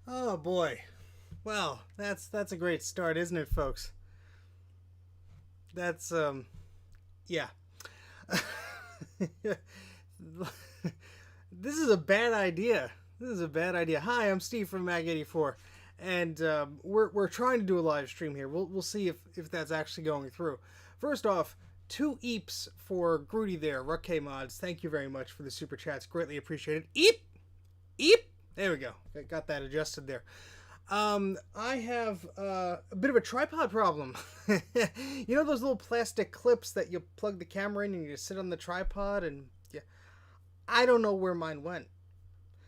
Oh boy. Well, that's a great start, isn't it, folks? That's yeah. This is a bad idea. This is a bad idea. Hi, I'm Steve from Mac84, and we're trying to do a live stream here. We'll see if that's actually going through. First off, 2 eeps for Grudy there. Ruck Mods. Thank you very much for the super chats. Greatly appreciated. Eep, eep. There we go. Got that adjusted there. I have a bit of a tripod problem. You know those little plastic clips that you plug the camera in and you just sit on the tripod, and yeah, I don't know where mine went.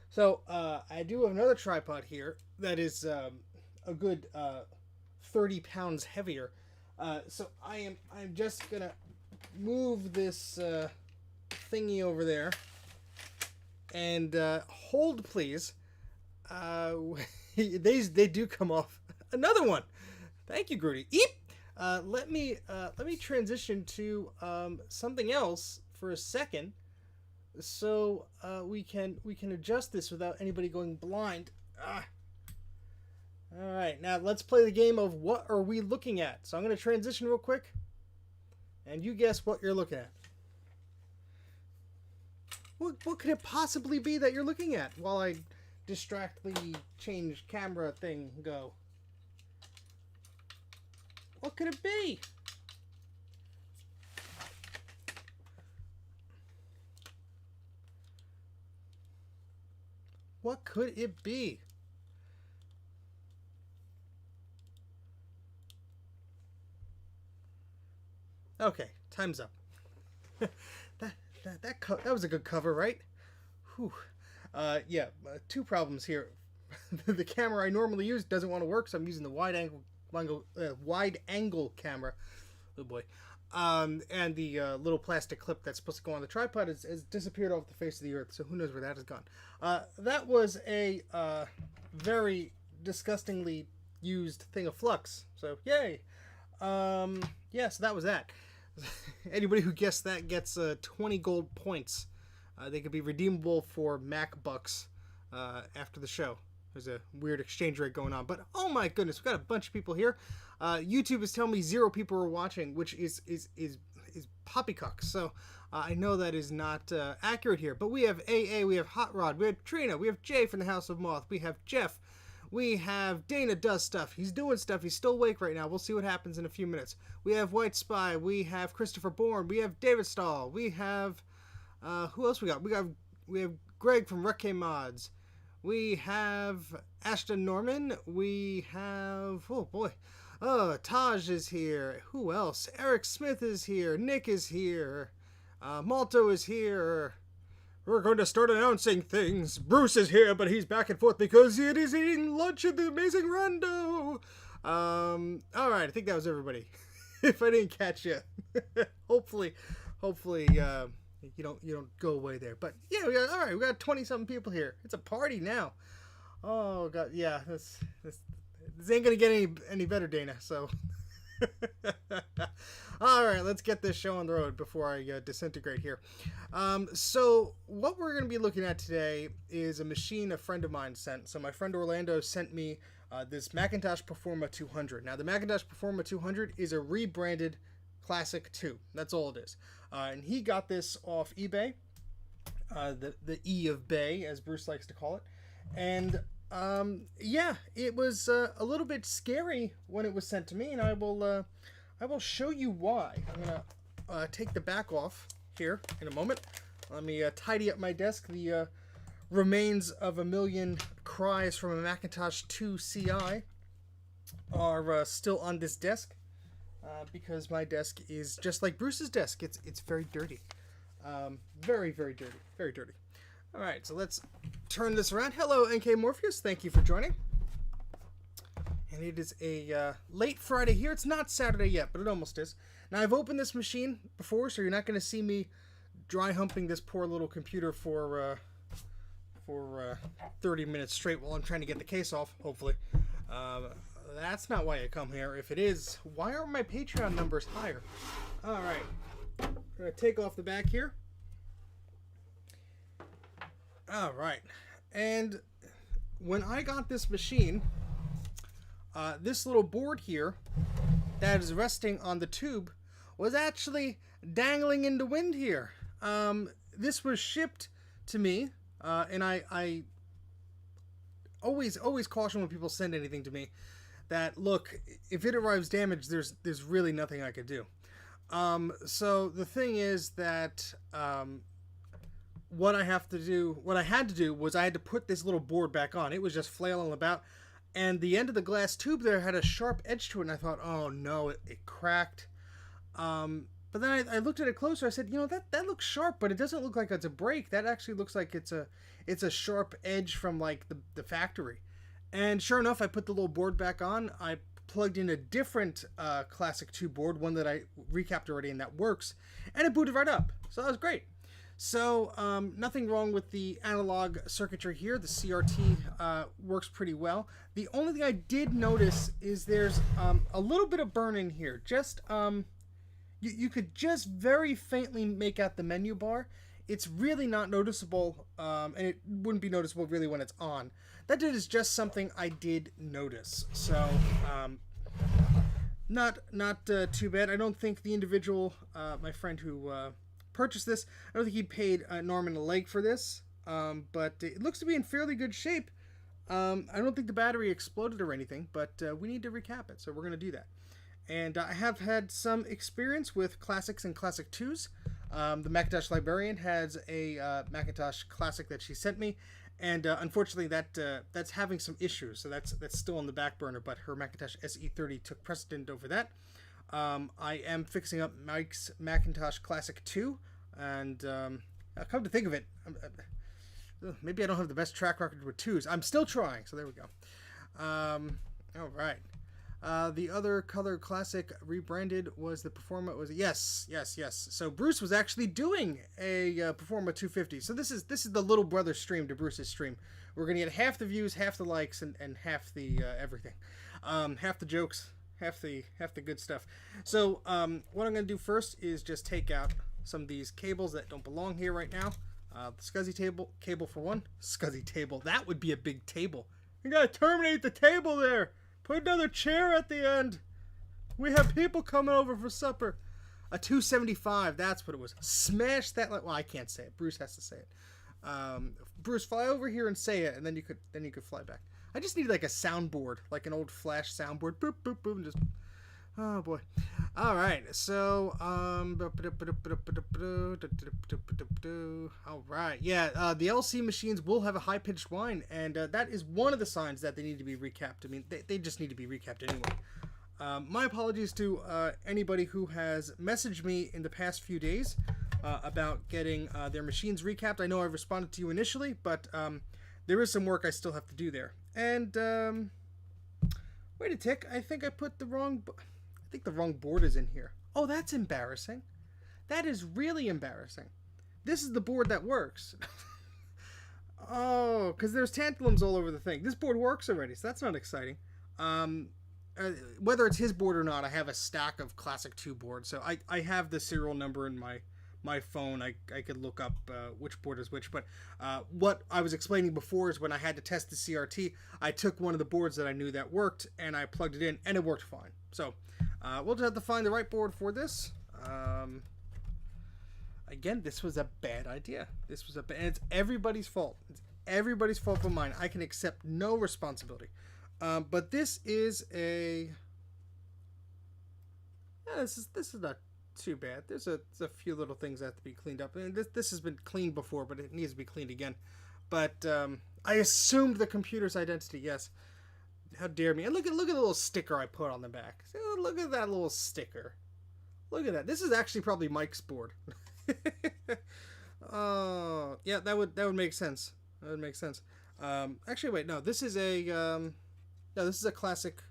So I do have another tripod here that is a good 30 pounds heavier. So I'm just gonna move this thingy over there and hold, please. They do come off. Another one. Thank you, Grudy. Eep. Let me transition to something else for a second, so we can adjust this without anybody going blind. All right, now let's play the game of what are we looking at. So I'm going to transition real quick, and you guess what you're looking at. What could it possibly be that you're looking at while I distractly change camera thing go? What could it be? What could it be? Okay, time's up. that was a good cover, right? Whew. Yeah, 2 problems here. The camera I normally use doesn't want to work, so I'm using the wide angle camera. Oh boy. And the little plastic clip that's supposed to go on the tripod has disappeared off the face of the earth, so who knows where that has gone. That was a very disgustingly used thing of flux, so yay. Yeah, so that was that. Anybody who guessed that gets 20 gold points. They could be redeemable for Mac bucks after the show. There's a weird exchange rate going on. But oh my goodness, we've got a bunch of people here. YouTube is telling me 0 people are watching, which is poppycock. So I know that is not accurate here. But we have AA, we have Hot Rod, we have Trina, we have Jay from the House of Moth, we have Jeff, we have Dana does stuff. He's doing stuff. He's still awake right now. We'll see what happens in a few minutes. We have White Spy. We have Christopher Bourne. We have David Stahl. We have who else we got? We have Greg from Ruck Mods. We have Ashton Norman. We have Taj is here. Who else? Eric Smith is here. Nick is here. Malto is here. We're going to start announcing things. Bruce is here, but he's back and forth because it is eating lunch at the Amazing Rando. All right, I think that was everybody. If I didn't catch you, hopefully, you don't go away there. But yeah, we got 20-something people here. It's a party now. Oh god, yeah, this ain't gonna get any better, Dana. So. All right, let's get this show on the road before I disintegrate here. So what we're going to be looking at today is a machine a friend of mine sent. So my friend Orlando sent me this Macintosh Performa 200. Now the Macintosh Performa 200 is a rebranded Classic 2. That's all it is. And he got this off eBay, the E of Bay, as Bruce likes to call it. And yeah, it was a little bit scary when it was sent to me, and I will show you why. I'm gonna take the back off here in a moment. Let me tidy up my desk. The remains of a million cries from a Macintosh 2 CI are still on this desk because my desk is just like Bruce's desk. It's very dirty, very dirty, very dirty. All right, so let's turn this around. Hello, NK Morpheus. Thank you for joining. And it is a late Friday here. It's not Saturday yet, but it almost is. Now, I've opened this machine before, so you're not going to see me dry humping this poor little computer for 30 minutes straight while I'm trying to get the case off, hopefully. That's not why I come here. If it is, why aren't my Patreon numbers higher? All right. I'm going to take off the back here. All right. And when I got this machine, this little board here that is resting on the tube was actually dangling in the wind here. This was shipped to me, and I always caution when people send anything to me that, look, if it arrives damaged, there's really nothing I could do. So the thing is that what I had to do was I had to put this little board back on. It was just flailing about, and the end of the glass tube there had a sharp edge to it, and I thought, oh no, it cracked. But then I looked at it closer. I said, you know, that looks sharp, but it doesn't look like it's a break. That actually looks like it's a sharp edge from like the factory. And sure enough, I put the little board back on. I plugged in a different Classic 2 board, one that I recapped already, and that works, and it booted right up. So that was great. So nothing wrong with the analog circuitry here. The CRT works pretty well. The only thing I did notice is there's a little bit of burn in here. Just you could just very faintly make out the menu bar. It's really not noticeable, and it wouldn't be noticeable really when it's on. That is just something I did notice. So not too bad. I don't think the individual, my friend who purchased this, I don't think he paid an arm and a leg for this, but it looks to be in fairly good shape. I don't think the battery exploded or anything, but we need to recap it, so we're going to do that. And I have had some experience with Classics and Classic 2s. The Macintosh librarian has a Macintosh Classic that she sent me, and unfortunately that's having some issues, so that's still on the back burner, but her Macintosh SE30 took precedent over that. I am fixing up Mike's Macintosh Classic 2, and come to think of it, maybe I don't have the best track record with 2s. I'm still trying, so there we go. All right. The other color Classic rebranded was the Performa. Yes. So Bruce was actually doing a Performa 250. So this is the little brother stream to Bruce's stream. We're gonna get half the views, half the likes, and half the everything, half the jokes, half the good stuff. So what I'm gonna do first is just take out some of these cables that don't belong here right now. The SCSI cable for one. SCSI table. That would be a big table. You gotta terminate the table there. Put another chair at the end. We have people coming over for supper. A 275, that's what it was. Smash that. Well, I can't say it. Bruce has to say it. Bruce, fly over here and say it, and then you could fly back. I just need like a soundboard, like an old flash soundboard. Boop, boop, boop, and just. Oh boy. All right. So all right. Yeah. The LC machines will have a high-pitched whine, and that is one of the signs that they need to be recapped. I mean, they just need to be recapped anyway. My apologies to anybody who has messaged me in the past few days about getting their machines recapped. I know I responded to you initially, but there is some work I still have to do there. And wait a tick. I think I put the wrong. I think the wrong board is in here. Oh, that's embarrassing. That is really embarrassing. This is the board that works. Oh, because there's tantalums all over the thing. This board works already, so that's not exciting. Whether it's his board or not, I have a stack of Classic 2 boards. So I have the serial number in my phone. I could look up which board is which. But what I was explaining before is when I had to test the CRT, I took one of the boards that I knew that worked, and I plugged it in, and it worked fine. So we'll just have to find the right board for this. Again, this was a bad idea. And it's everybody's fault. It's everybody's fault but mine. I can accept no responsibility. But this is a. Yeah, this is not too bad. There's a few little things that have to be cleaned up. And this has been cleaned before, but it needs to be cleaned again. But I assumed the computer's identity. Yes. How dare me? And look at the little sticker I put on the back. Look at that little sticker. Look at that. This is actually probably Mike's board. Oh, yeah, that would make sense. That would make sense. Actually, wait, no. This is a this is a classic.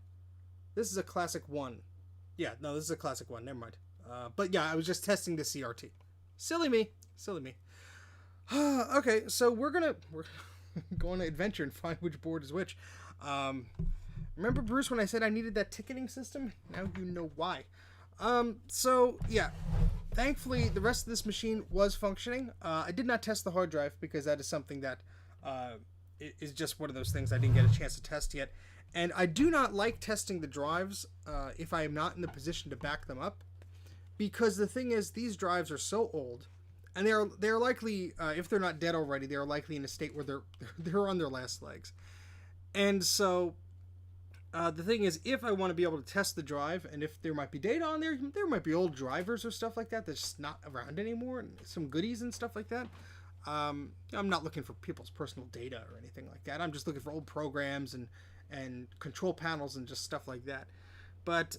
This is a Classic 1. Yeah, no, this is a Classic 1. Never mind. But yeah, I was just testing the CRT. Silly me. Okay, so we're going on an adventure and find which board is which. Remember, Bruce, when I said I needed that ticketing system? Now you know why. So yeah, thankfully the rest of this machine was functioning. I did not test the hard drive because that is something that is just one of those things I didn't get a chance to test yet. And I do not like testing the drives if I am not in the position to back them up, because the thing is, these drives are so old, and they're likely, if they're not dead already, they're likely in a state where they're on their last legs. And so the thing is, if I want to be able to test the drive, and if there might be data on there, there might be old drivers or stuff like that that's just not around anymore, and some goodies and stuff like that. I'm not looking for people's personal data or anything like that. I'm just looking for old programs and control panels and just stuff like that. But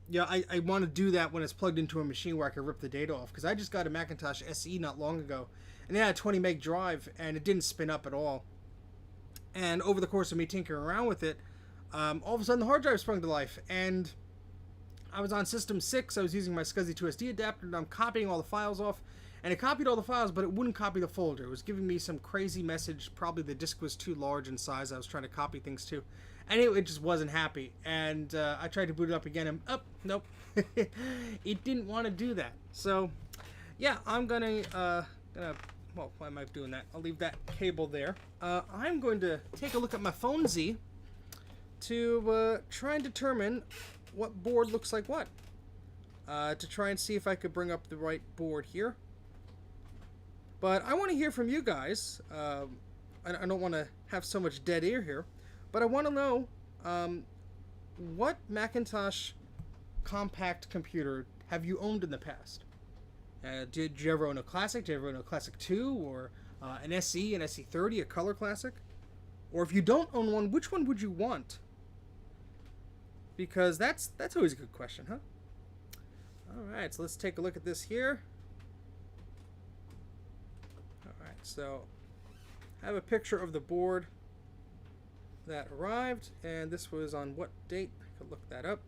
yeah, I want to do that when it's plugged into a machine where I can rip the data off, because I just got a Macintosh SE not long ago, and it had a 20 meg drive, and it didn't spin up at all. And over the course of me tinkering around with it, all of a sudden the hard drive sprung to life, and I was on system 6. I was using my SCSI 2SD adapter, and I'm copying all the files off, and it copied all the files, but it wouldn't copy the folder. It was giving me some crazy message. Probably the disk was too large in size I was trying to copy things to, and it just wasn't happy. And I tried to boot it up again, and nope, it didn't want to do that. So yeah, I'm gonna well, why am I doing that? I'll leave that cable there. I'm going to take a look at my phone Z to try and determine what board looks like what. To try and see if I could bring up the right board here. But I want to hear from you guys. I don't want to have so much dead air here, but I want to know what Macintosh compact computer have you owned in the past? Did you ever own a Classic? Did you ever own a Classic 2? Or an SE, an SE30, a Color Classic? Or if you don't own one, which one would you want? Because that's always a good question, huh? Alright, so let's take a look at this here. Alright, so I have a picture of the board that arrived, and this was on what date? I could look that up.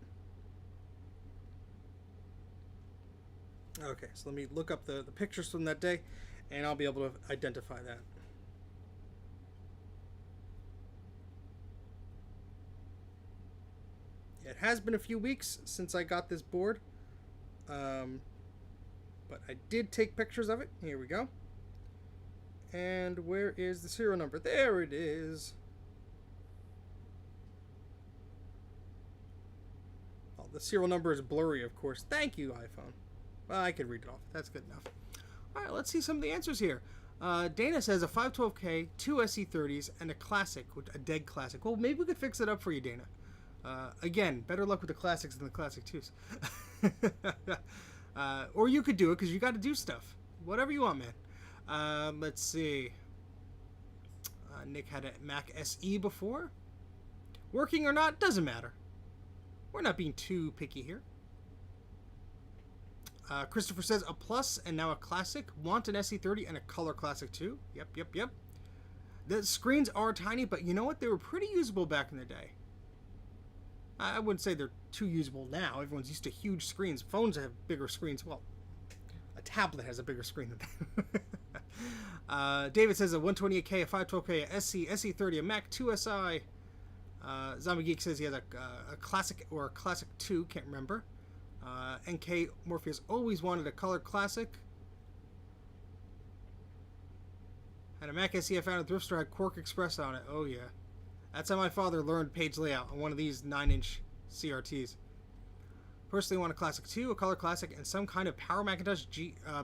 Okay, so let me look up the pictures from that day, and I'll be able to identify that. It has been a few weeks since I got this board, but I did take pictures of it. Here we go. And where is the serial number? There it is. Oh, the serial number is blurry, of course. Thank you, iPhone. Well, I could read it off. That's good enough. All right, let's see some of the answers here. Dana says a 512K, 2 SE30s, and a Classic, a dead Classic. Well, maybe we could fix it up for you, Dana. Again, better luck with the Classics than the Classic 2s. Or you could do it, because you got to do stuff. Whatever you want, man. Let's see. Nick had a Mac SE before. Working or not, doesn't matter. We're not being too picky here. Christopher says a Plus and now a Classic. Want an SE30 and a Color Classic too. Yep. The screens are tiny, but you know what? They were pretty usable back in the day. I wouldn't say they're too usable now. Everyone's used to huge screens. Phones have bigger screens. Well, a tablet has a bigger screen than that. David says a 128K, a 512K, a SC, SE30, a Mac 2SI. Zombie Geek says he has a Classic or a Classic 2. Can't remember. NK Morpheus always wanted a Color Classic. Had a Mac SE I found at thrift store, had Quark Express on it. Oh yeah. That's how my father learned page layout on one of these 9-inch CRTs. Personally want a Classic 2, a Color Classic, and some kind of Power Macintosh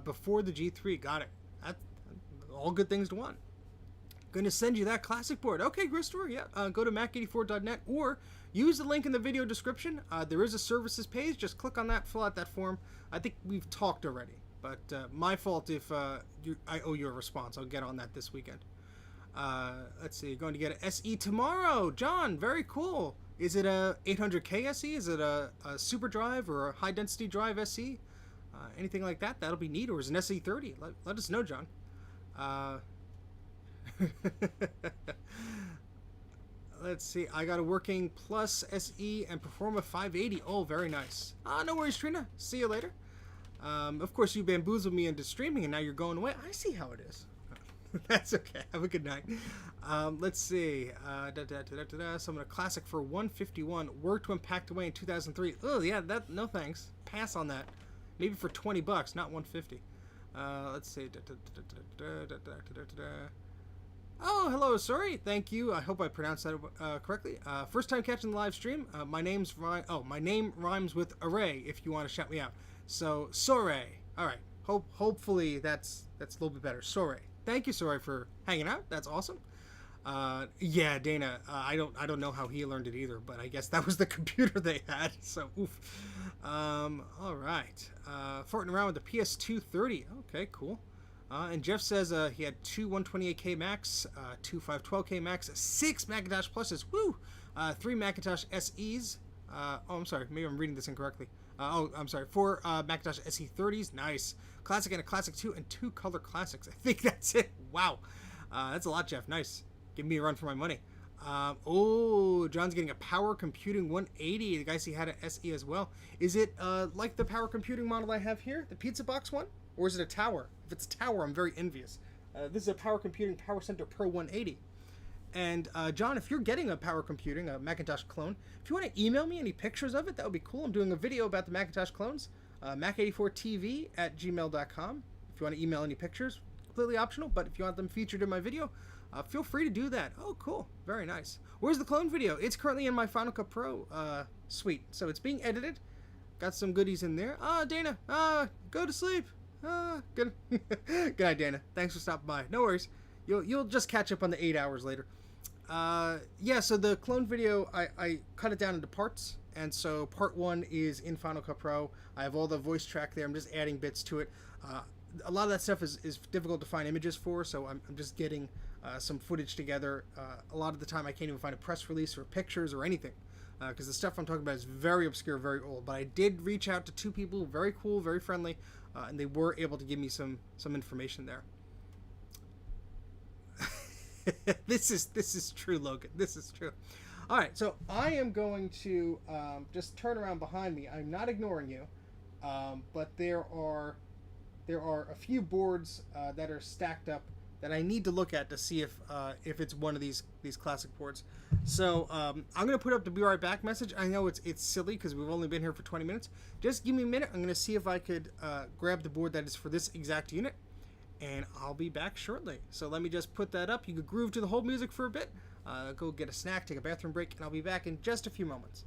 before the G3. Got it. That's all good things to want. Gonna send you that Classic board. Okay, Christopher, yeah. Go to Mac84.net or use the link in the video description. There is a services page. Just click on that, fill out that form. I think we've talked already, but my fault if I owe you a response. I'll get on that this weekend. Let's see, going to get an SE tomorrow. John, very cool. Is it a 800K SE? Is it a super drive or a high density drive SE? Anything like that? That'll be neat. Or is it an SE30? Let us know, John. Let's see. I got a working Plus SE and Performa 580. Oh, very nice. No worries, Trina. See you later. Of course, you bamboozled me into streaming, and now you're going away. I see how it is. That's okay. Have a good night. Let's see. Someone a Classic for 151 worked when packed away in 2003. Oh yeah, that no thanks. Pass on that. Maybe for $20, not 150. Let's see. Oh, hello, sorry. Thank you. I hope I pronounced that correctly. First time catching the live stream. My name rhymes with array. If you want to shout me out, so Sore. All right. Hopefully that's a little bit better. Sore. Thank you, Sore, for hanging out. That's awesome. Yeah, Dana. I don't know how he learned it either, but I guess that was the computer they had. So oof. All right. Farting around with the PS2 30. Okay, cool. And Jeff says he had two 128K Macs, two 512K Macs, 6 Macintosh Pluses, woo! 3 Macintosh SEs. Oh, I'm sorry, maybe I'm reading this incorrectly. I'm sorry, 4 Macintosh SE 30s, nice. Classic and a Classic 2, and 2 Color Classics. I think that's it. Wow. That's a lot, Jeff. Nice. Give me a run for my money. Oh, John's getting a Power Computing 180. The guy he had an SE as well. Is it like the Power Computing model I have here, the Pizza Box one? Or is it a tower? If it's a tower, I'm very envious. This is a Power Computing Power Center Pro 180. And John, if you're getting a Power Computing, a Macintosh clone, if you want to email me any pictures of it, that would be cool. I'm doing a video about the Macintosh clones. Mac84TV@gmail.com. If you want to email any pictures, completely optional. But if you want them featured in my video, feel free to do that. Oh, cool. Very nice. Where's the clone video? It's currently in my Final Cut Pro suite. So it's being edited. Got some goodies in there. Dana, go to sleep. Good. Good night, Dana. Thanks for stopping by. No worries. You'll just catch up on the 8 hours later. Yeah, so the clone video, I cut it down into parts. And so part 1 is in Final Cut Pro. I have all the voice track there. I'm just adding bits to it. A lot of that stuff is difficult to find images for, so I'm just getting some footage together. A lot of the time I can't even find a press release or pictures or anything. Because the stuff I'm talking about is very obscure, very old. But I did reach out to 2 people, very cool, very friendly, and they were able to give me some information there. This is true, Logan. This is true. All right, so I am going to just turn around behind me. I'm not ignoring you, but there are a few boards that are stacked up that I need to look at to see if it's one of these classic boards. So I'm going to put up the be right back message. I know it's silly because we've only been here for 20 minutes. Just give me a minute. I'm going to see if I could grab the board that is for this exact unit, and I'll be back shortly. So let me just put that up. You could groove to the whole music for a bit. Go get a snack, take a bathroom break, and I'll be back in just a few moments.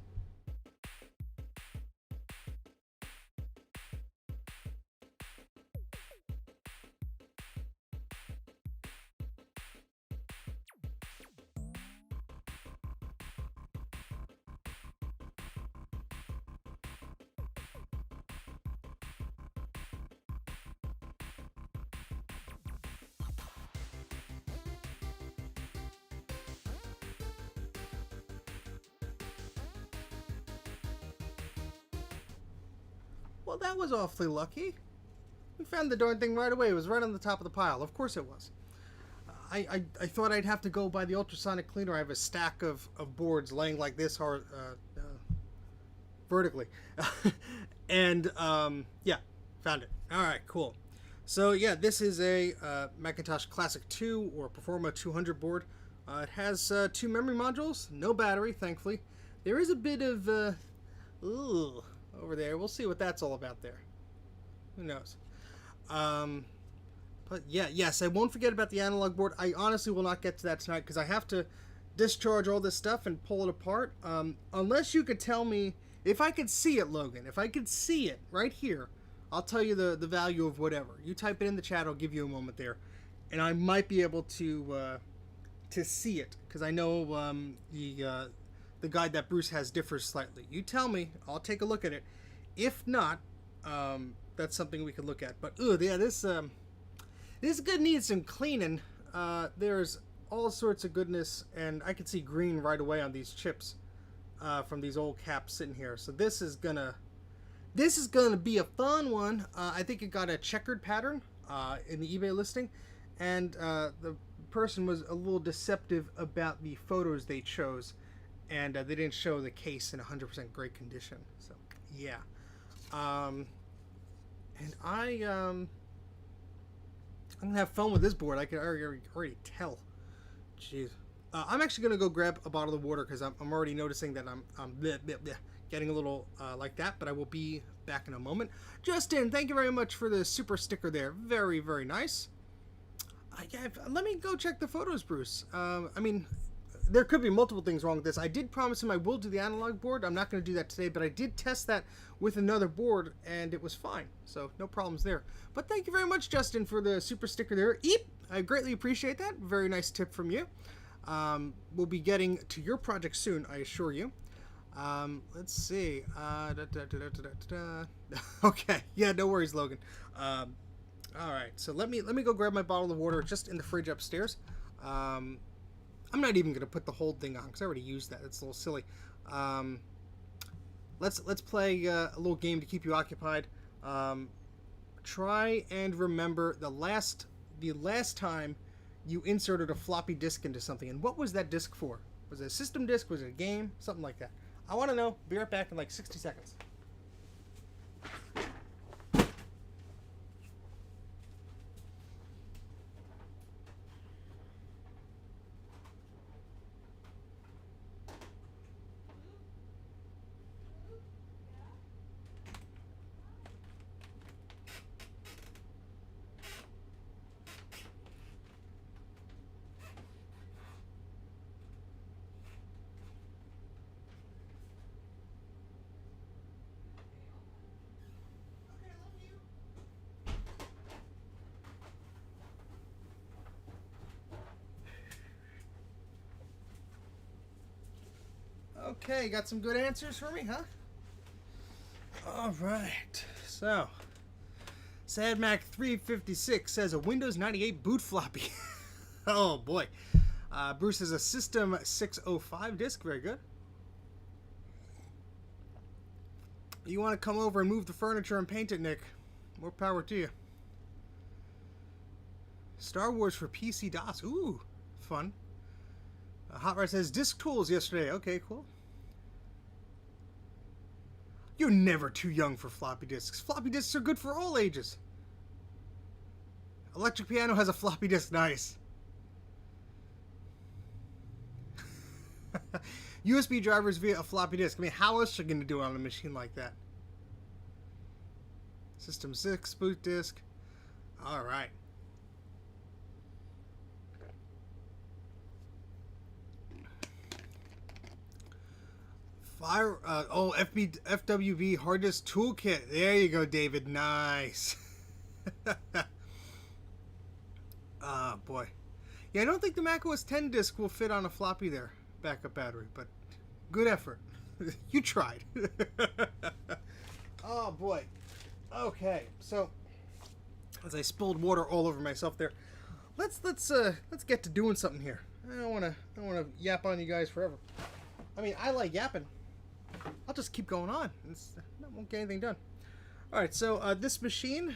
Well, that was awfully lucky. We found the darn thing right away. It was right on the top of the pile. Of course it was. I thought I'd have to go by the ultrasonic cleaner. I have a stack of boards laying like this vertically. And yeah, found it. All right, cool. So yeah, this is a Macintosh Classic 2 or Performa 200 board. It has 2 memory modules, no battery, thankfully. There is a bit of over there. We'll see what that's all about there. Who knows? But yeah, yes, I won't forget about the analog board. I honestly will not get to that tonight because I have to discharge all this stuff and pull it apart. Unless you could tell me, if I could see it, Logan, if I could see it right here, I'll tell you the value of whatever. You type it in the chat, I'll give you a moment there. And I might be able to see it because I know the guide that Bruce has differs slightly. You tell me, I'll take a look at it. If not, that's something we could look at. But yeah, this good needs some cleaning. There's all sorts of goodness, and I can see green right away on these chips from these old caps sitting here. So this is gonna be a fun one. I think it got a checkered pattern in the eBay listing, and the person was a little deceptive about the photos they chose, and they didn't show the case in 100% great condition. So yeah, and I'm gonna have fun with this board. I can already tell. Jeez. I'm actually gonna go grab a bottle of water because I'm already noticing that I'm bleh, bleh, bleh, getting a little like that. But I will be back in a moment. Justin, thank you very much for the super sticker there. Very, very nice. Yeah, let me go check the photos, Bruce. I mean, there could be multiple things wrong with this. I did promise him I will do the analog board. I'm not going to do that today, but I did test that with another board, and it was fine. So no problems there. But thank you very much, Justin, for the super sticker there. Eep! I greatly appreciate that. Very nice tip from you. We'll be getting to your project soon, I assure you. Let's see. Okay. Yeah, no worries, Logan. All right. So let me go grab my bottle of water just in the fridge upstairs. I'm not even gonna put the whole thing on because I already used that. It's a little silly. Let's play a little game to keep you occupied. Try and remember the last time you inserted a floppy disk into something, and what was that disk for? Was it a system disk? Was it a game? Something like that. I want to know. Be right back in like 60 seconds. Okay, got some good answers for me, huh? All right. So, Sad Mac 356 says a Windows 98 boot floppy. Oh boy. Bruce has a System 605 disk. Very good. You want to come over and move the furniture and paint it, Nick? More power to you. Star Wars for PC DOS. Ooh, fun. Hot Rod says disk tools yesterday. Okay, cool. You're never too young for floppy disks. Floppy disks are good for all ages. Electric Piano has a floppy disk. Nice. USB drivers via a floppy disk. I mean, how else are you going to do it on a machine like that? System 6 boot disk. All right. FWB hard disk toolkit. There you go, David. Nice. Ah, boy. Yeah, I don't think the macOS 10 disk will fit on a floppy there. Backup battery, but good effort. You tried. Oh, boy. Okay, so as I spilled water all over myself there, let's get to doing something here. I don't want to yap on you guys forever. I mean, I like yapping. I'll just keep going on. I won't get anything done. All right, so this machine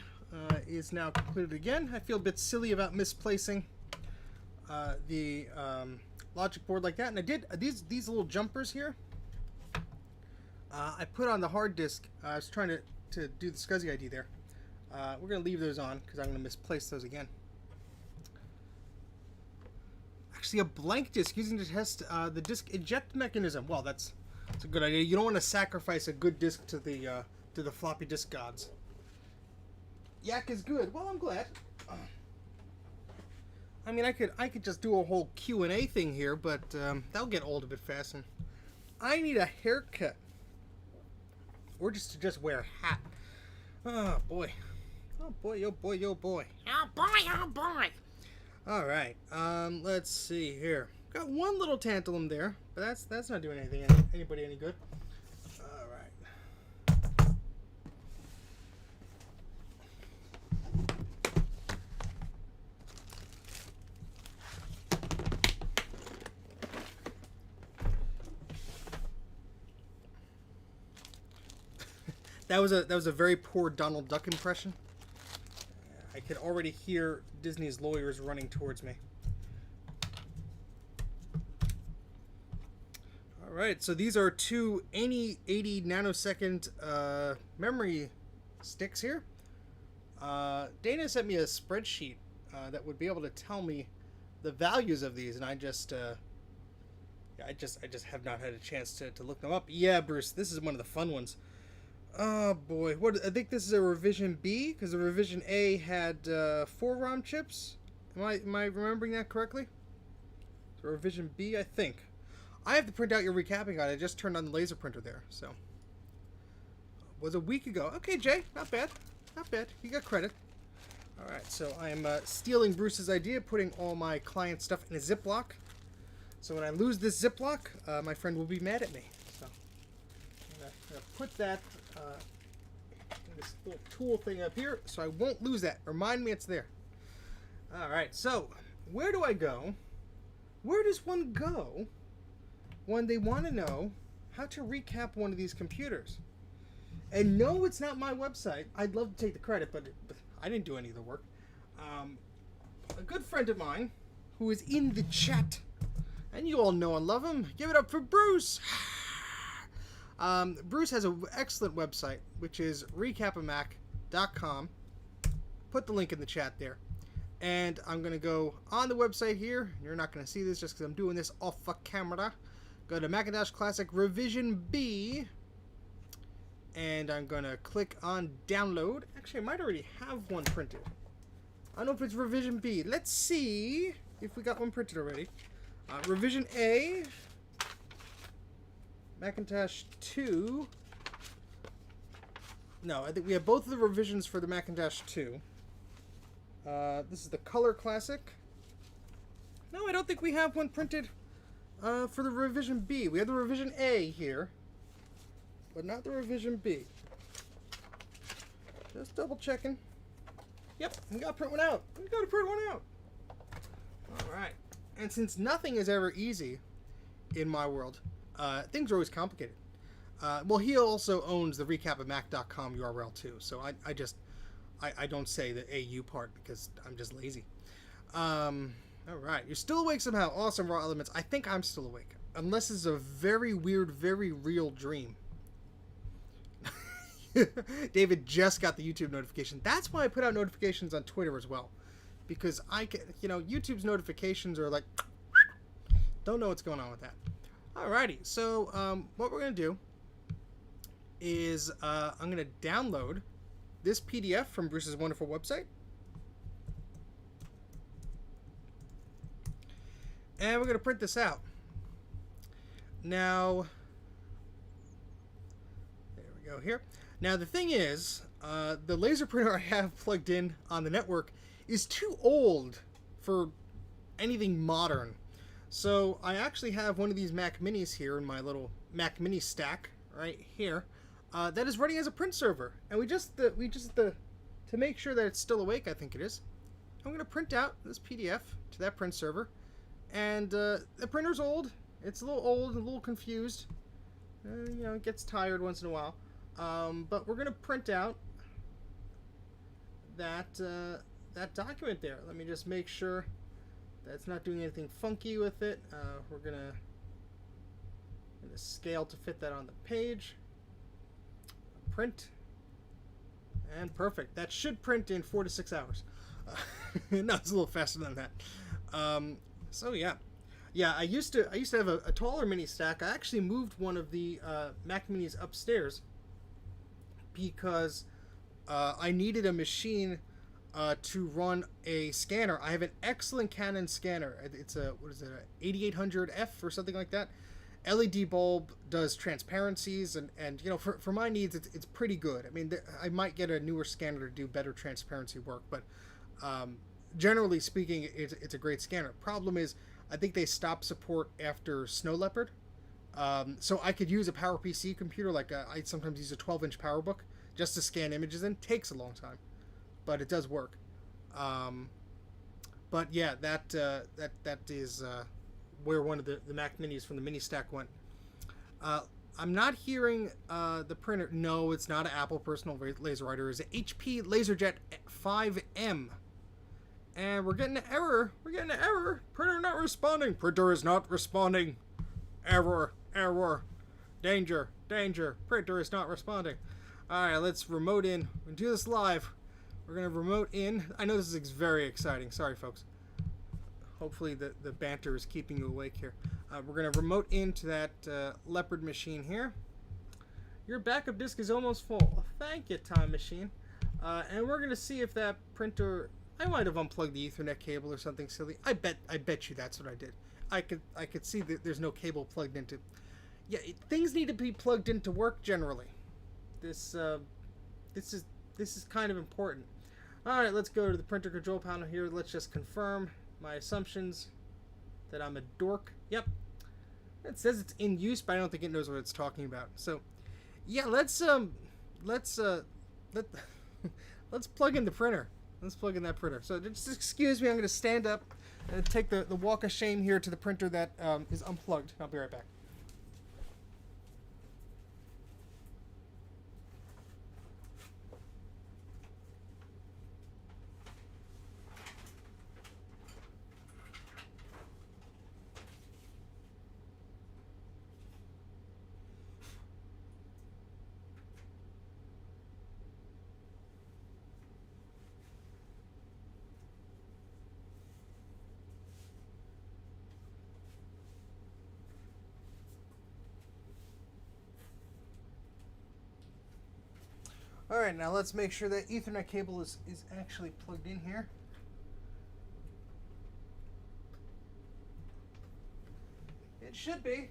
is now completed again. I feel a bit silly about misplacing the logic board like that, and I did these little jumpers here. I put on the hard disk. I was trying to do the SCSI ID there. We're gonna leave those on because I'm gonna misplace those again. Actually, a blank disk using to test the disk eject mechanism. Well, that's a good idea. You don't want to sacrifice a good disk to the floppy disk gods. Yak is good. Well, I'm glad. I mean, I could just do a whole Q&A thing here, but that'll get old a bit fast. And I need a haircut, or just to wear a hat. Oh boy, oh boy, oh boy, oh boy, oh boy, oh boy. All right, let's see here. Got one little tantalum there, but that's not doing anybody any good. All right. That was a very poor Donald Duck impression. I could already hear Disney's lawyers running towards me. All right, so these are two 80 nanosecond memory sticks here. Dana sent me a spreadsheet that would be able to tell me the values of these, and I just have not had a chance to look them up. Yeah, Bruce, this is one of the fun ones. Oh boy, I think this is a revision B, because the revision A had 4 ROM chips, Am I remembering that correctly? So revision B, I think. I have to print out your recapping guide. I just turned on the laser printer there, so. Was a week ago. Okay, Jay, not bad. Not bad. You got credit. Alright, so I'm stealing Bruce's idea, putting all my client stuff in a Ziploc. So when I lose this Ziploc, my friend will be mad at me. So I'm going to put that in this little tool thing up here so I won't lose that. Remind me it's there. Alright, so where do I go? Where does one go when they want to know how to recap one of these computers? And no, it's not my website. I'd love to take the credit, but I didn't do any of the work. A good friend of mine who is in the chat, and you all know and love him. Give it up for Bruce. Bruce has an excellent website, which is recapamac.com. Put the link in the chat there. And I'm going to go on the website here. You're not going to see this just because I'm doing this off a camera. Go to Macintosh Classic Revision B. And I'm going to click on download. Actually, I might already have one printed. I don't know if it's revision B. Let's see if we got one printed already. Revision A. Macintosh 2. No, I think we have both of the revisions for the Macintosh 2. This is the Color Classic. No, I don't think we have one printed for the revision B. We have the revision A here, but not the revision B. Just double checking. Yep, we gotta print one out. We gotta print one out. Alright. And since nothing is ever easy in my world, things are always complicated. Well, he also owns the recapamac.com URL too, so I don't say the AU part because I'm just lazy. Alright, you're still awake somehow. Awesome, Raw Elements. I think I'm still awake. Unless it's a very weird, very real dream. David just got the YouTube notification. That's why I put out notifications on Twitter as well. Because I can, YouTube's notifications are like, don't know what's going on with that. Alrighty, so what we're going to do is I'm going to download this PDF from Bruce's wonderful website. And we're going to print this out. Now, there we go here. Now the thing is, the laser printer I have plugged in on the network is too old for anything modern. So I actually have one of these Mac Minis here in my little Mac Mini stack right here that is running as a print server. And we just to make sure that it's still awake, I think it is, I'm going to print out this PDF to that print server. And the printer's old. It's a little old, a little confused. It gets tired once in a while. But we're going to print out that that document there. Let me just make sure that it's not doing anything funky with it. We're going to scale to fit that on the page. Print. And perfect. That should print in 4 to 6 hours. No, it's a little faster than that. So yeah. Yeah, I used to have a taller mini stack. I actually moved one of the Mac Minis upstairs because I needed a machine to run a scanner. I have an excellent Canon scanner. It's a, what is it, a 8800F or something like that. LED bulb, does transparencies, and for my needs, it's pretty good. I mean, I might get a newer scanner to do better transparency work, but generally speaking, it's a great scanner. Problem is, I think they stopped support after Snow Leopard. So I could use a PowerPC computer, like I sometimes use a 12-inch PowerBook just to scan images in. Takes a long time, but it does work. But yeah, that is where one of the Mac Minis from the mini stack went. I'm not hearing the printer. No, it's not an Apple personal laser writer. It's an HP LaserJet 5M. And we're getting an error. We're getting an error. Printer not responding. Printer is not responding. Error. Error. Danger. Danger. Printer is not responding. Alright, let's remote in. We'll do this live. We're going to remote in. I know this is very exciting. Sorry, folks. Hopefully the banter is keeping you awake here. We're going to remote into that Leopard machine here. Your backup disk is almost full. Thank you, Time Machine. And we're going to see if that printer I might have unplugged the Ethernet cable or something silly. I bet you that's what I did. I could see that there's no cable plugged into. Yeah, things need to be plugged into work generally. This is kind of important. All right, let's go to the printer control panel here. Let's just confirm my assumptions that I'm a dork. Yep. It says it's in use, but I don't think it knows what it's talking about. So, yeah, let's plug in the printer. Let's plug in that printer. So just excuse me, I'm going to stand up and take the walk of shame here to the printer that is unplugged. I'll be right back. Alright, now let's make sure that Ethernet cable is actually plugged in here. It should be.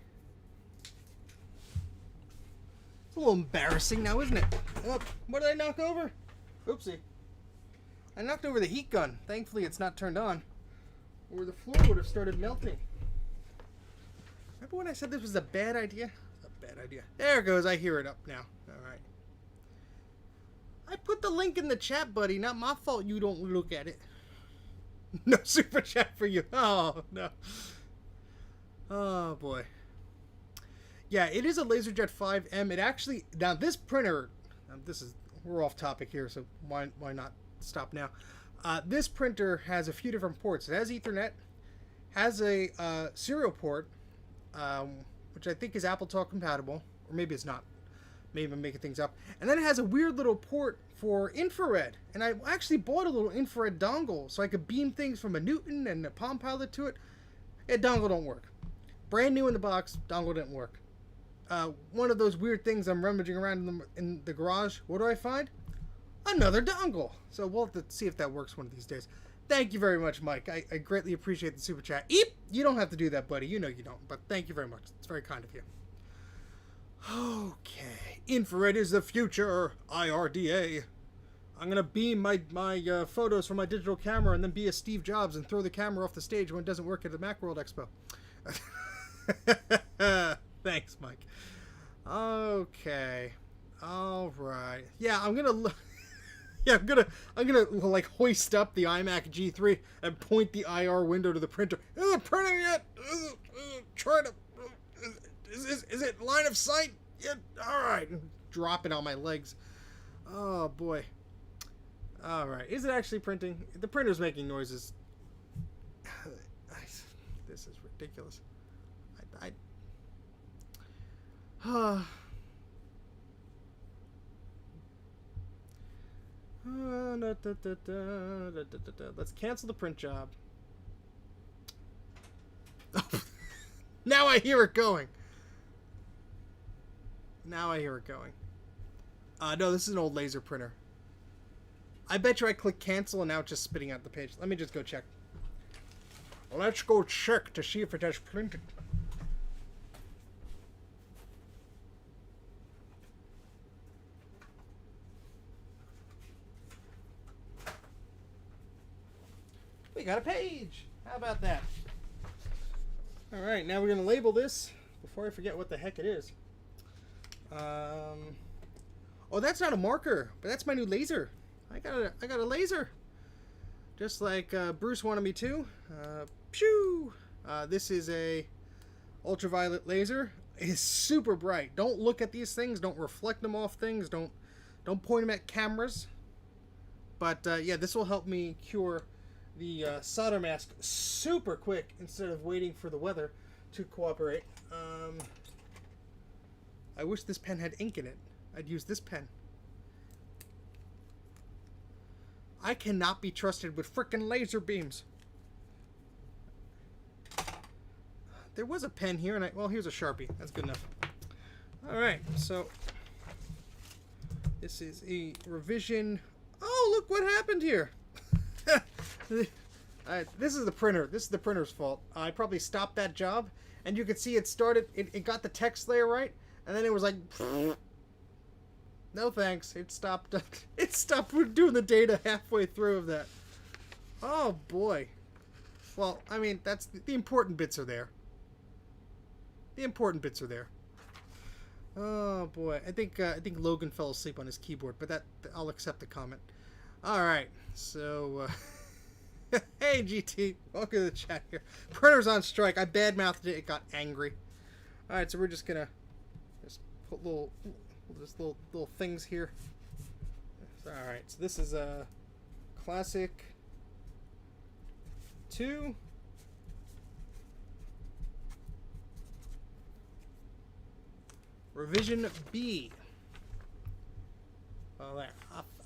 It's a little embarrassing now, isn't it? Oh, what did I knock over? Oopsie. I knocked over the heat gun. Thankfully it's not turned on, or the floor would have started melting. Remember when I said this was a bad idea? It's a bad idea. There it goes. I hear it up now. Alright. I put the link in the chat, buddy. Not my fault you don't look at it. No super chat for you. Oh, no. Oh, boy. Yeah, it is a LaserJet 5M. It actually... Now, this printer... We're off topic here, so why not stop now? This printer has a few different ports. It has Ethernet, has a serial port, which I think is Apple Talk compatible, or maybe it's not. Maybe I'm making things up. And then it has a weird little port for infrared. And I actually bought a little infrared dongle so I could beam things from a Newton and a Palm Pilot to it. Yeah, dongle don't work. Brand new in the box, dongle didn't work. One of those weird things I'm rummaging around in the garage. What do I find? Another dongle. So we'll have to see if that works one of these days. Thank you very much, Mike. I greatly appreciate the super chat. Eep! You don't have to do that, buddy. You know you don't. But thank you very much. It's very kind of you. Okay, infrared is the future. IRDA. I'm gonna beam my photos from my digital camera and then be a Steve Jobs and throw the camera off the stage when it doesn't work at the Macworld Expo. Thanks, Mike. Okay. All right. Yeah, I'm gonna. Yeah, I'm gonna like hoist up the iMac G3 and point the IR window to the printer. Is it printing yet? Try to. Is it line of sight? Yeah, alright. Drop it on my legs. Oh, boy. Alright. Is it actually printing? The printer's making noises. This is ridiculous. Let's cancel the print job. Now I hear it going. Now I hear it going. No, this is an old laser printer. I bet you I click cancel and now it's just spitting out the page. Let me just go check. Let's go check to see if it has printed. We got a page. How about that? Alright, now we're going to label this before I forget what the heck it is. Oh, that's not a marker, but that's my new laser. I got a laser. Just like Bruce wanted me to. Pew! This is a ultraviolet laser. It's super bright. Don't look at these things. Don't reflect them off things. Don't point them at cameras. But yeah, this will help me cure the solder mask super quick instead of waiting for the weather to cooperate. I wish this pen had ink in it. I'd use this pen. I cannot be trusted with frickin' laser beams. There was a pen here, and well, here's a Sharpie. That's good enough. Alright, so this is a revision. Oh, look what happened here. This is the printer. This is the printer's fault. I probably stopped that job, and you could see it started. It got the text layer right, and then it was like, no thanks. It stopped. It stopped doing the data halfway through of that. Oh boy. Well, I mean, that's the important bits are there. The important bits are there. Oh boy, I think Logan fell asleep on his keyboard, but I'll accept the comment. All right, so hey GT, welcome to the chat here. Printer's on strike. I badmouthed it. It got angry. All right, so we're just gonna put little things here. All right, so this is a classic 2. Revision B. Oh, there.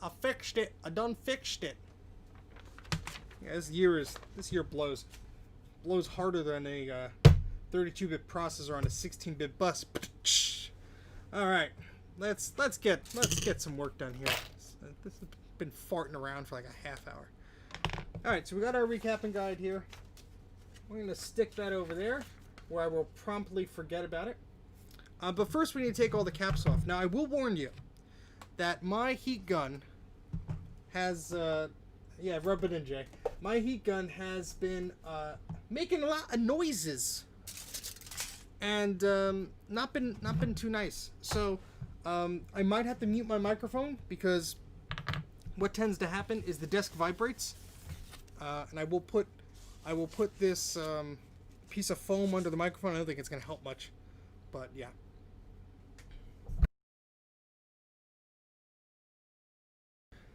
I fixed it. I done fixed it. Yeah, this year blows harder than a 32-bit processor on a 16-bit bus. All right, let's get some work done here. This has been farting around for like a half hour. All right, so we got our recapping guide here. We're gonna stick that over there, where I will promptly forget about it. But first, we need to take all the caps off. Now, I will warn you that my heat gun has, yeah, rub it in, Jay. My heat gun has been making a lot of noises, and not been too nice. So I might have to mute my microphone because what tends to happen is the desk vibrates, and I will put this piece of foam under the microphone. I don't think it's going to help much, but yeah.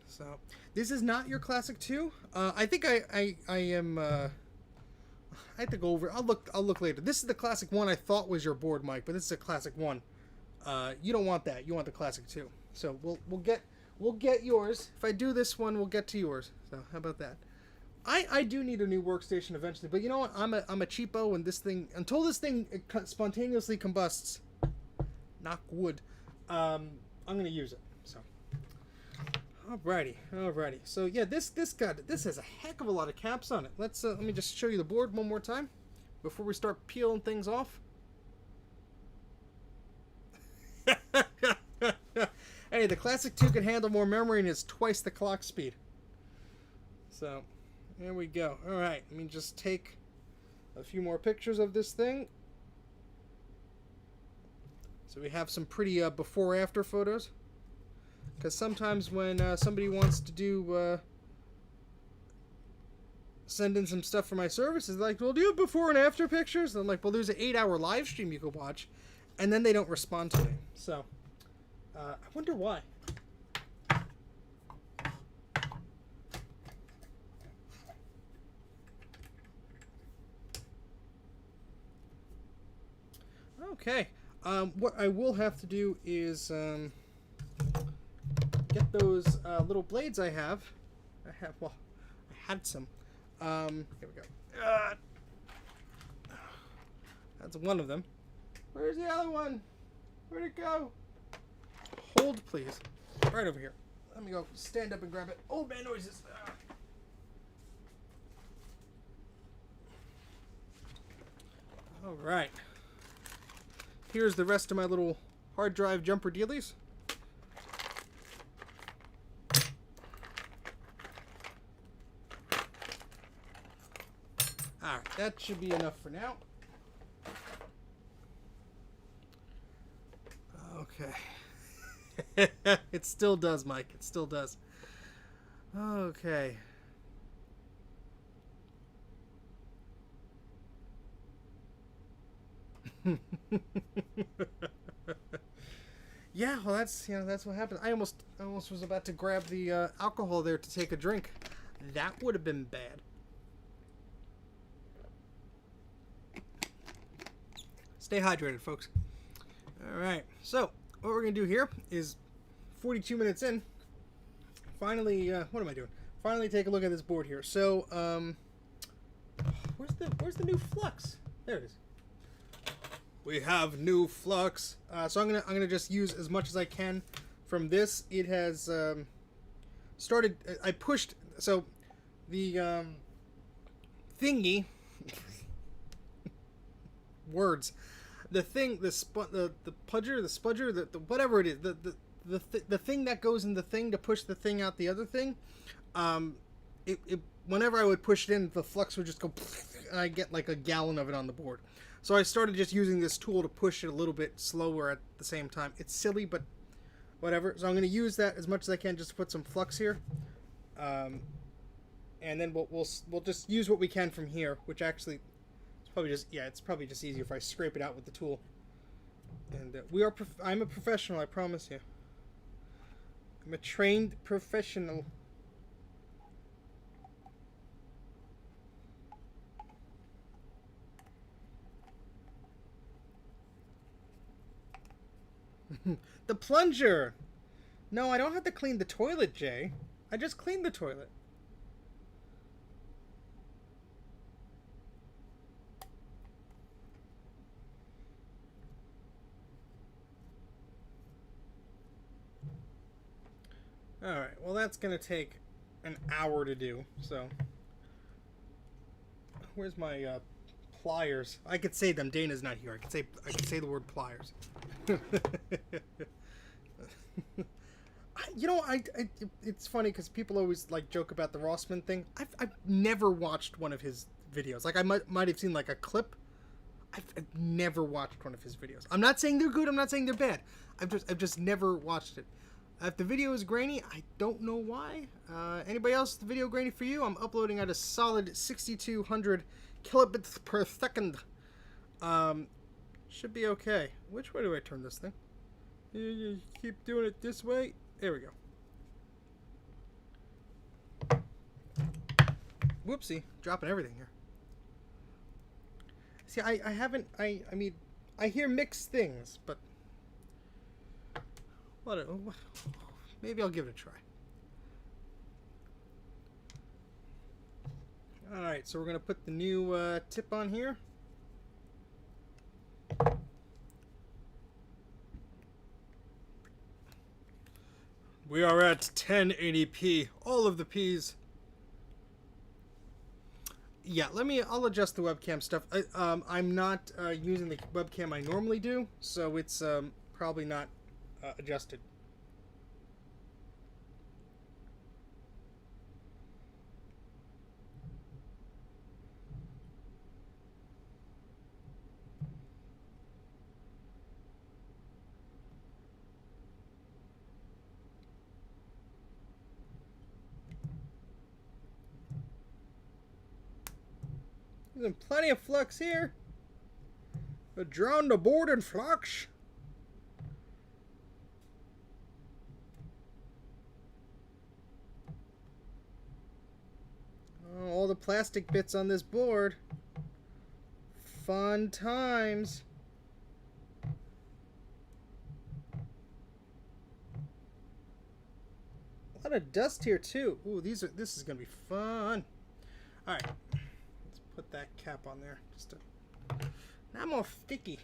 So this is not your classic 2. I think I am. I have to go over. I'll look later. This is the classic 1 I thought was your board, Mike, but this is a classic 1. You don't want that. You want the classic 2. So we'll get yours. If I do this one, we'll get to yours. So how about that? I do need a new workstation eventually, but you know what? I'm a cheapo, and this thing, until this thing spontaneously combusts, knock wood, I'm gonna use it. So. Alrighty. So yeah, this has a heck of a lot of caps on it. Let me just show you the board one more time before we start peeling things off. Hey, the classic 2 can handle more memory and is twice the clock speed. So there we go. All right, let me just take a few more pictures of this thing. So we have some pretty before-after photos. Because sometimes when somebody wants to do send in some stuff for my services, like, well, do you have before and after pictures? And I'm like, well, there's an 8-hour live stream you could watch, and then they don't respond to me. So I wonder why. Okay. What I will have to do is get those little blades I have. I had some. Here we go. That's one of them. Where's the other one? Where'd it go? Hold, please. Right over here. Let me go stand up and grab it. Old man noises. All right. Here's the rest of my little hard drive jumper dealies. Alright, that should be enough for now. Okay. It still does, Mike. It still does. Okay. Yeah, well, that's what happened. I almost was about to grab the alcohol there to take a drink. That would have been bad. Stay hydrated, folks. All right. So what we're gonna do here is 42 minutes in. Finally, what am I doing? Finally, take a look at this board here. So, where's the new flux? There it is. We have new flux. So I'm gonna just use as much as I can from this. It has started. I pushed. So the thingy words, the thing, the pudger, the spudger, the whatever it is, the thing that goes in the thing to push the thing out the other thing. It whenever I would push it in, the flux would just go, and I get like a gallon of it on the board. So I started just using this tool to push it a little bit slower at the same time. It's silly, but whatever. So I'm going to use that as much as I can just to put some flux here. And then we'll just use what we can from here, which actually it's probably just easier if I scrape it out with the tool. And I'm a professional, I promise you. I'm a trained professional. The plunger! No, I don't have to clean the toilet, Jay. I just cleaned the toilet. Alright, well that's gonna take an hour to do, so... Where's my pliers? I could say them. Dana's not here. I could say the word pliers. You know, it's funny because people always like joke about the Rossman thing. I've never watched one of his videos. Like I might have seen like a clip. I've never watched one of his videos. I'm not saying they're good. I'm not saying they're bad. I've just never watched it. If the video is grainy, I don't know why. Anybody else, the video grainy for you? I'm uploading at a solid 6,200 kilobits per second. Should be okay. Which way do I turn this thing? You keep doing it this way. There we go. Whoopsie, dropping everything here. See, I mean, I hear mixed things, but what? Maybe I'll give it a try. All right, so we're gonna put the new tip on here. We are at 1080p. All of the P's. Yeah, I'll adjust the webcam stuff. I'm not using the webcam I normally do, so it's probably not adjusted. There's plenty of flux here. Drown the board in flux. Oh, all the plastic bits on this board. Fun times. A lot of dust here too. Ooh, this is gonna be fun. All right. Put that cap on there just to not more sticky.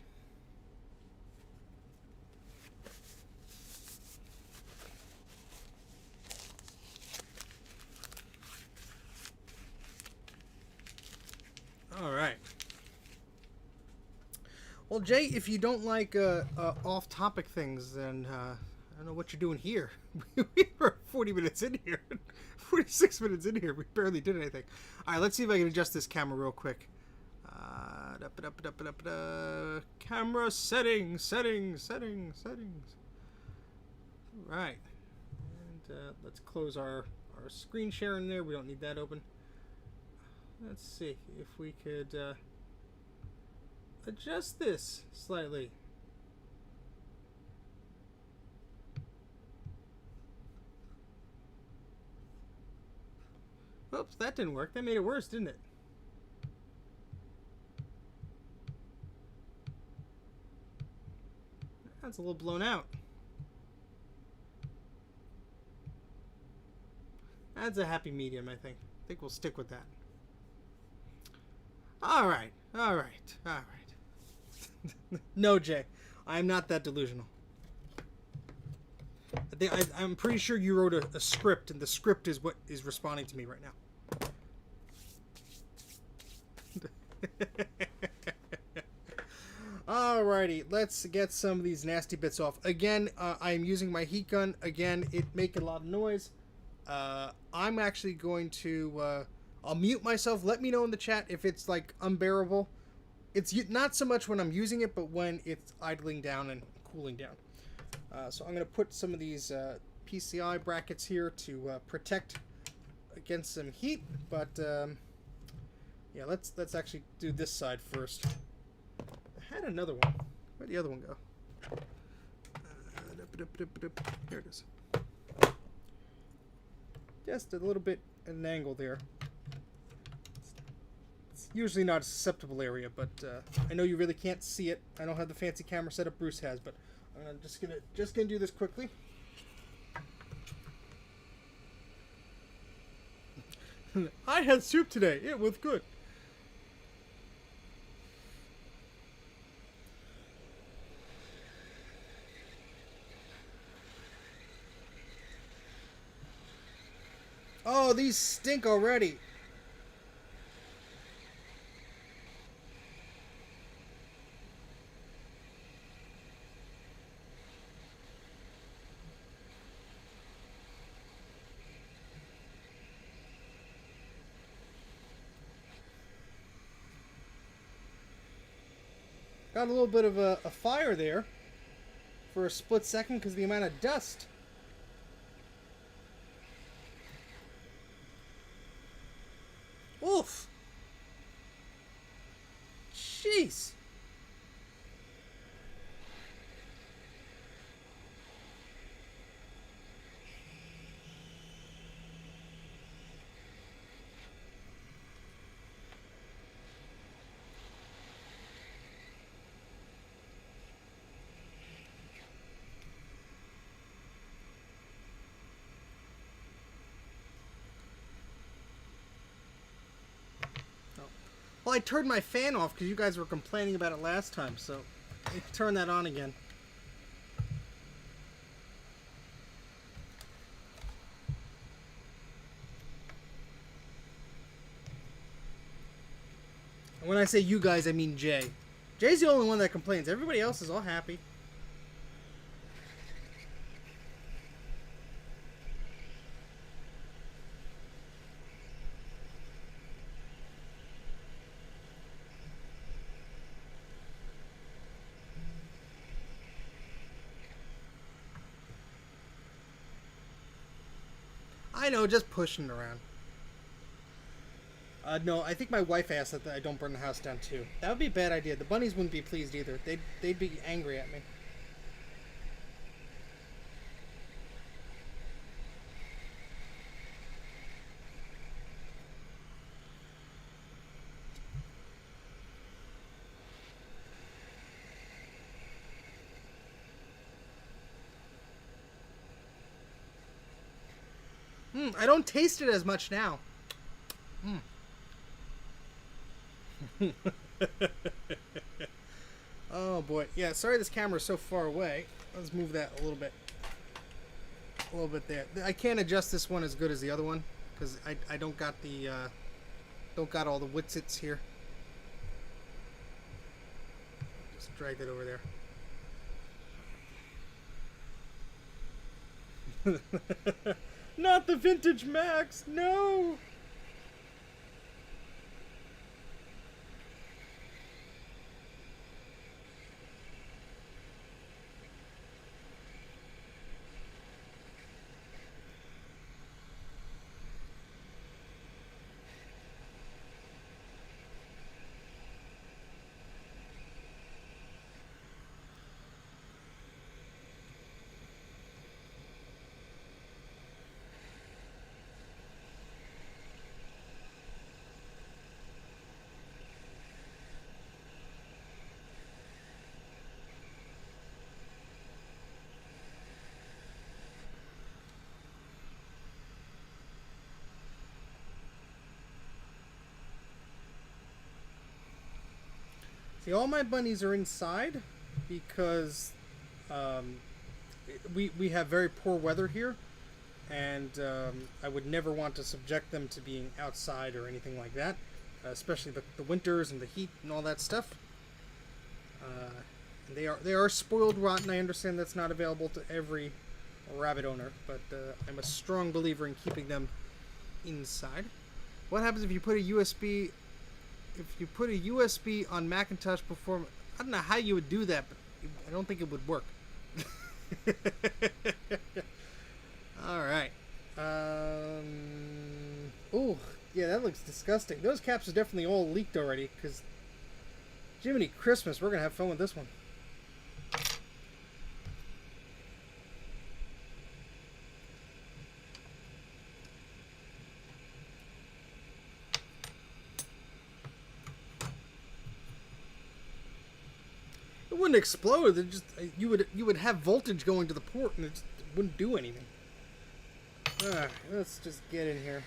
All right. Well, Jay, if you don't like off-topic things, then I don't know what you're doing here. We were 40 minutes in here. 46 minutes in here. We barely did anything. All right, let's see if I can adjust this camera real quick. Camera settings. Right. And let's close our screen share in there. We don't need that open. Let's see if we could adjust this slightly. Oops, that didn't work. That made it worse, didn't it? That's a little blown out. That's a happy medium, I think. I think we'll stick with that. All right. No, Jay. I'm not that delusional. I'm pretty sure you wrote a script, and the script is what is responding to me right now. Alrighty, let's get some of these nasty bits off. Again, I am using my heat gun. Again, it makes a lot of noise. I'm actually going to... I'll mute myself. Let me know in the chat if it's, like, unbearable. It's not so much when I'm using it, but when it's idling down and cooling down. So I'm going to put some of these PCI brackets here to protect against some heat. But, yeah, let's actually do this side first. I had another one. Where'd the other one go? Here it is. Just a little bit at an angle there. It's usually not a susceptible area, but I know you really can't see it. I don't have the fancy camera setup Bruce has, but I'm just gonna do this quickly. I had soup today. It was good. Oh, these stink already. Got a little bit of a fire there for a split second because of the amount of dust. Oof. Jeez. Well, I turned my fan off because you guys were complaining about it last time, so I turned that on again. And when I say you guys, I mean Jay. Jay's the only one that complains. Everybody else is all happy. I know, just pushing it around. No, I think my wife asked that I don't burn the house down too. That would be a bad idea. The bunnies wouldn't be pleased either. They'd be angry at me. I don't taste it as much now. Oh boy. Yeah, sorry this camera's so far away. Let's move that a little bit. A little bit there. I can't adjust this one as good as the other one because I don't got the don't got all the Witsits here. Just drag that over there. Not the vintage Macs, no! See, all my bunnies are inside because we have very poor weather here, and I would never want to subject them to being outside or anything like that. especially the winters and the heat and all that stuff. And they are spoiled rotten. I understand that's not available to every rabbit owner, but I'm a strong believer in keeping them inside. What happens if you put a USB? If you put a USB on Macintosh Performa, I don't know how you would do that, but I don't think it would work. All right. Oh, yeah, that looks disgusting. Those caps are definitely all leaked already, because Jiminy Christmas, we're going to have fun with this one. It wouldn't explode. It just you would have voltage going to the port, and it wouldn't do anything. Let's just get in here.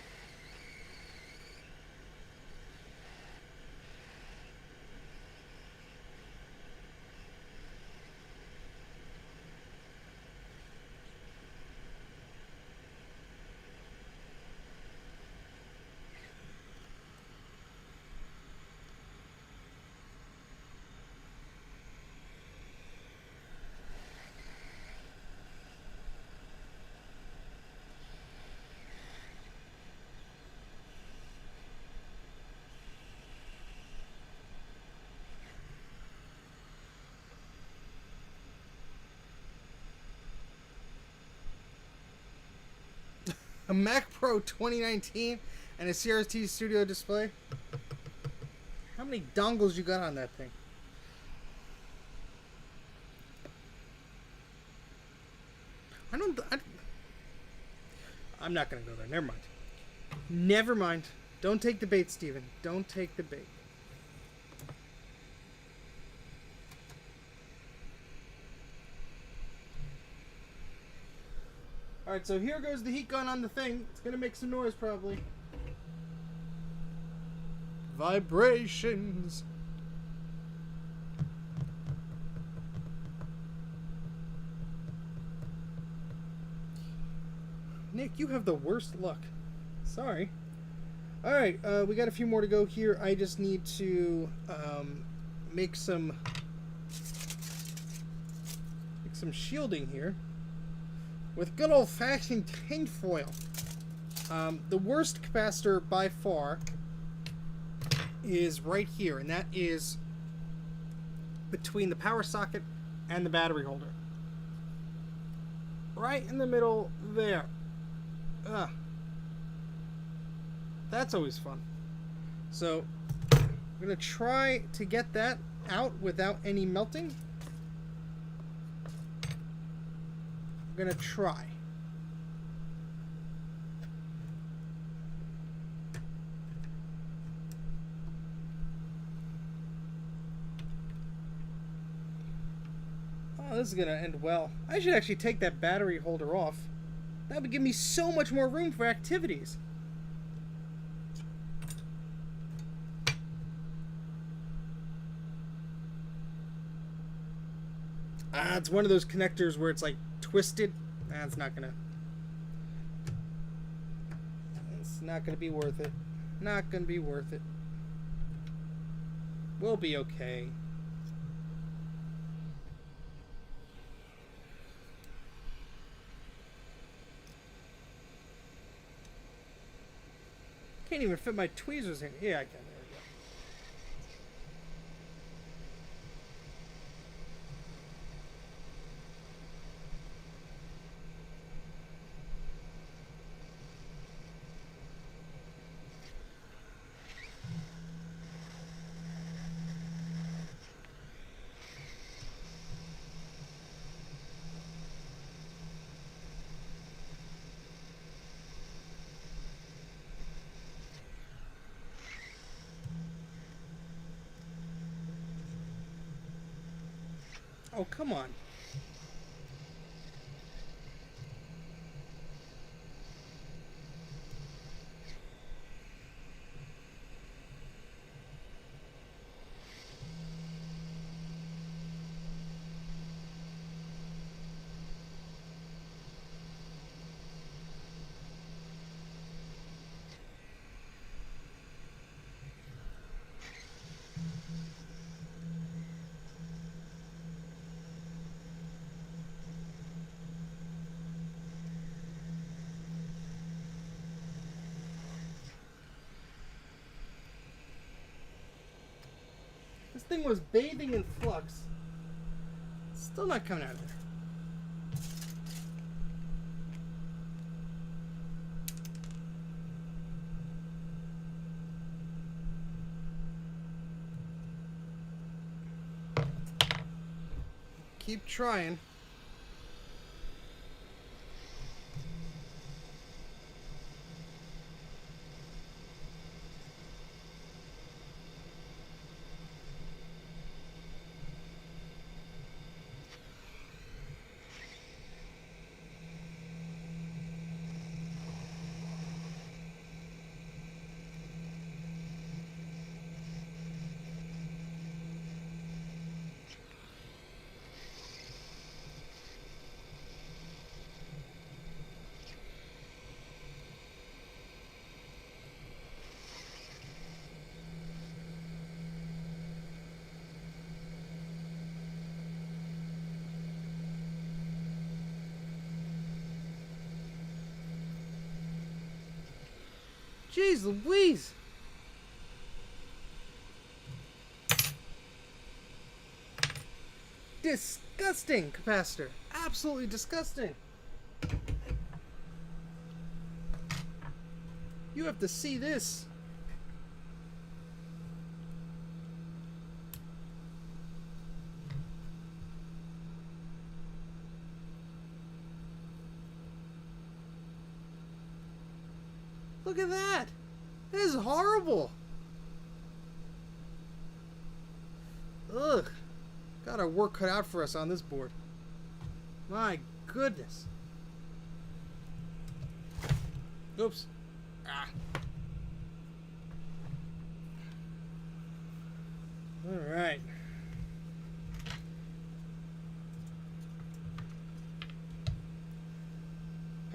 A Mac Pro 2019 and a CRT Studio display. How many dongles you got on that thing? I'm not gonna go there. Never mind. Never mind. Don't take the bait, Steven. Don't take the bait. Alright, so here goes the heat gun on the thing. It's gonna make some noise, probably. Vibrations. Nick, you have the worst luck. Sorry. Alright, we got a few more to go here. I just need to make some shielding here with good old-fashioned tinfoil. The worst capacitor by far is right here, and that is between the power socket and the battery holder. Right in the middle there. That's always fun. So, I'm going to try to get that out without any melting. I'm going to try. Oh, this is going to end well. I should actually take that battery holder off. That would give me so much more room for activities. It's one of those connectors where it's like twisted. It's not gonna be worth it. Not gonna be worth it. We'll be okay. Can't even fit my tweezers in. Yeah, I can. There we go. Oh, come on. This thing was bathing in flux. It's still not coming out of there. Keep trying. Jeez Louise! Disgusting capacitor. Absolutely disgusting. You have to see this. Look at that. This is horrible. Ugh. Got our work cut out for us on this board. My goodness. Oops. Ah. All right.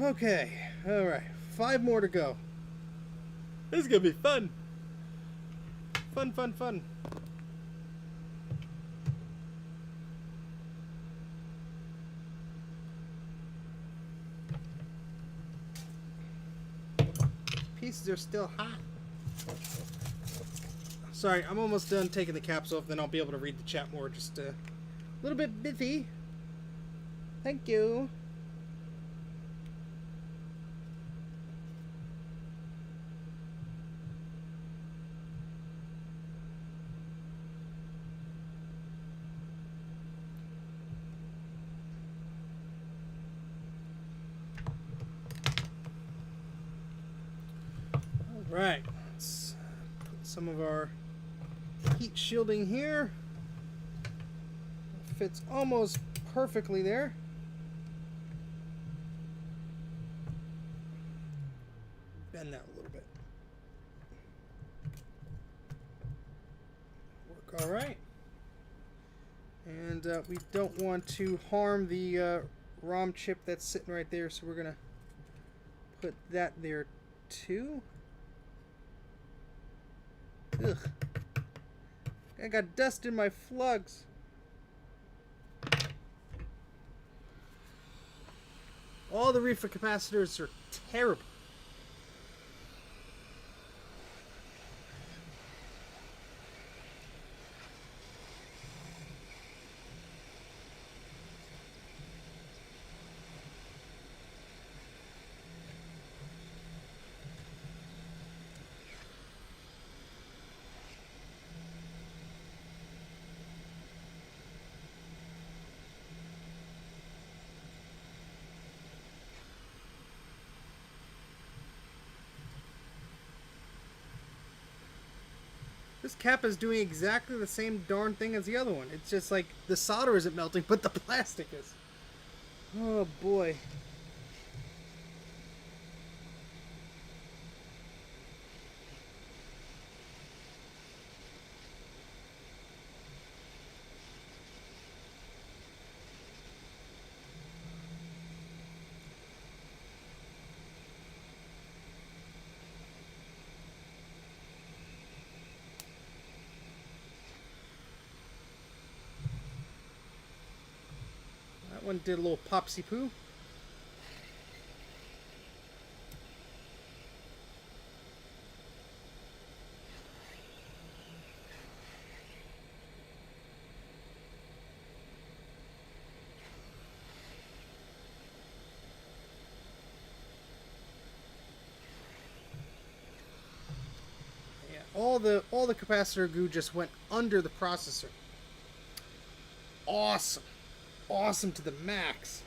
Okay. All right. 5 more to go. This is gonna be fun. Fun, fun, fun. Pieces are still hot. Sorry, I'm almost done taking the caps off, then I'll be able to read the chat more. Just a little bit busy. Thank you. Right, let's put some of our heat shielding here. Fits almost perfectly there. Bend that a little bit. Work all right. And we don't want to harm the ROM chip that's sitting right there, so we're gonna put that there too. Ugh. I got dust in my flugs. All the reefer capacitors are terrible. This cap is doing exactly the same darn thing as the other one. It's just like the solder isn't melting, but the plastic is. Oh boy. That one did a little popsy poo. all the capacitor goo just went under the processor. Awesome. Awesome to the max.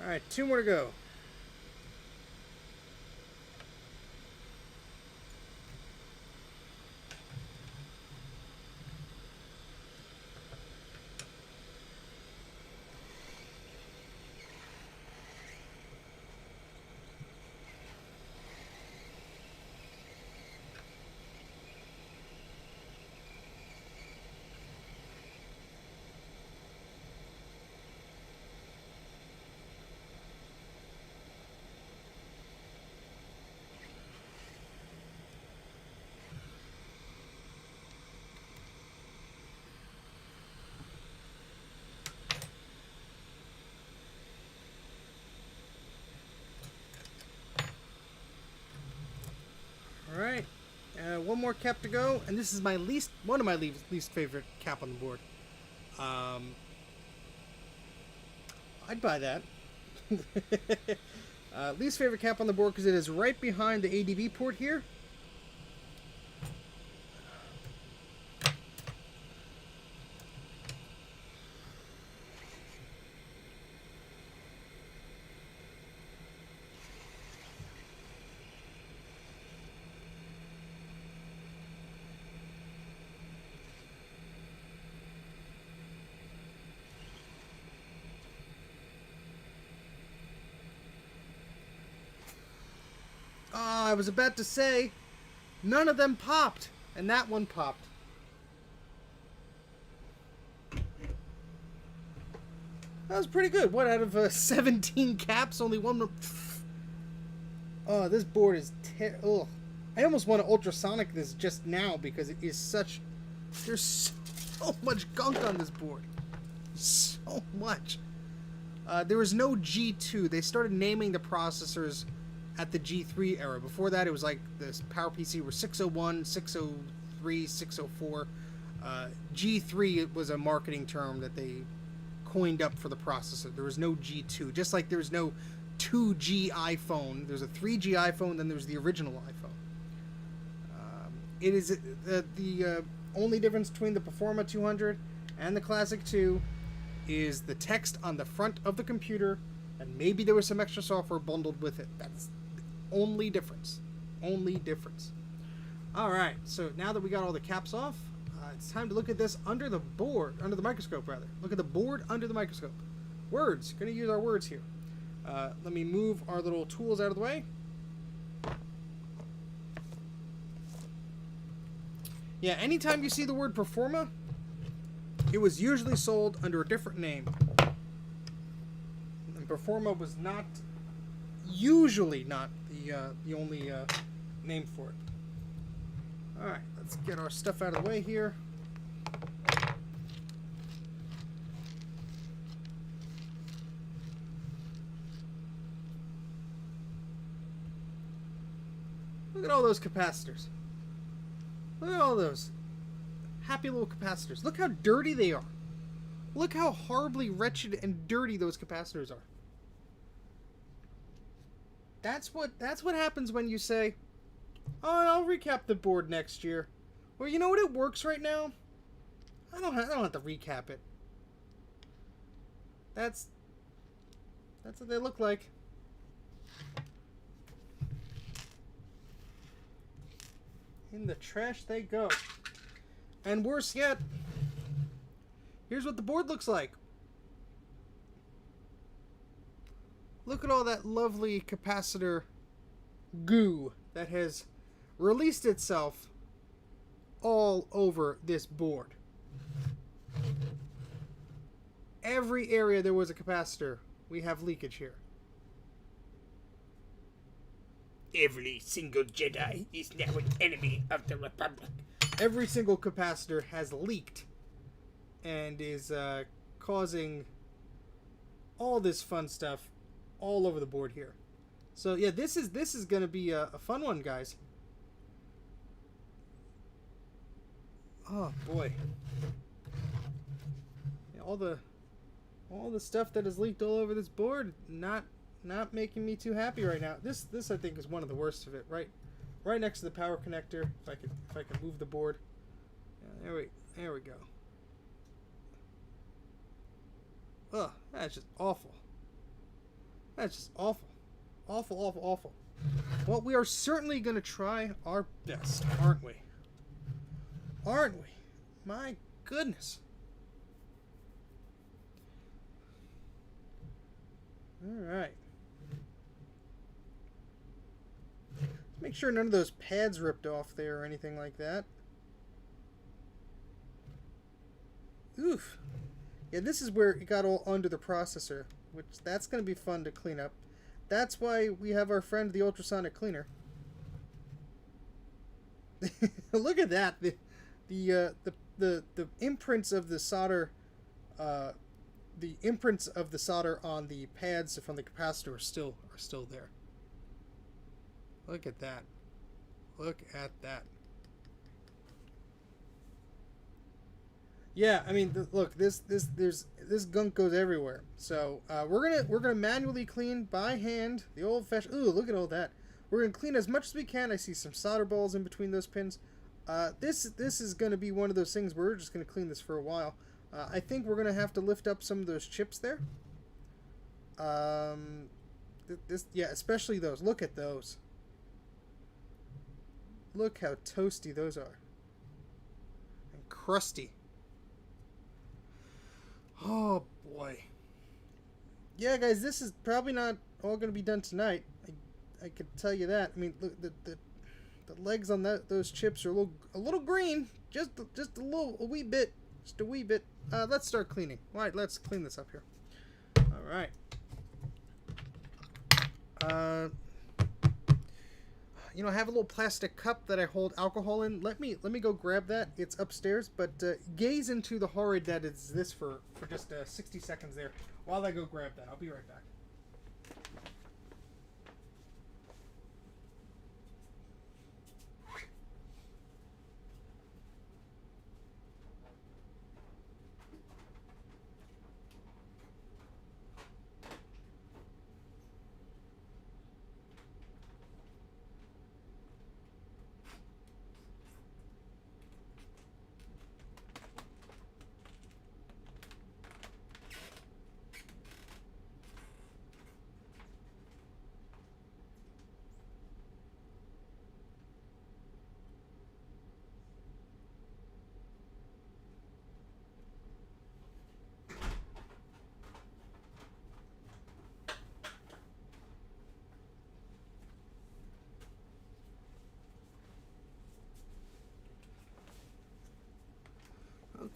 Alright, 2 more to go. Alright, one more cap to go, and this is my one of my least favorite cap on the board. I'd buy that. Least favorite cap on the board because it is right behind the ADB port here. I was about to say, none of them popped, and that one popped. That was pretty good. What, out of 17 caps, only one... Oh, this board is... Ugh. I almost want to ultrasonic this just now because it is such... There's so much gunk on this board. So much. There was no G2. They started naming the processors at the G3 era. Before that, it was like this PowerPC were 601, 603, 604. G3 was a marketing term that they coined up for the processor. There was no G2. Just like there was no 2G iPhone. There's a 3G iPhone, then there's the original iPhone. It is the only difference between the Performa 200 and the Classic 2 is the text on the front of the computer, and maybe there was some extra software bundled with it. That's the only difference. Only difference. Alright, so now that we got all the caps off, it's time to look at this under the microscope rather. Look at the board under the microscope. Words. Going to use our words here. Let me move our little tools out of the way. Yeah, anytime you see the word Performa, it was usually sold under a different name. And Performa was usually not the only name for it. Alright, let's get our stuff out of the way here. Look at all those capacitors. Look at all those happy little capacitors. Look how dirty they are. Look how horribly wretched and dirty those capacitors are. That's what happens when you say, "Oh, I'll recap the board next year." Well, you know what? It works right now. I don't have to recap it. That's what they look like. In the trash they go. And worse yet, here's what the board looks like. Look at all that lovely capacitor goo that has released itself all over this board. Every area there was a capacitor, we have leakage here. Every single Jedi is now an enemy of the Republic. Every single capacitor has leaked and is causing all this fun stuff all over the board here. So yeah, this is gonna be a fun one, guys. Oh boy, yeah, all the stuff that is leaked all over this board, not making me too happy right now. This I think is one of the worst of it. Right next to the power connector. If I can move the board. Yeah, there we go. Ugh, that's just awful. That's just awful. Awful, awful, awful. Well, we are certainly going to try our best, aren't we? Aren't we? My goodness. Alright. Make sure none of those pads ripped off there or anything like that. Oof. Yeah, this is where it got all under the processor, which that's going to be fun to clean up. That's why we have our friend the ultrasonic cleaner. Look at that. The imprints of the solder the imprints of the solder on the pads from the capacitor are still there. Look at that. Look at that. Yeah, I mean, look, this gunk goes everywhere. So we're gonna manually clean by hand the old-fashioned. Ooh, look at all that. We're gonna clean as much as we can. I see some solder balls in between those pins. This is gonna be one of those things where we're just gonna clean this for a while. I think we're gonna have to lift up some of those chips there. Yeah, especially those. Look at those. Look how toasty those are. And crusty. Oh boy. Yeah, guys, this is probably not all going to be done tonight. I can tell you that. I mean, look, the legs on those chips are a little green, just a wee bit, just a wee bit. Let's start cleaning. All right, let's clean this up here. All right. You know, I have a little plastic cup that I hold alcohol in. Let me go grab that. It's upstairs, but gaze into the horror that is this for just 60 seconds there while I go grab that. I'll be right back.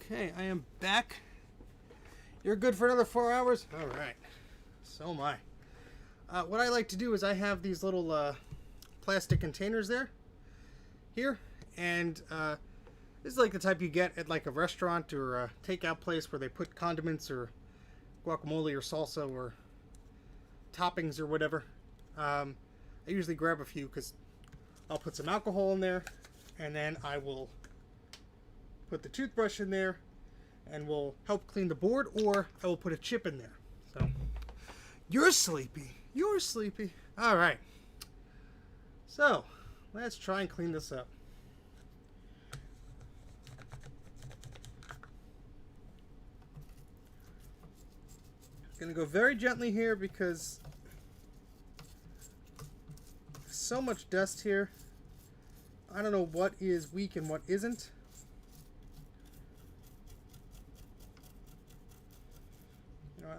Okay, I am back. You're good for another 4 hours? All right. So am I. What I like to do is I have these little plastic containers here, and this is like the type you get at like a restaurant or a takeout place where they put condiments or guacamole or salsa or toppings or whatever. I usually grab a few because I'll put some alcohol in there, and then I will put the toothbrush in there and will help clean the board, or I will put a chip in there. So you're sleepy. You're sleepy. All right. So let's try and clean this up. I'm going to go very gently here because there's so much dust here. I don't know what is weak and what isn't.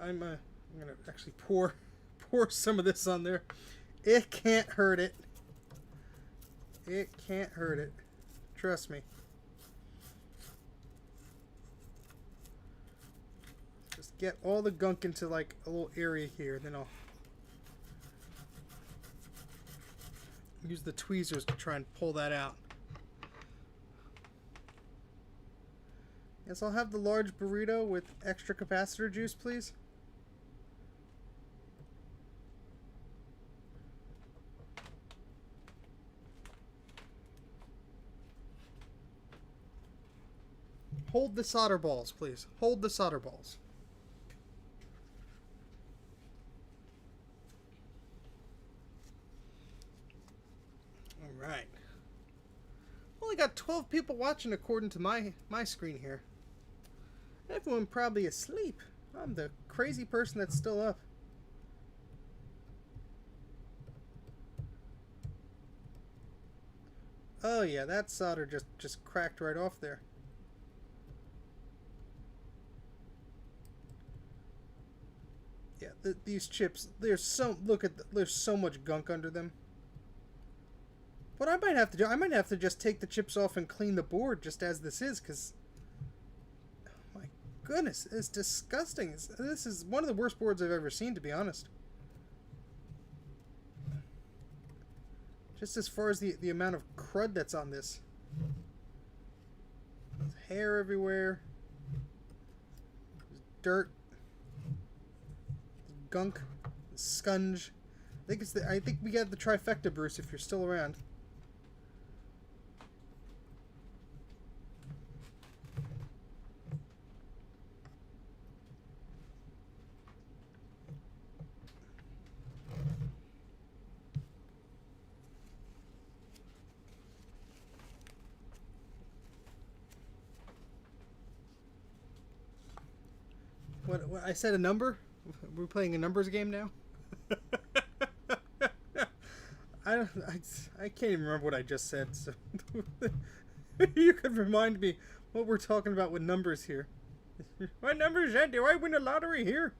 I'm gonna actually pour some of this on there. It can't hurt it. It can't hurt it. Trust me. Just get all the gunk into like a little area here, then I'll use the tweezers to try and pull that out. Yes, I'll have the large burrito with extra capacitor juice, please. hold the solder balls, please. Hold the solder balls. All right. Only got 12 people watching according to my screen here. Everyone probably asleep. I'm the crazy person that's still up. Oh yeah, that solder just cracked right off there. Yeah, these chips, there's so much gunk under them. What I might have to do, I might have to just take the chips off and clean the board just as this is, because oh my goodness, it's disgusting. This is one of the worst boards I've ever seen, to be honest. Just as far as the amount of crud that's on this. There's hair everywhere. There's dirt. There's gunk. There's scunge. I think we got the trifecta, Bruce, if you're still around. What I said a number? We're playing a numbers game now? I can't even remember what I just said, so you could remind me what we're talking about with numbers here. What numbers that? Do I win the lottery here?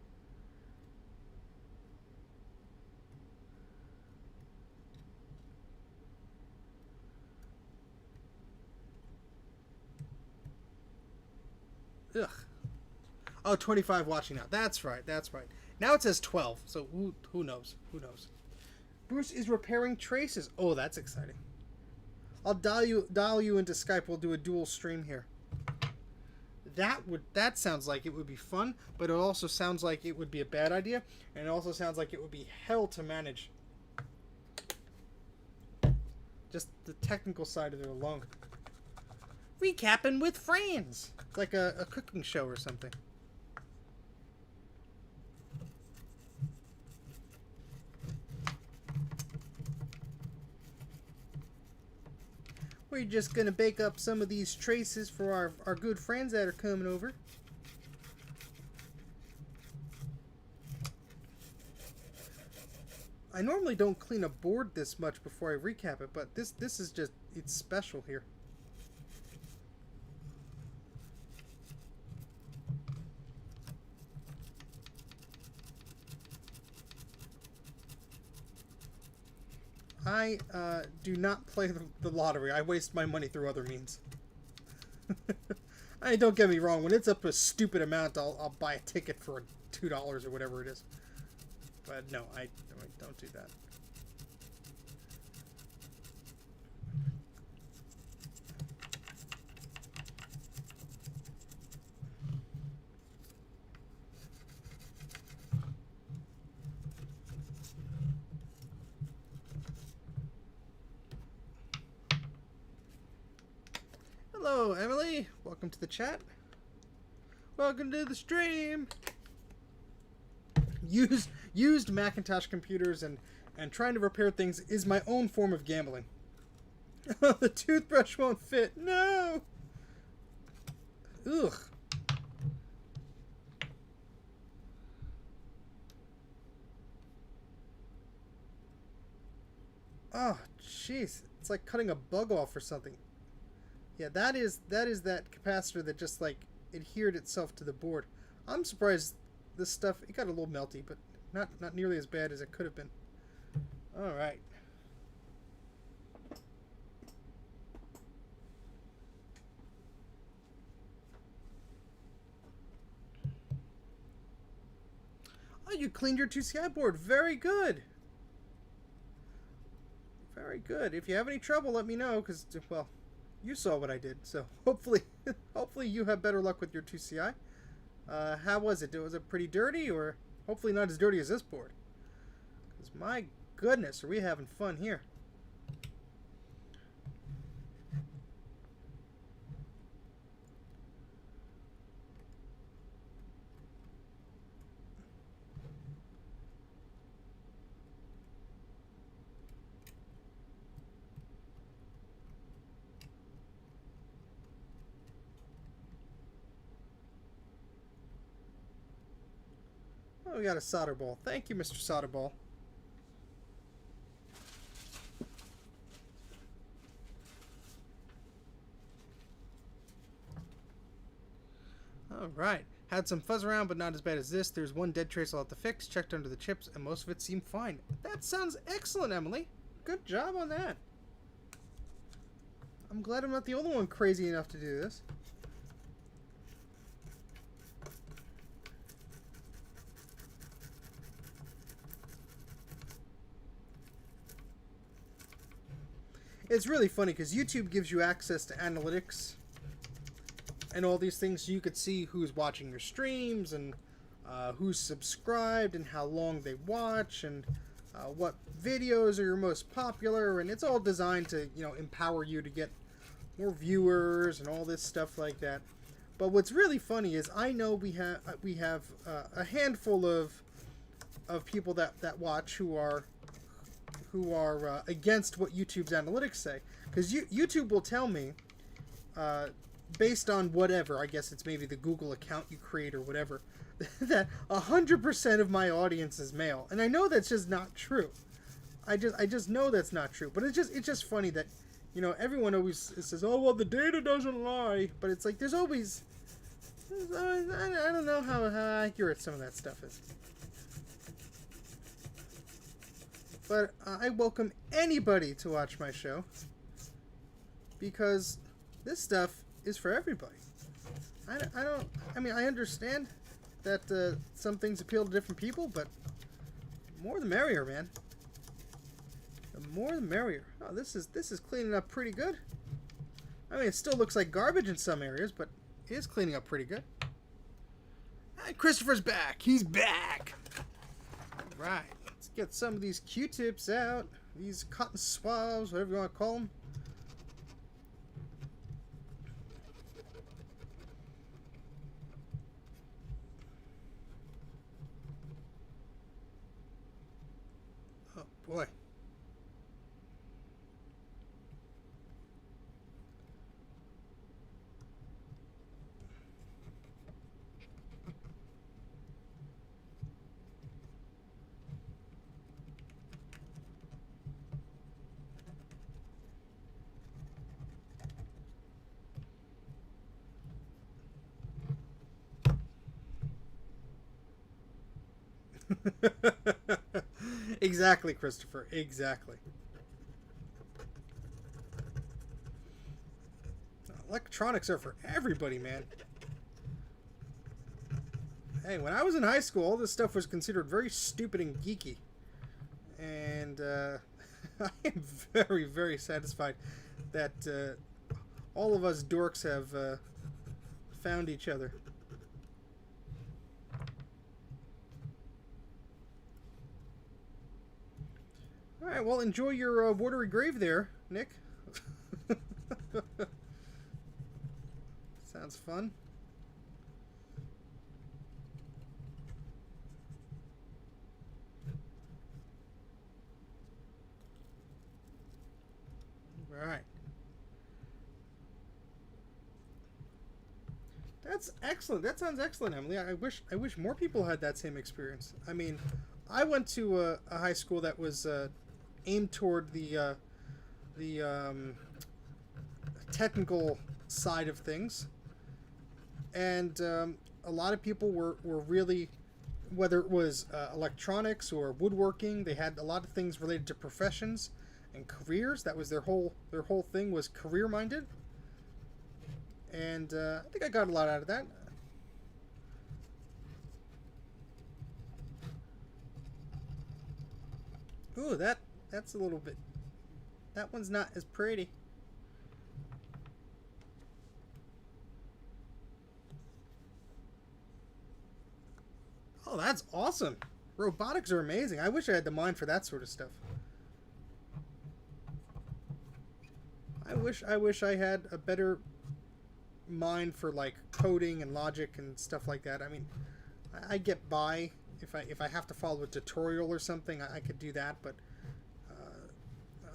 Ugh. Oh, 25 watching now. That's right. That's right. Now it says 12. So who knows? Who knows? Bruce is repairing traces. Oh, that's exciting. I'll dial you into Skype. We'll do a dual stream here. That sounds like it would be fun, but it also sounds like it would be a bad idea, and it also sounds like it would be hell to manage. Just the technical side of it alone. Recapping with friends. It's like a cooking show or something. We're just gonna bake up some of these traces for our good friends that are coming over. I normally don't clean a board this much before I recap it, but this is just, it's special here. I do not play the lottery. I waste my money through other means. I don't get me wrong. When it's up to a stupid amount, I'll buy a ticket for $2 or whatever it is. But no, I don't do that. Hello, Emily. Welcome to the chat. Welcome to the stream. Used Macintosh computers and trying to repair things is my own form of gambling. The toothbrush won't fit. No. Ugh. Oh, jeez. It's like cutting a bug off or something. Yeah, that is that capacitor that just like adhered itself to the board. I'm surprised this stuff, it got a little melty, but not nearly as bad as it could have been. All right. Oh, you cleaned your 2CI board. Very good. Very good. If you have any trouble, let me know, because, well, you saw what I did, so hopefully you have better luck with your 2CI. How was it? Was it pretty dirty, or hopefully not as dirty as this board? Because my goodness, are we having fun here? Oh, we got a solder ball. Thank you, Mr. Solder Ball. Alright. Had some fuzz around, but not as bad as this. There's one dead trace I'll have to fix. Checked under the chips, and most of it seemed fine. That sounds excellent, Emily. Good job on that. I'm glad I'm not the only one crazy enough to do this. It's really funny because YouTube gives you access to analytics and all these things, so you could see who's watching your streams and who's subscribed and how long they watch and what videos are your most popular, and it's all designed to, you know, empower you to get more viewers and all this stuff like that. But what's really funny is I know we have a handful of people that watch who are against what YouTube's analytics say, because YouTube will tell me based on whatever, I guess it's maybe the Google account you create or whatever, that 100% of my audience is male, and I know that's just not true. I just know that's not true. But it's just funny that, you know, everyone always says, "Oh well, the data doesn't lie," but it's like there's always I don't know how accurate some of that stuff is. But I welcome anybody to watch my show, because this stuff is for everybody. I mean, I understand that some things appeal to different people, but more the merrier, man. The more the merrier. Oh, this is cleaning up pretty good. I mean, it still looks like garbage in some areas, but it is cleaning up pretty good. And Christopher's back. He's back. All right. Let's get some of these Q-tips out. These cotton swabs, whatever you want to call them. Oh, boy. Exactly, Christopher. Exactly. Electronics are for everybody, man. Hey, when I was in high school, all this stuff was considered very stupid and geeky. And I am very, very satisfied that all of us dorks have found each other. Alright, well, enjoy your watery grave there, Nick. Sounds fun. Alright. That's excellent. That sounds excellent, Emily. I wish more people had that same experience. I mean, I went to a high school that was aimed toward the technical side of things, and a lot of people were really, whether it was electronics or woodworking, they had a lot of things related to professions and careers. That was their whole thing, was career minded, and I think I got a lot out of that. Ooh, that's a little bit... That one's not as pretty. Oh, that's awesome. Robotics are amazing. I wish I had the mind for that sort of stuff. I wish I had a better mind for, like, coding and logic and stuff like that. I mean, I get by if I have to follow a tutorial or something. I could do that, but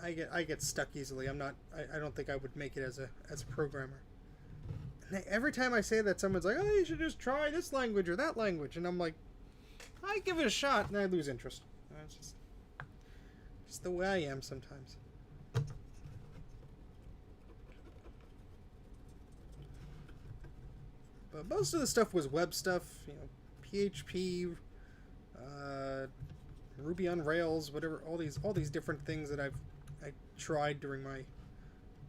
I get stuck easily. I don't think I would make it as a programmer. And every time I say that, someone's like, "Oh, you should just try this language or that language," and I'm like, I give it a shot and I lose interest. It's just the way I am sometimes. But most of the stuff was web stuff, you know, PHP, Ruby on Rails, whatever, all these different things that I tried during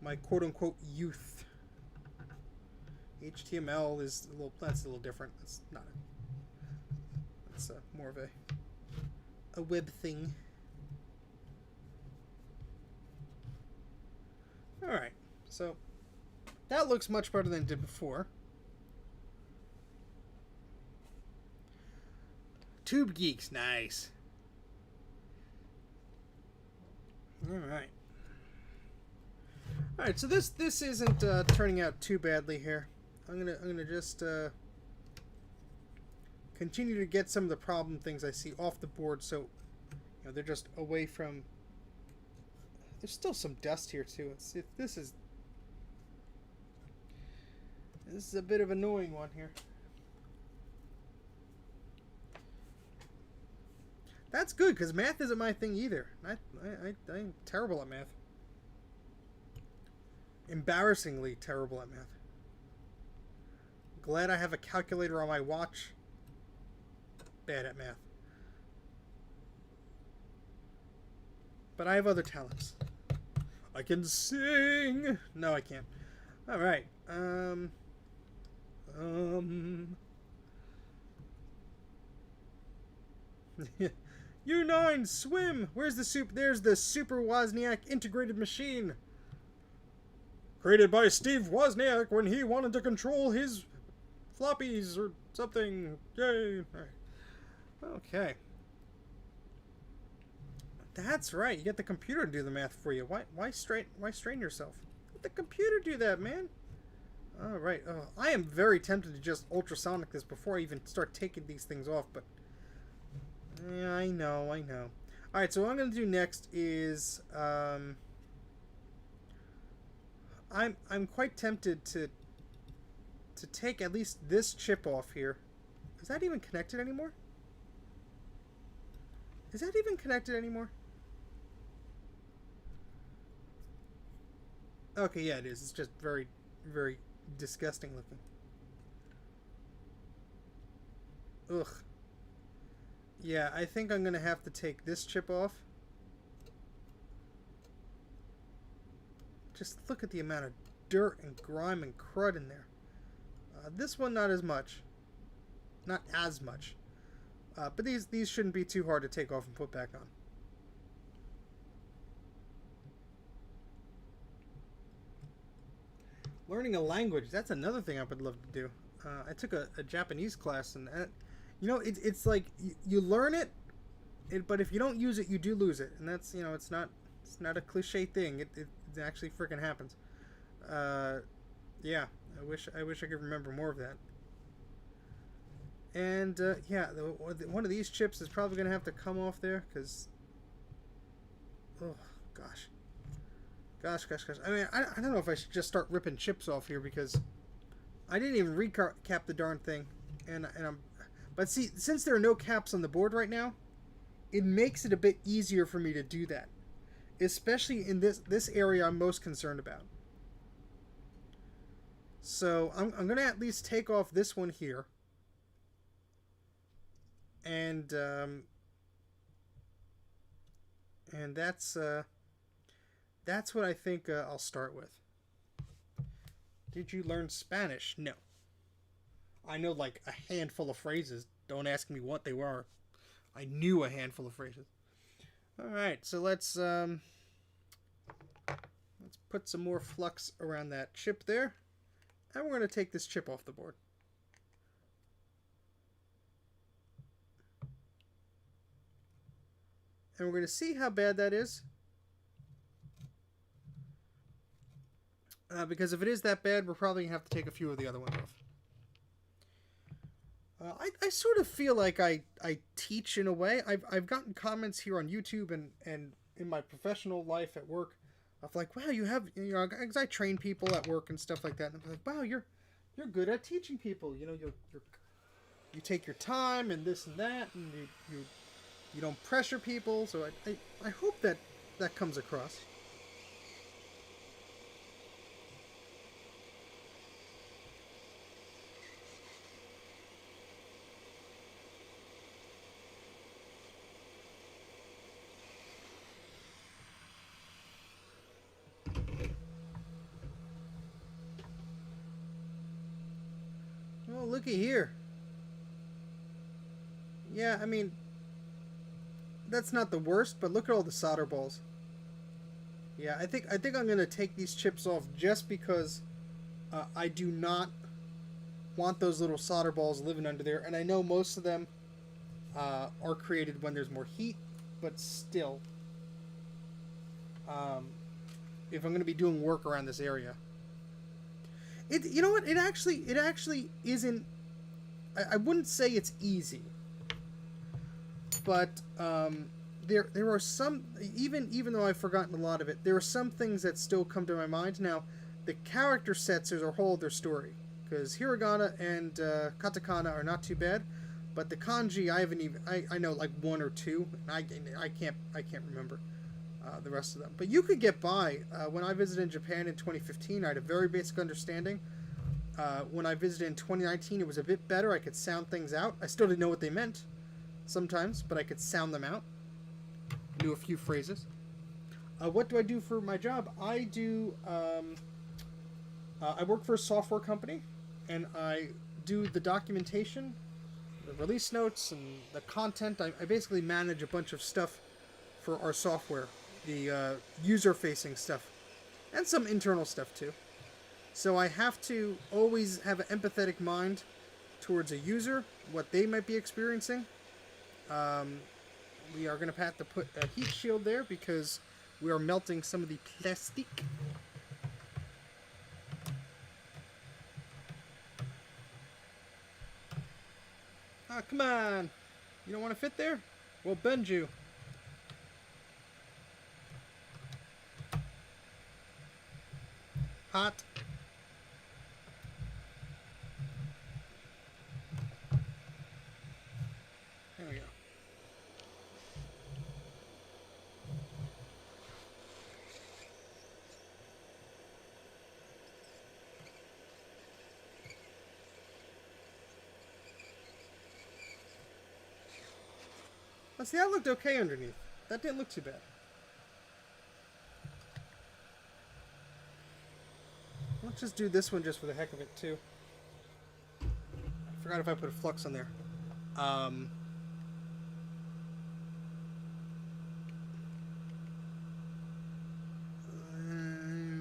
my quote unquote youth. HTML is that's a little different. It's not it's more of a web thing. All right, so that looks much better than it did before. Tube Geeks, nice. All right, so this isn't turning out too badly here. I'm gonna just continue to get some of the problem things I see off the board, so you know they're just away from. There's still some dust here too. This is a bit of an annoying one here. That's good, because math isn't my thing either. I'm terrible at math. Embarrassingly terrible at math. Glad I have a calculator on my watch. Bad at math. But I have other talents. I can sing! No, I can't. Alright. U9, swim! Where's the soup? There's the Super Wozniak integrated machine. Created by Steve Wozniak when he wanted to control his floppies or something. Yay! All right. Okay. That's right. You get the computer to do the math for you. Why strain yourself? Let the computer do that, man. All right. Oh, I am very tempted to just ultrasonic this before I even start taking these things off, but yeah, I know. All right, so what I'm going to do next is I'm quite tempted to take at least this chip off here. Is that even connected anymore? Okay, yeah, it is. It's just very, very disgusting looking. Ugh. Yeah, I think I'm going to have to take this chip off. Just look at the amount of dirt and grime and crud in there. This one, not as much. Not as much. But these shouldn't be too hard to take off and put back on. Learning a language, that's another thing I would love to do. I took a Japanese class, and you know, it's like you learn it, but if you don't use it, you do lose it, and that's, you know, it's not a cliche thing. It actually freaking happens. Yeah, I wish I could remember more of that. And yeah, one of these chips is probably gonna have to come off there because, oh gosh. I mean, I don't know if I should just start ripping chips off here because I didn't even recap the darn thing, but see, since there are no caps on the board right now, it makes it a bit easier for me to do that, especially in this area I'm most concerned about. So I'm gonna at least take off this one here, and that's what I think I'll start with. Did you learn Spanish? No. I know like a handful of phrases. Don't ask me what they were. I knew a handful of phrases. Alright, so let's put some more flux around that chip there. And we're going to take this chip off the board. And we're going to see how bad that is. Because if it is that bad, we're probably going to have to take a few of the other ones off. I sort of feel like I teach in a way. I've gotten comments here on YouTube and in my professional life at work of like, wow, you have, you know, because I train people at work and stuff like that. And I'm like, wow, you're good at teaching people. You know, you take your time and this and that, and you don't pressure people. So I hope that that comes across. Oh, looky here. Yeah, I mean, that's not the worst, but look at all the solder balls. Yeah, I think I'm gonna take these chips off just because I do not want those little solder balls living under there, and I know most of them are created when there's more heat, but still, if I'm gonna be doing work around this area, you know what? It actually isn't. I wouldn't say it's easy, but there are some, even though I've forgotten a lot of it, there are some things that still come to my mind. Now, the character sets are a whole other story, because hiragana and katakana are not too bad, but the kanji I know like one or two, and I can't remember the rest of them. But you could get by. When I visited in Japan in 2015, I had a very basic understanding. When I visited in 2019, it was a bit better. I could sound things out. I still didn't know what they meant sometimes, but I could sound them out. Knew a few phrases. What do I do for my job? I work for a software company, and I do the documentation, the release notes, and the content. I basically manage a bunch of stuff for our software, the user-facing stuff, and some internal stuff too. So I have to always have an empathetic mind towards a user, what they might be experiencing. We are going to have to put a heat shield there because we are melting some of the plastic. Ah, come on. You don't want to fit there? We'll bend you. Hot. There we go. Let's see, that looked okay underneath. That didn't look too bad. Let's just do this one just for the heck of it, too. I forgot if I put a flux on there. There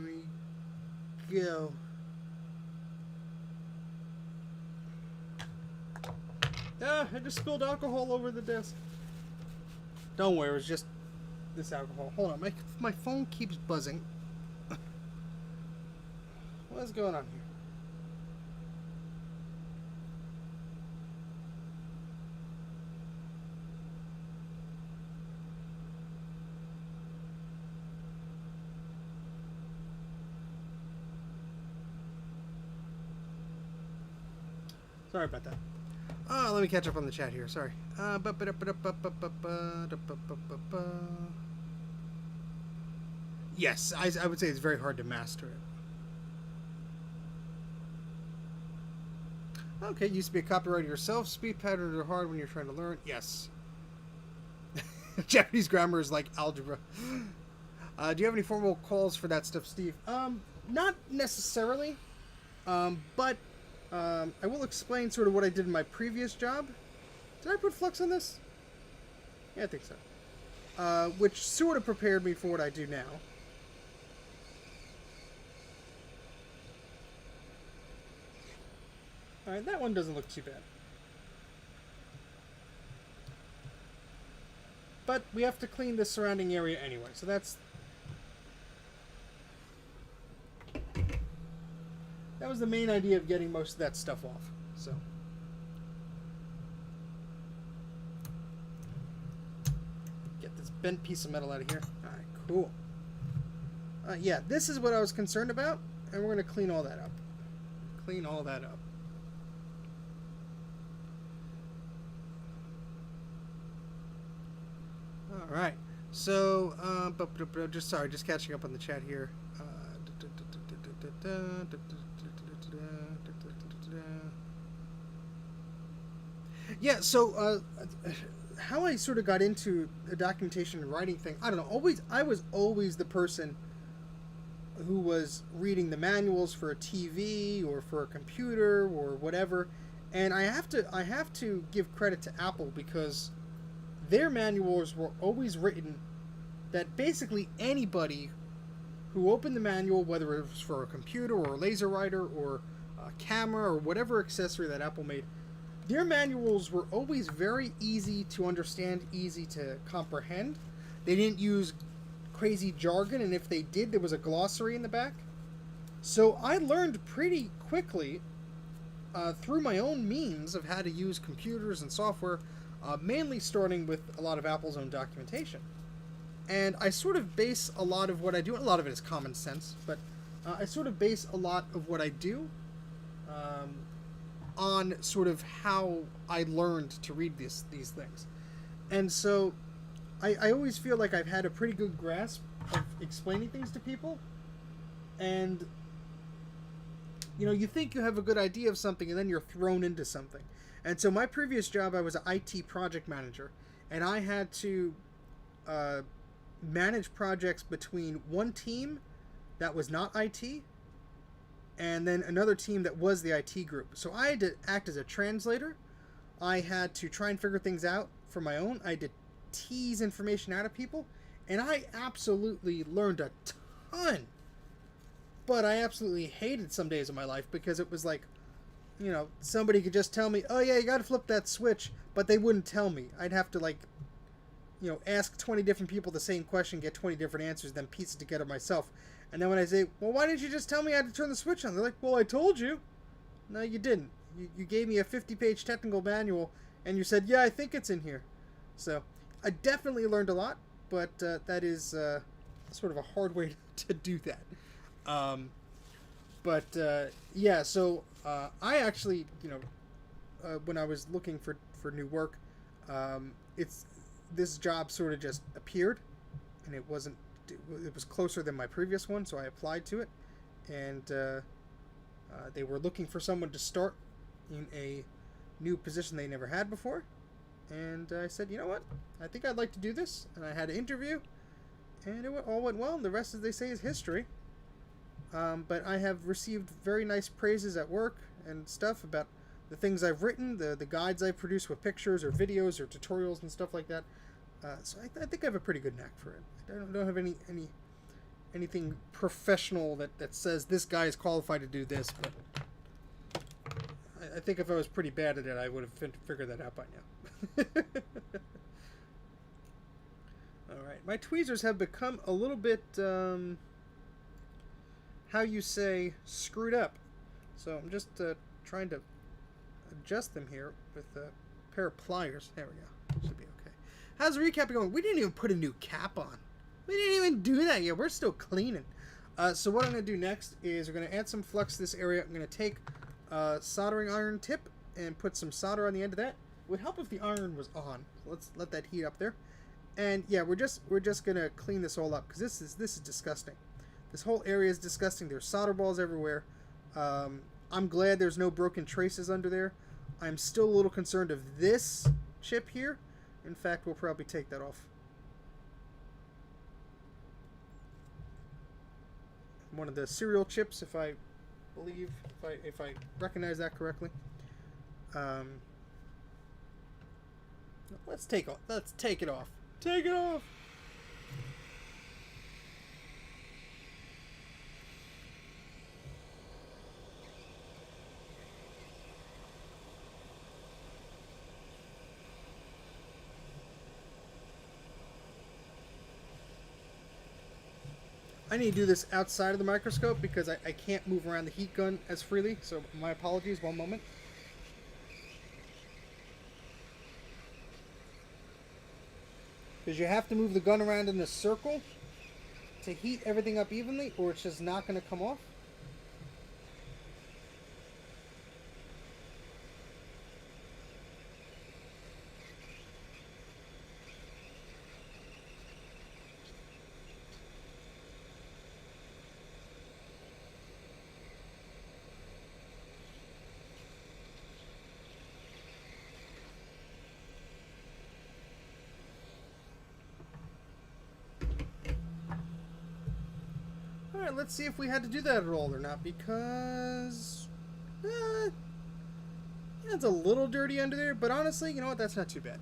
we go. Ah, I just spilled alcohol over the desk. Don't worry, it was just this alcohol. Hold on, my phone keeps buzzing. What's going on here? Sorry about that. Let me catch up on the chat here. Sorry. Yes, I would say it's very hard to master it. Okay, used to be a copywriter yourself. Speed patterns are hard when you're trying to learn. Yes. Japanese grammar is like algebra. Do you have any formal calls for that stuff, Steve? Not necessarily. But I will explain sort of what I did in my previous job. Did I put flux on this? Yeah, I think so. Which sort of prepared me for what I do now. Alright, that one doesn't look too bad. But we have to clean the surrounding area anyway, so that's... That was the main idea of getting most of that stuff off, so... Get this bent piece of metal out of here. Alright, cool. Yeah, this is what I was concerned about, and we're going to clean all that up. Clean all that up. All right. So, just catching up on the chat here. Yeah. So, how I sort of got into the documentation and writing thing, I don't know. I was always the person who was reading the manuals for a TV or for a computer or whatever, and I have to give credit to Apple because their manuals were always written that basically anybody who opened the manual, whether it was for a computer or a laser writer or a camera or whatever accessory that Apple made, their manuals were always very easy to understand, easy to comprehend. They didn't use crazy jargon, and if they did, there was a glossary in the back. So I learned pretty quickly through my own means of how to use computers and software, mainly starting with a lot of Apple's own documentation. And I sort of base a lot of what I do, a lot of it is common sense, but I sort of base a lot of what I do on sort of how I learned to read these things. And so I always feel like I've had a pretty good grasp of explaining things to people. And, you know, you think you have a good idea of something and then you're thrown into something. And so my previous job, I was an IT project manager. And I had to manage projects between one team that was not IT and then another team that was the IT group. So I had to act as a translator. I had to try and figure things out for my own. I had to tease information out of people. And I absolutely learned a ton. But I absolutely hated some days of my life because it was like, you know, somebody could just tell me, oh yeah, you got to flip that switch. But they wouldn't tell me. I'd have to, like, you know, ask 20 different people the same question, get 20 different answers, then piece it together myself. And then when I say, well, why didn't you just tell me I had to turn the switch on? They're like, well, I told you. No, you didn't. You gave me a 50-page technical manual, and you said, yeah, I think it's in here. So I definitely learned a lot, but that is sort of a hard way to do that. Yeah, so I actually, you know, when I was looking for new work, this job sort of just appeared, and it was closer than my previous one, so I applied to it, and they were looking for someone to start in a new position they never had before, and I said, you know what, I think I'd like to do this, and I had an interview, and it all went well, and the rest, as they say, is history. But I have received very nice praises at work and stuff about the things I've written, the guides I've produced with pictures or videos or tutorials and stuff like that. So I think I have a pretty good knack for it. I don't have anything professional that says this guy is qualified to do this, but I think if I was pretty bad at it, I would have figured that out by now. Alright, my tweezers have become a little bit, how you say, screwed up. So I'm just trying to adjust them here with a pair of pliers. There we go. Should be okay. How's the recap going? We didn't even put a new cap on. We didn't even do that yet. We're still cleaning. So what I'm going to do next is we're going to add some flux to this area. I'm going to take a soldering iron tip and put some solder on the end of that. It would help if the iron was on. So let's let that heat up there. And yeah, we're just going to clean this all up because this is disgusting. This whole area is disgusting. There's solder balls everywhere. I'm glad there's no broken traces under there. I'm still a little concerned of this chip here. In fact, we'll probably take that off. One of the cereal chips, if I believe, if I recognize that correctly. Let's take it off. Take it off. I need to do this outside of the microscope because I can't move around the heat gun as freely, so my apologies, one moment. Because you have to move the gun around in a circle to heat everything up evenly, or it's just not going to come off. Alright, let's see if we had to do that at all or not, because... yeah, it's a little dirty under there, but honestly, you know what? That's not too bad.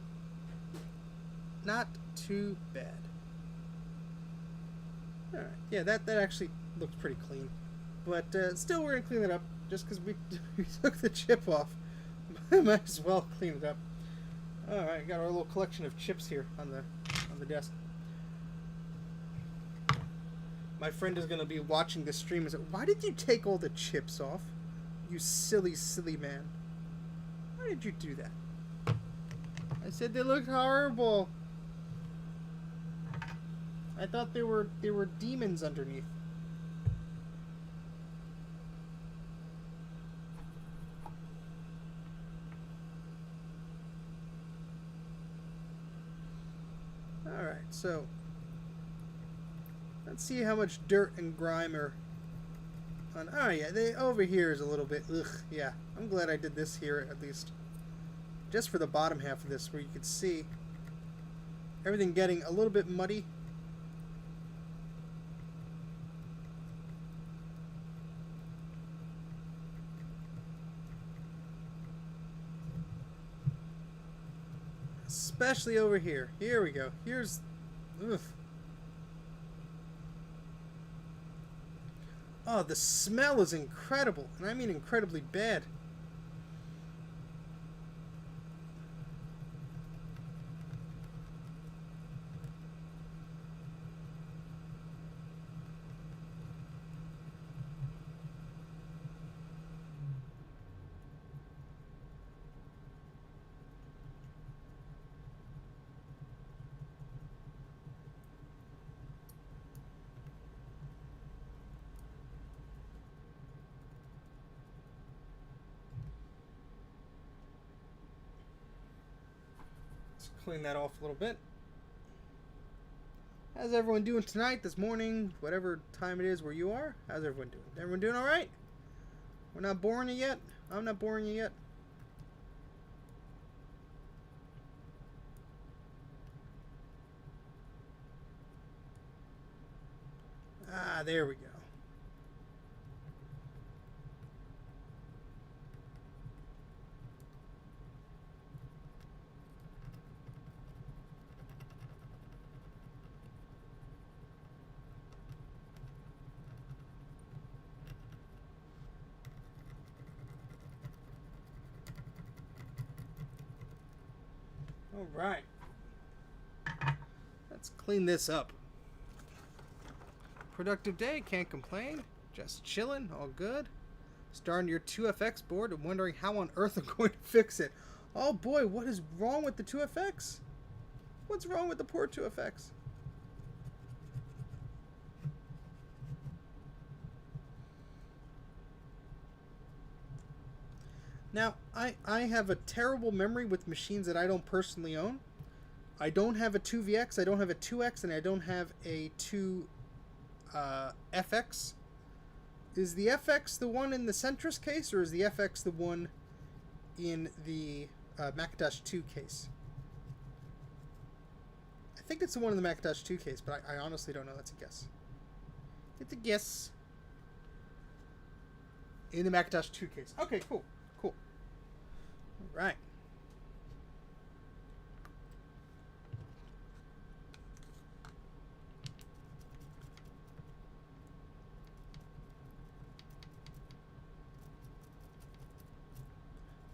Not too bad. Alright, yeah, that actually looks pretty clean. But still, we're going to clean it up, just because we took the chip off. Might as well clean it up. Alright, got our little collection of chips here on the desk. My friend is going to be watching this stream and say, "Why did you take all the chips off? You silly, silly man. Why did you do that?" I said they looked horrible. I thought there were demons underneath. Alright, so let's see how much dirt and grime are on. Oh yeah, over here is a little bit, ugh, yeah. I'm glad I did this here at least. Just for the bottom half of this, where you could see everything getting a little bit muddy. Especially over here. Here we go. Here's... ugh. Oh, the smell is incredible. And I mean incredibly bad. Clean that off a little bit. How's everyone doing tonight, this morning, whatever time it is where you are? How's everyone doing? Everyone doing alright? We're not boring you yet? I'm not boring you yet? Ah, there we go. Alright. Let's clean this up. Productive day, can't complain. Just chilling, all good. Starting your 2FX board and wondering how on earth I'm going to fix it. Oh boy, what is wrong with the 2FX? What's wrong with the poor 2FX? Now, I have a terrible memory with machines that I don't personally own. I don't have a 2VX, I don't have a 2X, and I don't have a 2FX. Is the FX the one in the Centris case, or is the FX the one in the Macintosh 2 case? I think it's the one in the Macintosh 2 case, but I honestly don't know. That's a guess. It's a guess. In the Macintosh 2 case. Okay, cool. Cool. All right.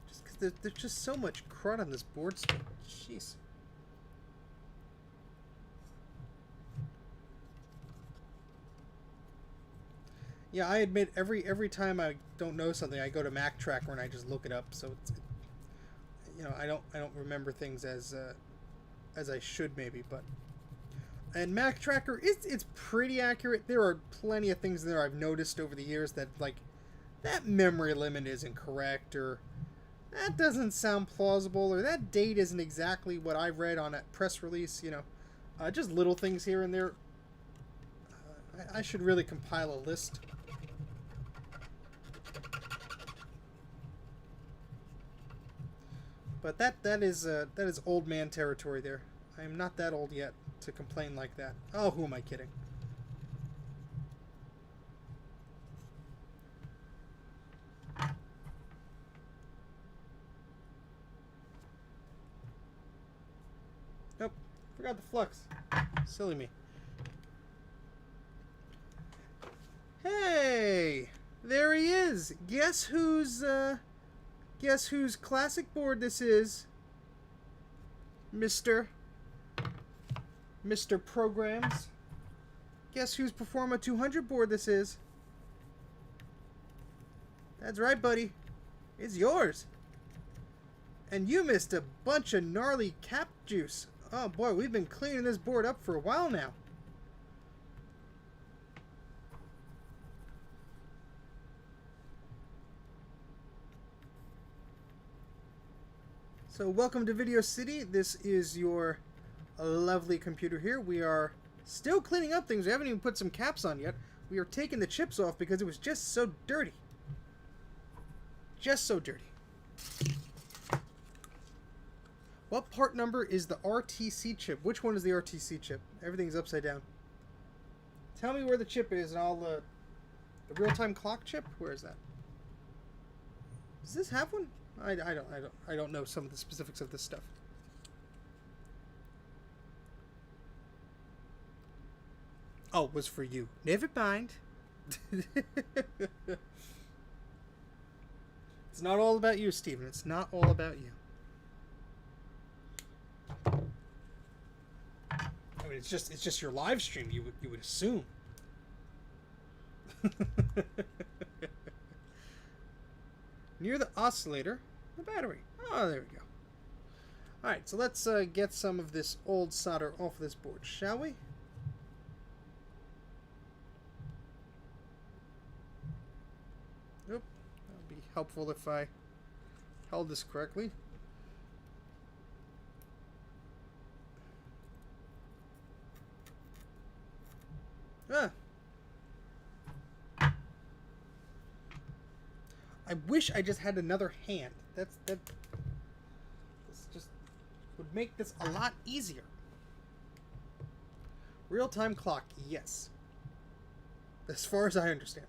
Just because there's just so much crud on this board still. Jeez. Yeah, I admit every time I don't know something, I go to Mac Tracker and I just look it up. So it's, you know, I don't remember things as I should maybe, but and Mac Tracker it's pretty accurate. There are plenty of things in there I've noticed over the years that like that memory limit isn't correct, or that doesn't sound plausible, or that date isn't exactly what I read on a press release. You know, just little things here and there. I should really compile a list. But that is old man territory there. I am not that old yet to complain like that. Oh, who am I kidding? Forgot the flux. Silly me. Hey! There he is! Guess whose classic board this is? Mr. Programs. Guess whose Performa 200 board this is? That's right, buddy. It's yours. And you missed a bunch of gnarly cap juice. Oh boy, we've been cleaning this board up for a while now. So welcome to Video City. This is your lovely computer here. We are still cleaning up things. We haven't even put some caps on yet. We are taking the chips off because it was just so dirty. Just so dirty. What part number is the RTC chip? Which one is the RTC chip? Everything's upside down. Tell me where the chip is and I'll the real-time clock chip? Where is that? Does this have one? I don't know some of the specifics of this stuff. Oh, it was for you. Never mind. It's not all about you, Steven. It's not all about you. I mean, it's just your live stream. You would assume. Near the oscillator, the battery. Oh, there we go. All right, so let's get some of this old solder off of this board, shall we? Nope. That would be helpful if I held this correctly. Ah. I wish I just had another hand. This just would make this a lot easier. Real-time clock, yes. As far as I understand.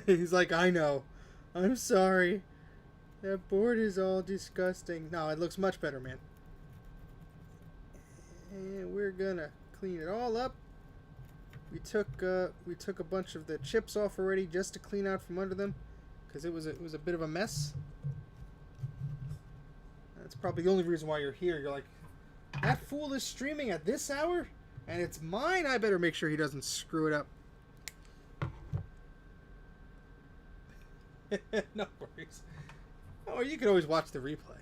He's like, I know. I'm sorry. That board is all disgusting. No, it looks much better, man. And we're gonna clean it all up. We took a bunch of the chips off already just to clean out from under them, because it was a bit of a mess. That's probably the only reason why you're here. You're like, that fool is streaming at this hour, and it's mine. I better make sure he doesn't screw it up. No worries. Or you can always watch the replay.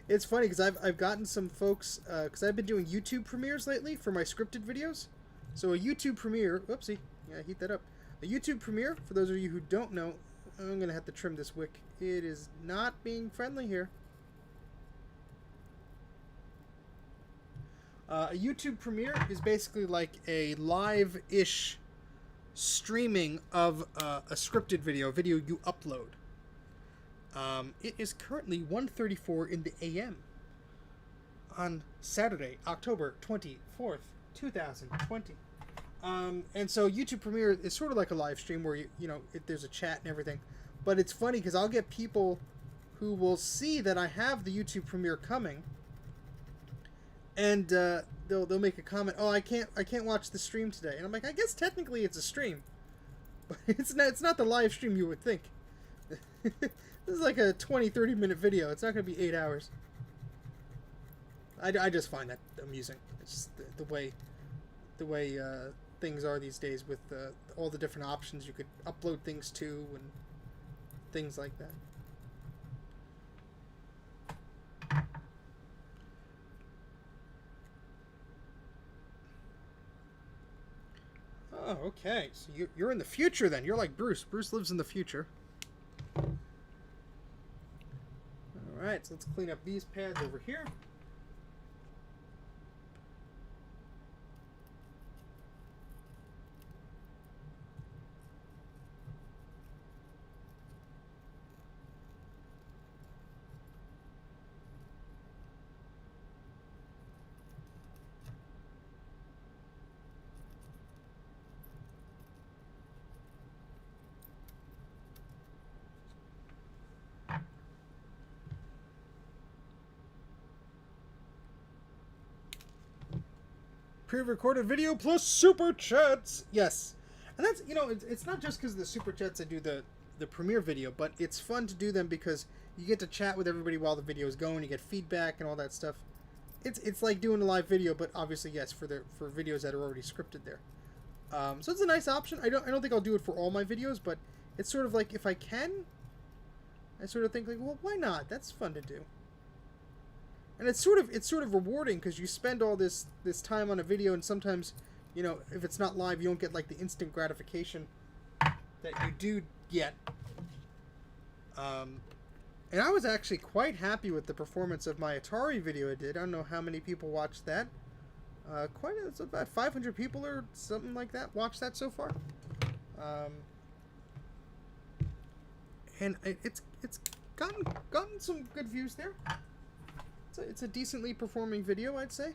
It's funny because I've gotten some folks because I've been doing YouTube premieres lately for my scripted videos. So a YouTube premiere, whoopsie, yeah, heat that up. A YouTube premiere, for those of you who don't know, I'm gonna have to trim this wick. It is not being friendly here. A YouTube premiere is basically like a live-ish streaming of a scripted video you upload. It is currently 1:34 in the AM on Saturday, October 24th, 2020. And so YouTube premiere is sort of like a live stream where there's a chat and everything. But it's funny because I'll get people who will see that I have the YouTube premiere coming. And they'll make a comment. Oh, I can't watch the stream today. And I'm like, I guess technically it's a stream, but it's not the live stream you would think. This is like a 20-30 minute video. It's not going to be 8 hours. I just find that amusing. It's just the way things are these days with all the different options you could upload things to and things like that. Oh, okay. So you're in the future then. You're like Bruce. Bruce lives in the future. Alright, so let's clean up these pads over here. Pre-recorded video plus super chats. Yes, and that's, you know, it's not just because of the super chats I do the premiere video, but it's fun to do them because you get to chat with everybody while the video is going. You get feedback and all that stuff. It's like doing a live video, but obviously yes, for videos that are already scripted there. So it's a nice option. I don't think I'll do it for all my videos, but it's sort of like, if I can, I sort of think like, well, why not? That's fun to do. And it's sort of rewarding because you spend all this time on a video, and sometimes, you know, if it's not live, you don't get like the instant gratification that you do get. And I was actually quite happy with the performance of my Atari video I did. I don't know how many people watched that. It's about 500 people or something like that watched that so far. And it's gotten some good views there. It's a decently performing video, I'd say.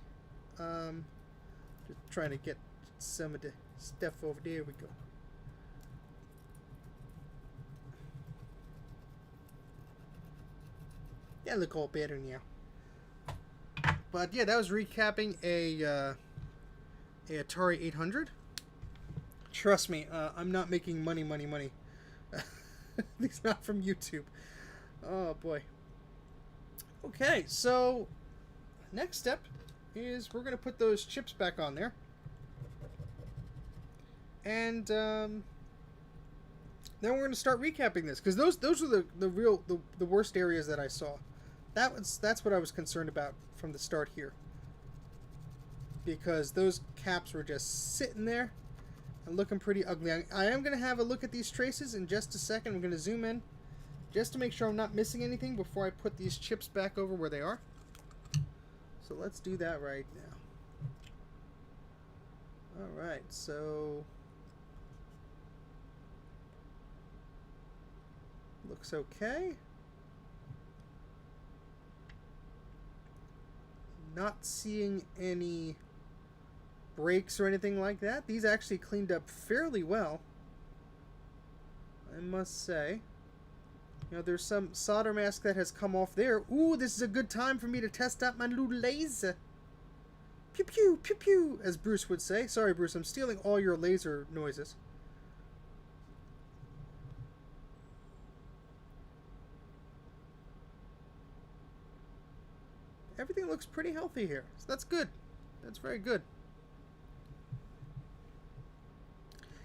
Just trying to get some of the stuff over there. We go. Yeah, look all better now. But yeah, that was recapping a Atari 800. Trust me, I'm not making money. At least not from YouTube. Oh boy. Okay, so next step is we're going to put those chips back on there. And then we're going to start recapping this, because those are the worst areas that I saw. That's what I was concerned about from the start here. Because those caps were just sitting there and looking pretty ugly. I am going to have a look at these traces in just a second. I'm going to zoom in just to make sure I'm not missing anything before I put these chips back over where they are. So let's do that right now. Alright, so looks okay. Not seeing any breaks or anything like that. These actually cleaned up fairly well, I must say. You know, there's some solder mask that has come off there. Ooh, this is a good time for me to test out my little laser. Pew pew, pew pew, as Bruce would say. Sorry, Bruce, I'm stealing all your laser noises. Everything looks pretty healthy here, so that's good. That's very good.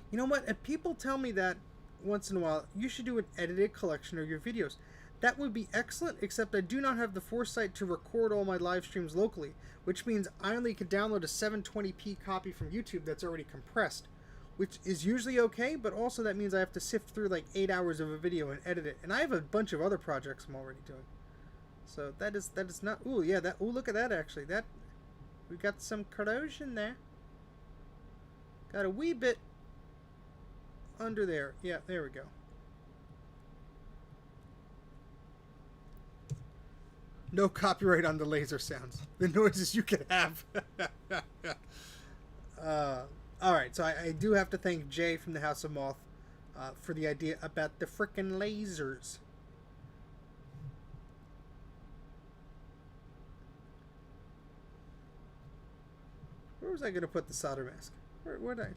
You know what? If people tell me that once in a while, you should do an edited collection of your videos. That would be excellent, except I do not have the foresight to record all my live streams locally, which means I only could download a 720p copy from YouTube that's already compressed, which is usually okay, but also that means I have to sift through like 8 hours of a video and edit it. And I have a bunch of other projects I'm already doing. So that is not, ooh, yeah, that, ooh, look at that actually. That, we got some corrosion there. Got a wee bit under there. Yeah, there we go. No copyright on the laser sounds. The noises you can have. Alright, so I do have to thank Jay from the House of Moth for the idea about the frickin' lasers. Where was I going to put the solder mask? Where did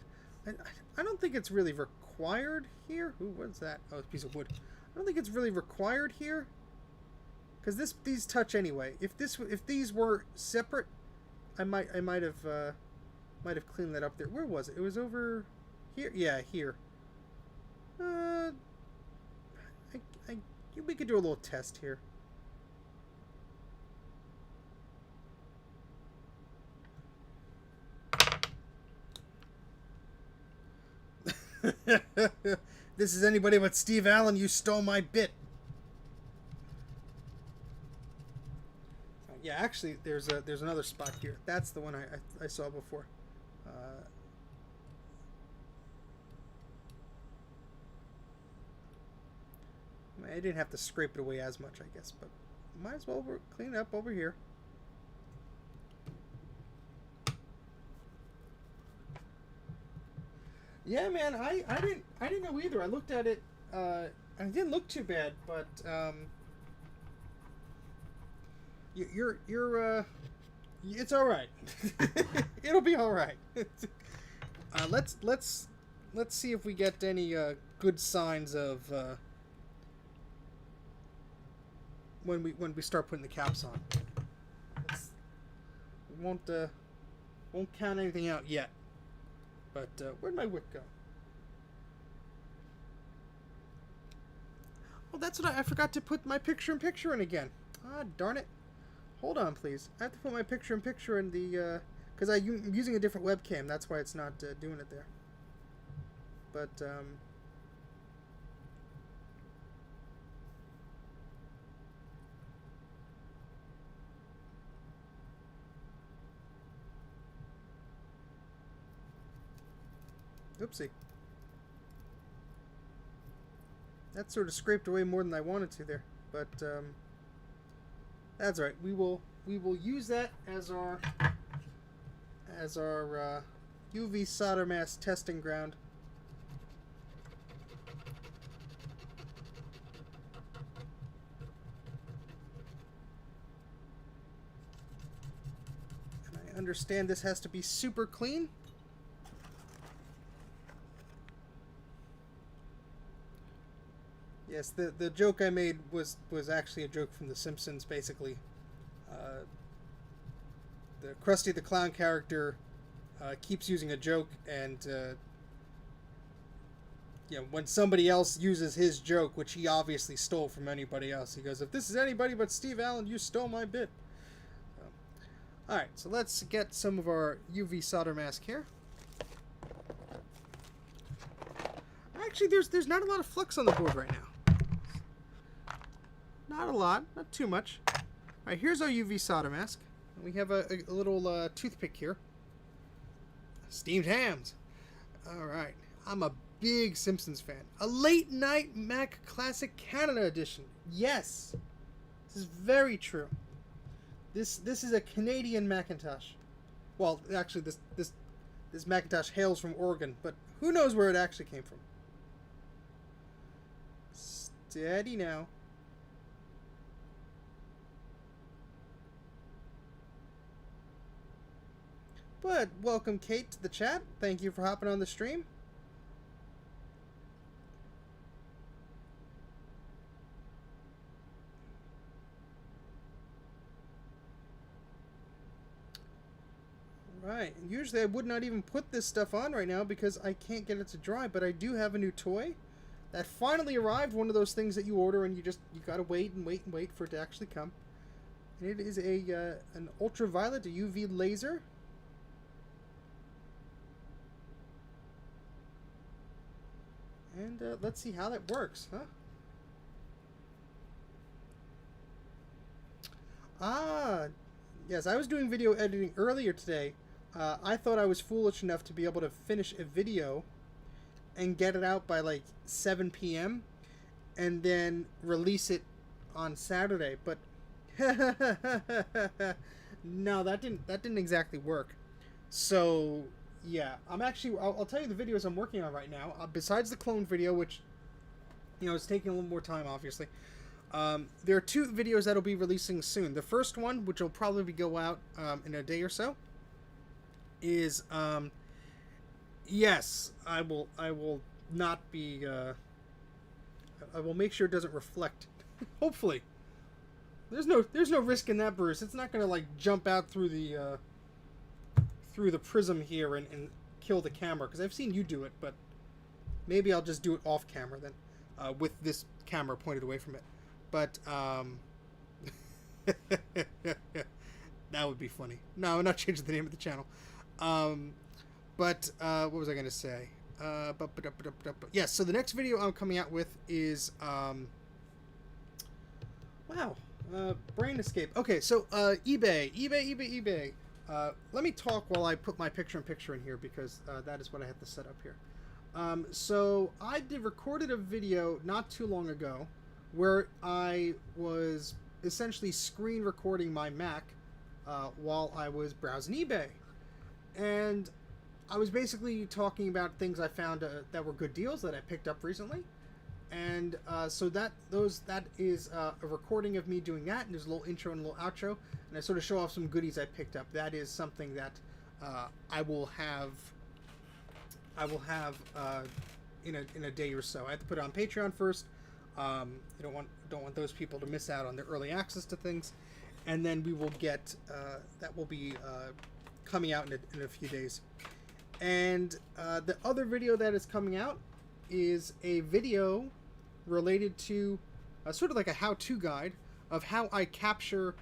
I don't think it's really required here. Ooh, what's that? Oh, it's a piece of wood. I don't think it's really required here, because these touch anyway. If these were separate, I might have cleaned that up there. Where was it? It was over here. Yeah, here. We could do a little test here. This is anybody but Steve Allen. You stole my bit. Yeah, actually, there's another spot here. That's the one I saw before. I didn't have to scrape it away as much, I guess, but might as well clean it up over here. Yeah, man, I didn't know either. I looked at it, and it didn't look too bad, but your It's all right. It'll be all right. Let's see if we get any good signs of when we start putting the caps on. We won't count anything out yet. But where'd my wick go? Oh, that's what I forgot to put my picture-in-picture in again. Ah, darn it. Hold on, please. I have to put my picture-in-picture in the, because I'm using a different webcam. That's why it's not doing it there. But, oopsie. That sort of scraped away more than I wanted to there. But, that's right. We will use that as our UV solder mask testing ground. And I understand this has to be super clean. Yes, the joke I made was actually a joke from The Simpsons, basically. The Krusty the Clown character keeps using a joke, and when somebody else uses his joke, which he obviously stole from anybody else, he goes, "If this is anybody but Steve Allen, you stole my bit." Alright, so let's get some of our UV solder mask here. Actually, there's not a lot of flux on the board right now. Not a lot, not too much. Alright, here's our UV solder mask. We have a little toothpick here. Steamed hams. Alright, I'm a big Simpsons fan. A late night Mac Classic Canada edition. Yes, this is very true. This is a Canadian Macintosh. Well, actually, this Macintosh hails from Oregon, but who knows where it actually came from. Steady now. But welcome, Kate, to the chat. Thank you for hopping on the stream. Right. Usually I would not even put this stuff on right now because I can't get it to dry, but I do have a new toy that finally arrived. One of those things that you order and you gotta wait and wait and wait for it to actually come. And it is an ultraviolet, a UV laser. And let's see how that works, huh? Ah, yes, I was doing video editing earlier today. I thought I was foolish enough to be able to finish a video and get it out by like 7 p.m. and then release it on Saturday, but no, that didn't exactly work. So yeah, I'll tell you the videos I'm working on right now. Besides the clone video, which is taking a little more time, obviously. There are 2 videos that'll be releasing soon. The first one, which will probably go out in a day or so, is yes, I will not be. I will make sure it doesn't reflect. Hopefully, there's no risk in that, Bruce. It's not gonna like jump out through the prism here and kill the camera, because I've seen you do it, but maybe I'll just do it off camera then, with this camera pointed away from it. But that would be funny. No, I'm not changing the name of the channel. But what was I going to say? Yes, so the next video I'm coming out with is brain escape. Okay, so eBay. Let me talk while I put my picture-in-picture in here, because that is what I have to set up here. So I recorded a video not too long ago where I was essentially screen recording my Mac while I was browsing eBay. And I was basically talking about things I found that were good deals that I picked up recently. And so that is a recording of me doing that, and there's a little intro and a little outro, and I sort of show off some goodies I picked up. That is something that I will have in a day or so. I have to put it on Patreon first. I don't want those people to miss out on their early access to things, and then we will get that will be coming out in a few days. And the other video that is coming out is a video related to sort of like a how-to guide of how I capture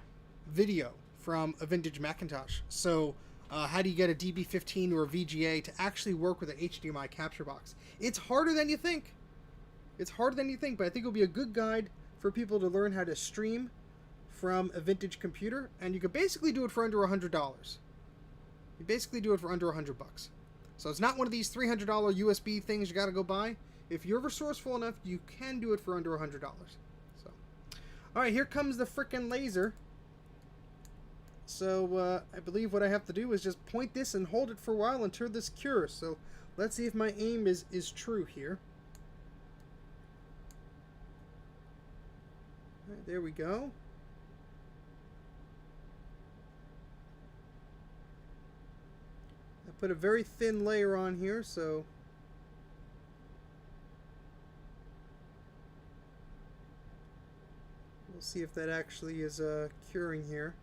video from a vintage Macintosh. So how do you get a DB15 or a VGA to actually work with an HDMI capture box? It's harder than you think. It's harder than you think, but I think it'll be a good guide for people to learn how to stream from a vintage computer, and you could basically do it for under $100. You basically do it for under $100. So it's not one of these $300 USB things you got to go buy. If you're resourceful enough, you can do it for under $100. So, all right, here comes the frickin' laser. So I believe what I have to do is just point this and hold it for a while until this cures. So let's see if my aim is true here. All right, there we go. I put a very thin layer on here, so we'll see if that actually is curing here.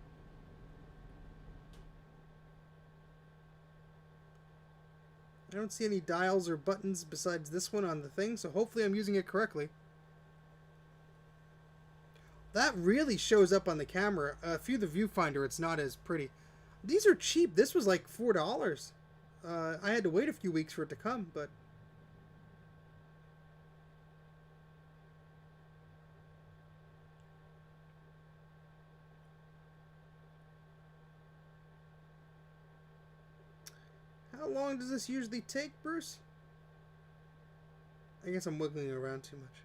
I don't see any dials or buttons besides this one on the thing, so hopefully I'm using it correctly. That really shows up on the camera. Through the viewfinder, it's not as pretty. These are cheap. This was like $4. I had to wait a few weeks for it to come, but how long does this usually take, Bruce? I guess I'm wiggling around too much.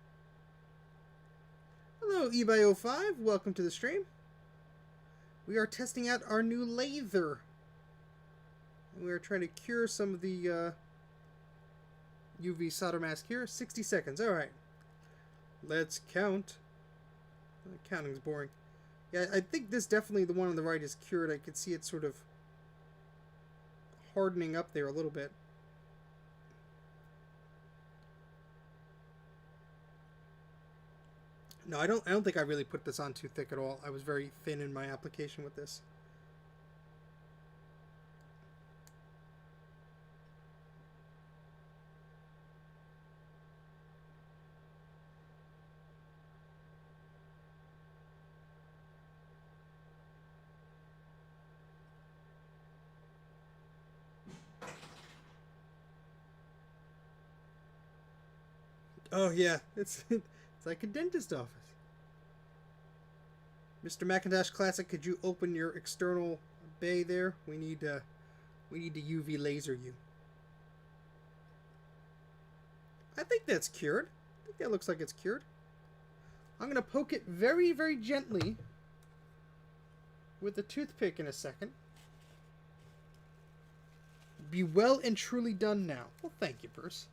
Hello, eBay05. Welcome to the stream. We are testing out our new lather. And we are trying to cure some of the UV solder mask here. 60 seconds. Alright. Let's count. Counting's boring. Yeah, I think this definitely, the one on the right, is cured. I could see it sort of hardening up there a little bit. No, I don't think I really put this on too thick at all. I was very thin in my application with this. Oh yeah, it's like a dentist office. Mr. Macintosh Classic, could you open your external bay there? We need to UV laser you. I think that's cured. I think that looks like it's cured. I'm gonna poke it very, very gently with a toothpick in a second. Be well and truly done now. Well, thank you, Bruce.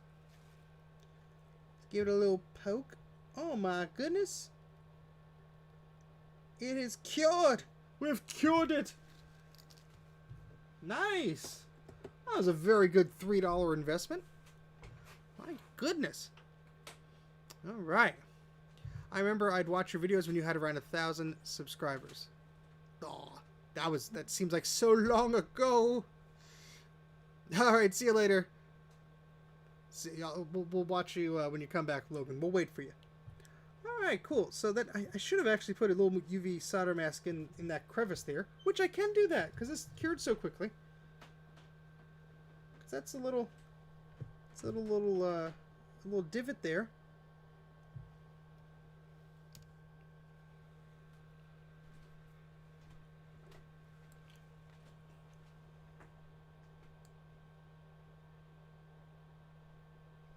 Give it a little poke. Oh my goodness. It is cured. We've cured it. Nice. That was a very good $3 investment. My goodness. All right. I remember I'd watch your videos when you had around 1,000 subscribers. Oh, that seems like so long ago. All right, see you later. We'll watch you when you come back, Logan. We'll wait for you. Alright, cool. So that I should have actually put a little UV solder mask in that crevice there, which I can do that because it's cured so quickly. Because that's a little divot there.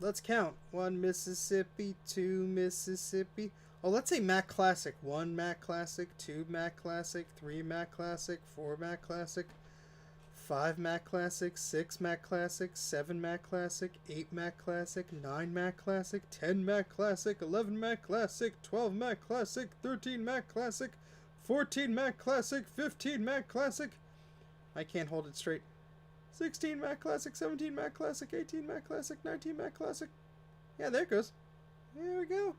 Let's count. 1 Mississippi, 2 Mississippi. Oh, let's say Mac Classic. 1 Mac Classic, 2 Mac Classic, 3 Mac Classic, 4 Mac Classic, 5 Mac Classic, 6 Mac Classic, 7 Mac Classic, 8 Mac Classic, 9 Mac Classic, 10 Mac Classic, 11 Mac Classic, 12 Mac Classic, 13 Mac Classic, 14 Mac Classic, 15 Mac Classic. I can't hold it straight. 16 Mac Classic, 17 Mac Classic, 18 Mac Classic, 19 Mac Classic. Yeah, there it goes. There we go.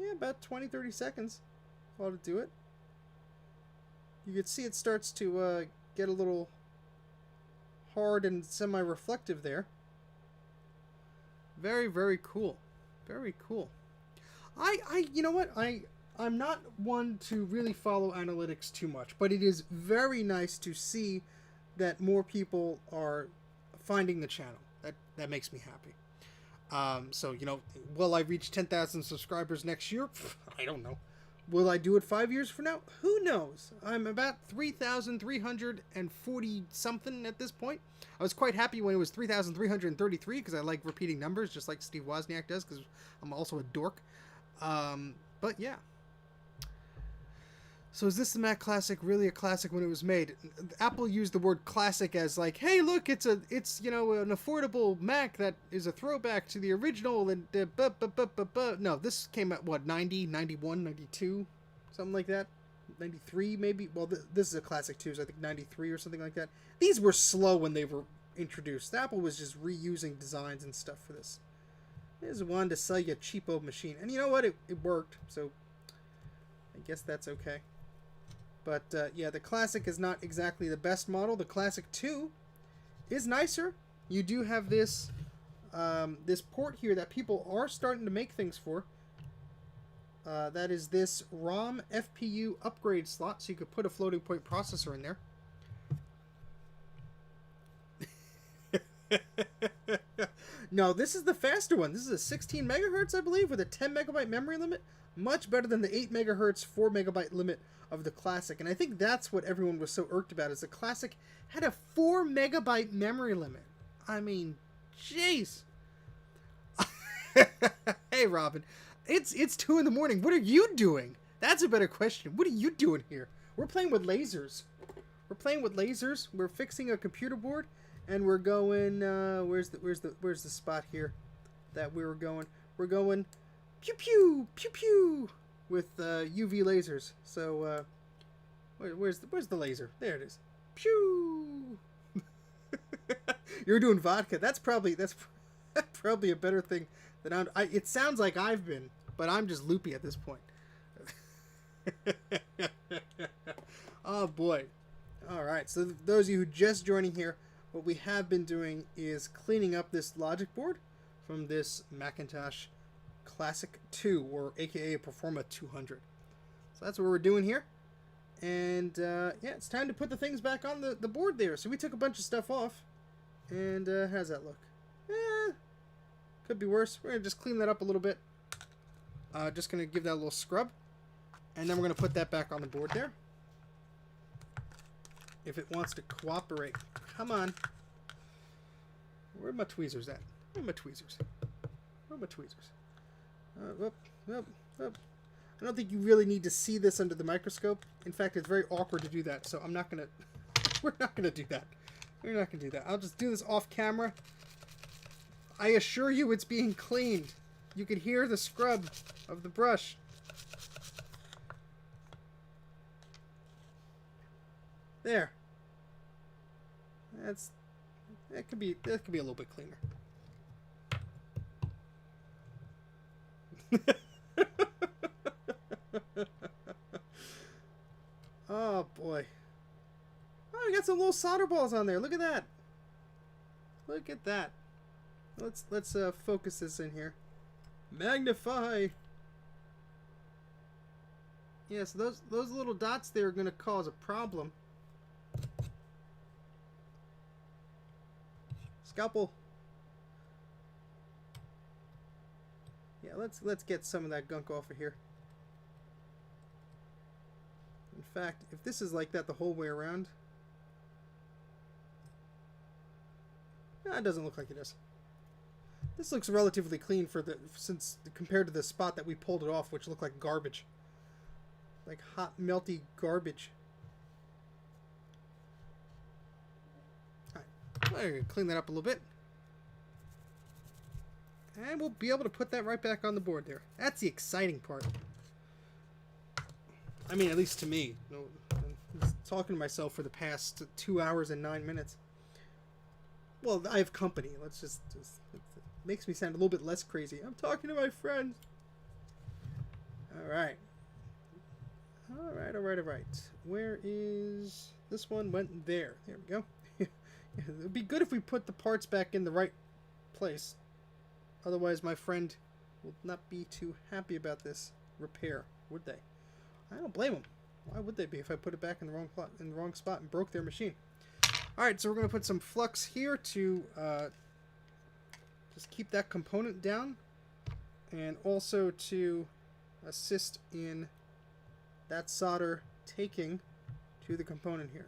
Yeah, about 20-30 seconds ought to do it. You can see it starts to get a little hard and semi-reflective there. Very, very cool. Very cool. You know what? I'm not one to really follow analytics too much, but it is very nice to see that more people are finding the channel. That makes me happy. So, you know, will I reach 10,000 subscribers next year? I don't know. Will I do it 5 years from now? Who knows? I'm about 3,340 something at this point. I was quite happy when it was 3,333 because I like repeating numbers just like Steve Wozniak does because I'm also a dork. But yeah. So is this the Mac Classic really a classic when it was made? Apple used the word classic as like, hey, look, it's you know, an affordable Mac that is a throwback to the original. And no, this came out what, 90, 91, 92, something like that, 93 maybe. Well, this is a classic too, so I think 93 or something like that. These were slow when they were introduced. Apple was just reusing designs and stuff for this. They just wanted to sell you a cheapo machine, and you know what? It worked. So I guess that's okay. But, yeah, the Classic is not exactly the best model. The Classic 2 is nicer. You do have this this port here that people are starting to make things for. That is this ROM FPU upgrade slot, so you could put a floating point processor in there. No, this is the faster one. This is a 16 megahertz, I believe, with a 10 megabyte memory limit. Much better than the 8 megahertz, 4 megabyte limit of the Classic. And I think that's what everyone was so irked about, is the Classic had a 4 megabyte memory limit. I mean, jeez. Hey, Robin. It's 2 in the morning. What are you doing? That's a better question. What are you doing here? We're playing with lasers. We're fixing a computer board, and we're going. Where's the spot here that we were going? We're going pew pew pew pew with UV lasers. So where's the laser? There it is. Pew. You're doing vodka. That's probably a better thing than it sounds like I've been, but I'm just loopy at this point. Oh boy. All right. So those of you who just joining here, what we have been doing is cleaning up this logic board from this Macintosh Classic 2, or aka Performa 200. So that's what we're doing here. And yeah, it's time to put the things back on the board there. So we took a bunch of stuff off. And how's that look? Could be worse. We're going to just clean that up a little bit. Just going to give that a little scrub. And then we're going to put that back on the board there. If it wants to cooperate. Come on. Where are my tweezers at? Where are my tweezers? Whoop. I don't think you really need to see this under the microscope. In fact, it's very awkward to do that, so I'm not going to... We're not going to do that. I'll just do this off camera. I assure you it's being cleaned. You can hear the scrub of the brush. There. That could be a little bit cleaner. Oh boy. Oh, we got some little solder balls on there. Look at that. Let's focus this in here. Magnify. Yes, those little dots there are going to cause a problem. Scalpel. Yeah, let's get some of that gunk off of here. In fact, if this is like that the whole way around, it doesn't look like it is. This looks relatively clean since compared to the spot that we pulled it off, which looked like garbage, like hot melty garbage. Clean that up a little bit. And we'll be able to put that right back on the board there. That's the exciting part. I mean, at least to me. No, I'm just talking to myself for the past 2 hours and 9 minutes. Well, I have company. Let's just it makes me sound a little bit less crazy. I'm talking to my friends. Alright. Alright. Where is... This one went there. There we go. It would be good if we put the parts back in the right place. Otherwise, my friend will not be too happy about this repair, would they? I don't blame them. Why would they be if I put it back in the wrong spot and broke their machine? Alright, so we're going to put some flux here to just keep that component down, and also to assist in that solder taking to the component here.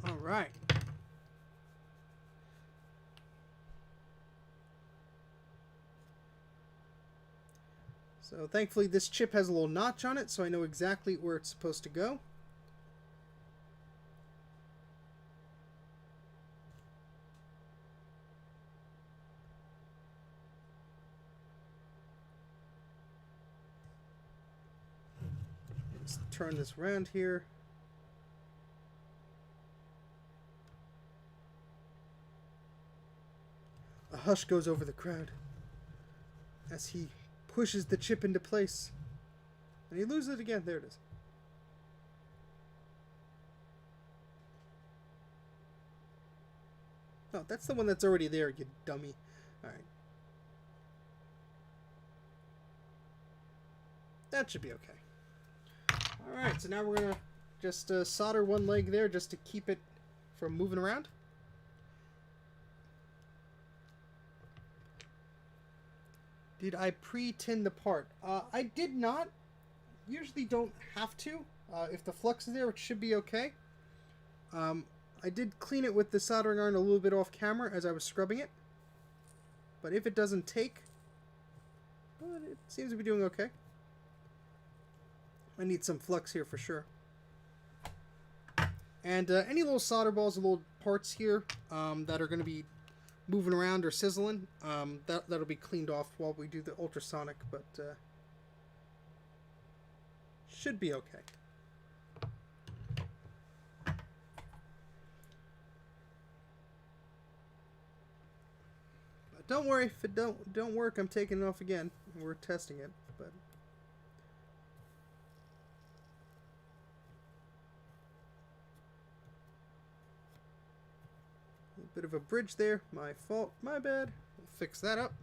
Alright. So thankfully this chip has a little notch on it, so I know exactly where it's supposed to go. Let's turn this around here. A hush goes over the crowd as he pushes the chip into place. And he loses it again. There it is. Oh, that's the one that's already there, you dummy. Alright. That should be okay. Alright, so now we're going to just solder one leg there just to keep it from moving around. Did I pre-tin the part? I did not. Usually don't have to. If the flux is there, it should be okay. I did clean it with the soldering iron a little bit off camera as I was scrubbing it. But if it doesn't take, well, it seems to be doing okay. I need some flux here for sure. And any little solder balls, little parts here that are going to be moving around or sizzling, that'll be cleaned off while we do the ultrasonic, but should be okay. But don't worry if it don't work. I'm taking it off again. We're testing it, but a bit of a bridge there. My fault. My bad. We'll fix that up.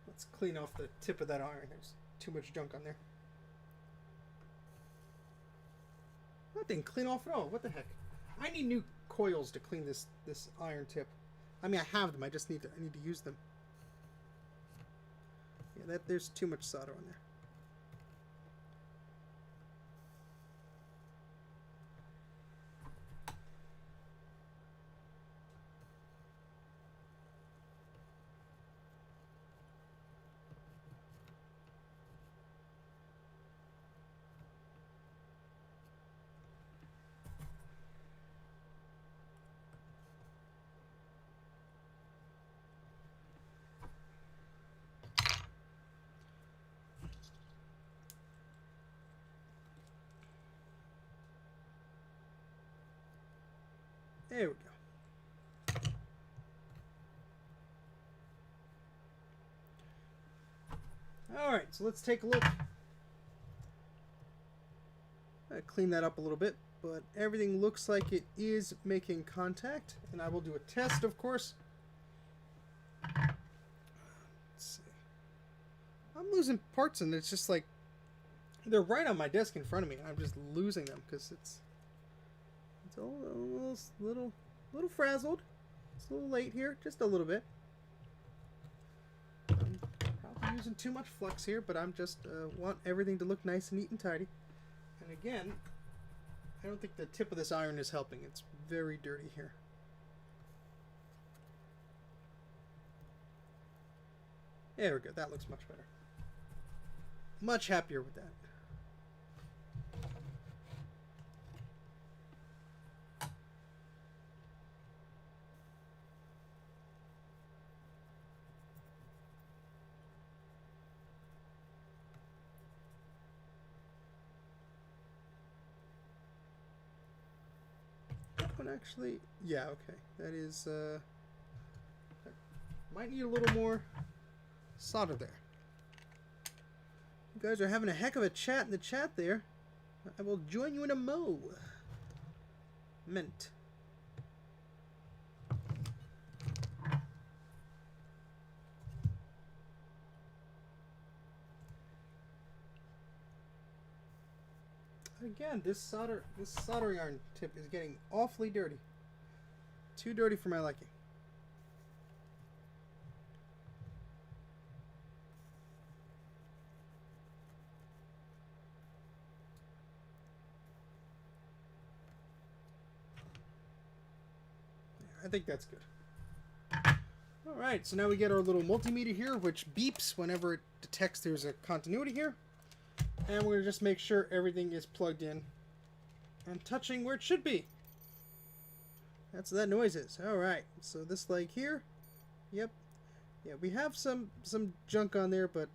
Let's clean off the tip of that iron. There's too much junk on there. That didn't clean off at all. What the heck? I need new coils to clean this iron tip. I mean, I have them. I just need to use them. Yeah, there's too much solder on there. There we go. Alright, so let's take a look. Clean that up a little bit, but everything looks like it is making contact, and I will do a test, of course. Let's see. I'm losing parts, and it's just like they're right on my desk in front of me, and I'm just losing them because it's a little frazzled. It's a little late here, just a little bit. I'm probably using too much flux here, but I'm just want everything to look nice and neat and tidy. And again, I don't think the tip of this iron is helping. It's very dirty here. There we go. That looks much better. Much happier with that. But actually, yeah, okay. That is, might need a little more solder there. You guys are having a heck of a chat in the chat there. I will join you in a moment. Again, this soldering iron tip is getting awfully dirty. Too dirty for my liking. I think that's good. Alright, so now we get our little multimeter here, which beeps whenever it detects there's a continuity here. And we're going to just make sure everything is plugged in and touching where it should be. That's what that noise is. Alright, so this leg here. Yep. Yeah, we have some junk on there, but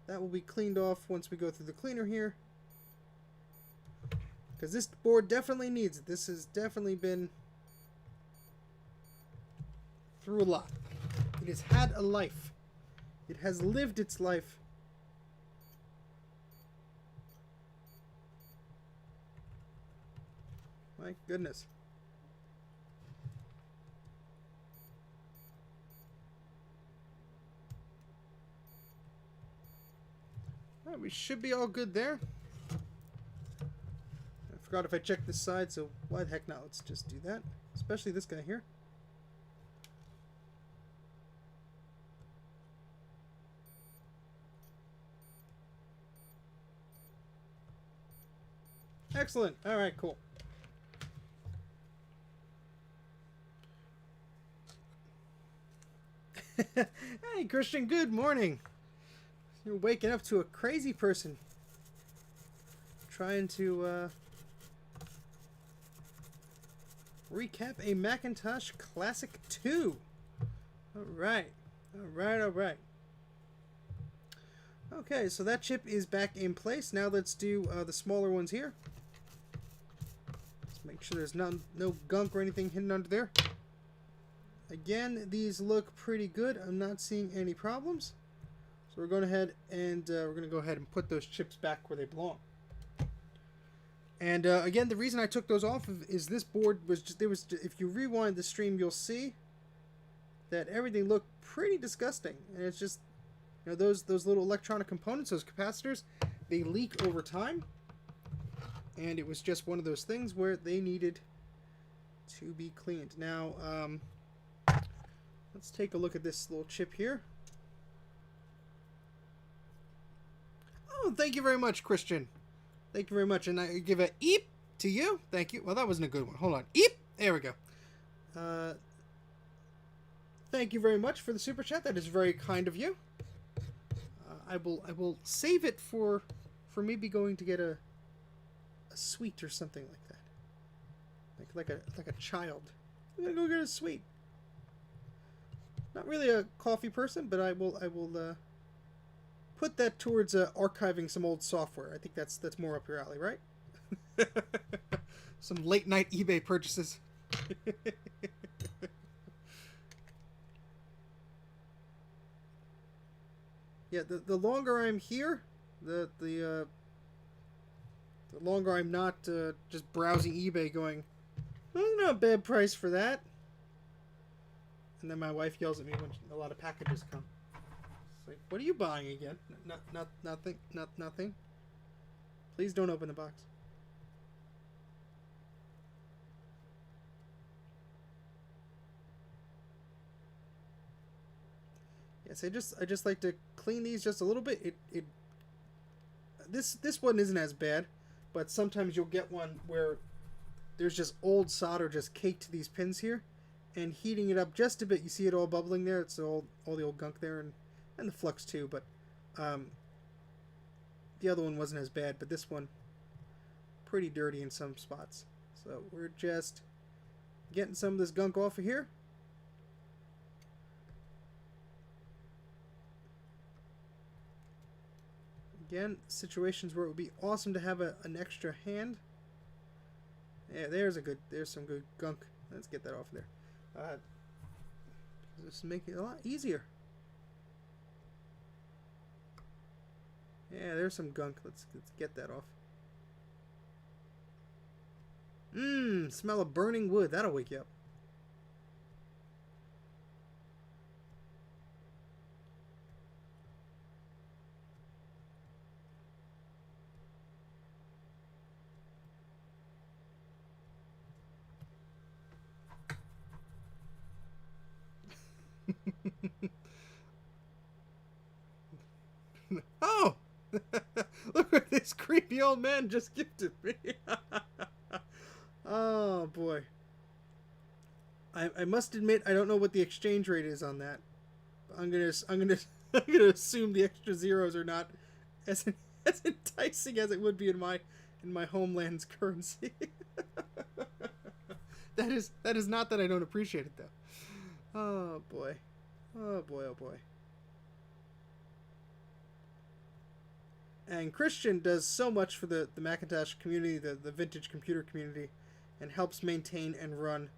that will be cleaned off once we go through the cleaner here. Because this board definitely needs it. This has definitely been through a lot. It has had a life. It has lived its life. My goodness. Alright, we should be all good there. I forgot if I checked this side, so why the heck not? Let's just do that. Especially this guy here. Excellent. Alright, cool. Hey, Christian, good morning. You're waking up to a crazy person trying to recap a Macintosh Classic 2. Alright. Alright. Okay, so that chip is back in place. Now let's do the smaller ones here. Let's make sure there's no gunk or anything hidden under there. Again, these look pretty good. I'm not seeing any problems. So we're going ahead and we're going to go ahead and put those chips back where they belong. And again, the reason I took those off is this board was just, if you rewind the stream, you'll see that everything looked pretty disgusting. And it's just, you know, those little electronic components, those capacitors, they leak over time. And it was just one of those things where they needed to be cleaned. Now, let's take a look at this little chip here. Oh, thank you very much, Christian. Thank you very much. And I give a eep to you. Thank you. Well, that wasn't a good one. Hold on. Eep. There we go. Thank you very much for the super chat. That is very kind of you. I will save it for maybe going to get a sweet or something like that. Like a child. I'm gonna go get a sweet. Not really a coffee person, but I will put that towards archiving some old software. I think that's more up your alley, right? Some late night eBay purchases. Yeah, the longer I'm here, the longer I'm not just browsing eBay going, oh, not a bad price for that. And then my wife yells at me when a lot of packages come. It's like, what are you buying again? Nothing. Please don't open the box. Yes, I just like to clean these just a little bit. This one isn't as bad, but sometimes you'll get one where there's just old solder just caked to these pins here. And heating it up just a bit, you see it all bubbling there. It's all the old gunk there, and the flux too. But The other one wasn't as bad, but this one pretty dirty in some spots. So we're just getting some of this gunk off of here. Again, situations where it would be awesome to have an extra hand. Yeah, there's some good gunk. Let's get that off there. Just make it a lot easier. Yeah, there's some gunk. Let's get that off. Smell of burning wood. That'll wake you up. Oh! Look what this creepy old man just gifted me. Oh boy. I must admit I don't know what the exchange rate is on that. I'm gonna assume the extra zeros are not as enticing as it would be in my homeland's currency. That is not that I don't appreciate it though. Oh boy. Oh boy, oh boy. And Christian does so much for the Macintosh community, the vintage computer community, and helps maintain and run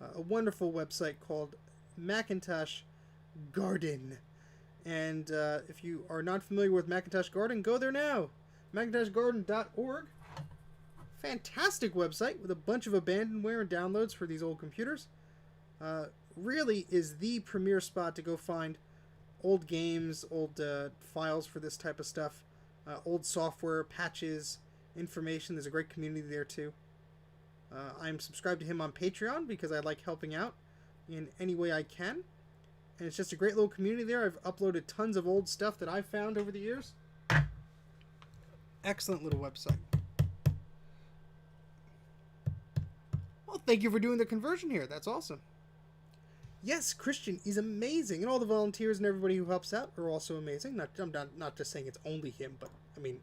a wonderful website called Macintosh Garden. And if you are not familiar with Macintosh Garden, go there now. MacintoshGarden.org. Fantastic website with a bunch of abandonware and downloads for these old computers. Really is the premier spot to go find old games, old files for this type of stuff. Old software, patches, information. There's a great community there too. I'm subscribed to him on Patreon because I like helping out in any way I can. And it's just a great little community there. I've uploaded tons of old stuff that I've found over the years. Excellent little website. Well, thank you for doing the conversion here. That's awesome. Yes, Christian is amazing, and all the volunteers and everybody who helps out are also amazing. I'm not just saying it's only him, but I mean,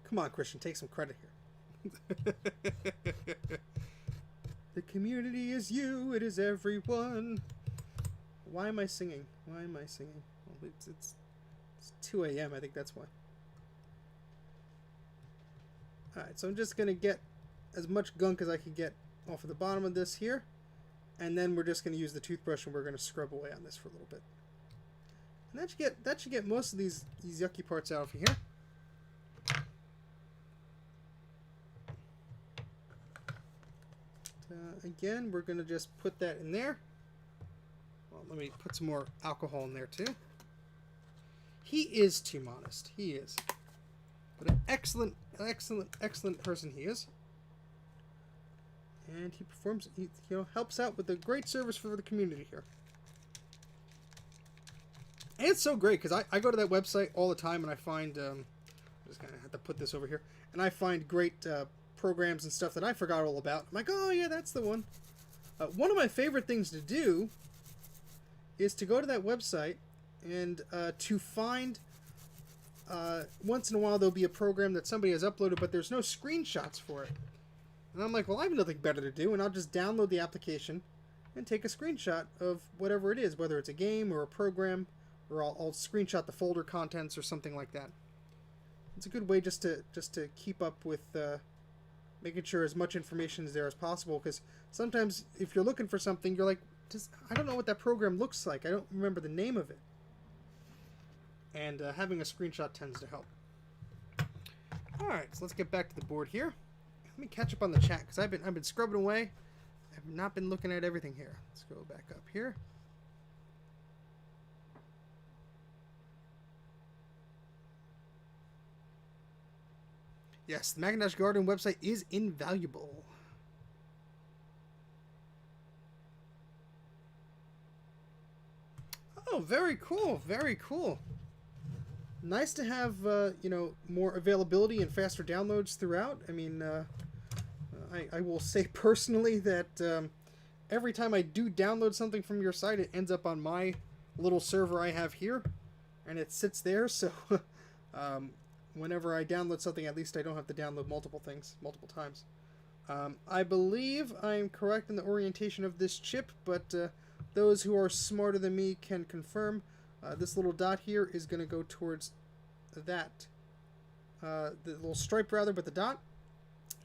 come on, Christian, take some credit here. The community is you, it is everyone. Why am I singing? Why am I singing? Well, it's 2 a.m. I think that's why. Alright, so I'm just going to get as much gunk as I can get off of the bottom of this here. And then we're just going to use the toothbrush and we're going to scrub away on this for a little bit. And that should get most of these yucky parts out of here. Again, we're going to just put that in there. Well, let me put some more alcohol in there too. He is Team Honest. He is. But an excellent person he is. And he performs, he helps out with a great service for the community here. And it's so great because I go to that website all the time and I find, I'm just going to have to put this over here, and I find great programs and stuff that I forgot all about. I'm like, oh yeah, that's the one. One of my favorite things to do is to go to that website and to find, once in a while there'll be a program that somebody has uploaded but there's no screenshots for it. And I'm like, well, I have nothing better to do, and I'll just download the application and take a screenshot of whatever it is, whether it's a game or a program, or I'll screenshot the folder contents or something like that. It's a good way just to keep up with making sure as much information is there as possible, because sometimes if you're looking for something, you're like, I don't know what that program looks like. I don't remember the name of it. And having a screenshot tends to help. Alright, so let's get back to the board here. Let me catch up on the chat because I've been scrubbing away. I've not been looking at everything here. Let's go back up here. Yes, the Macintosh Garden website is invaluable. Oh, very cool. Very cool. Nice to have, more availability and faster downloads throughout. I mean, I will say personally that every time I do download something from your site, it ends up on my little server I have here. and it sits there, so whenever I download something, at least I don't have to download multiple things multiple times. I believe I'm correct in the orientation of this chip, but those who are smarter than me can confirm. This little dot here is going to go towards that. The little stripe, rather, but the dot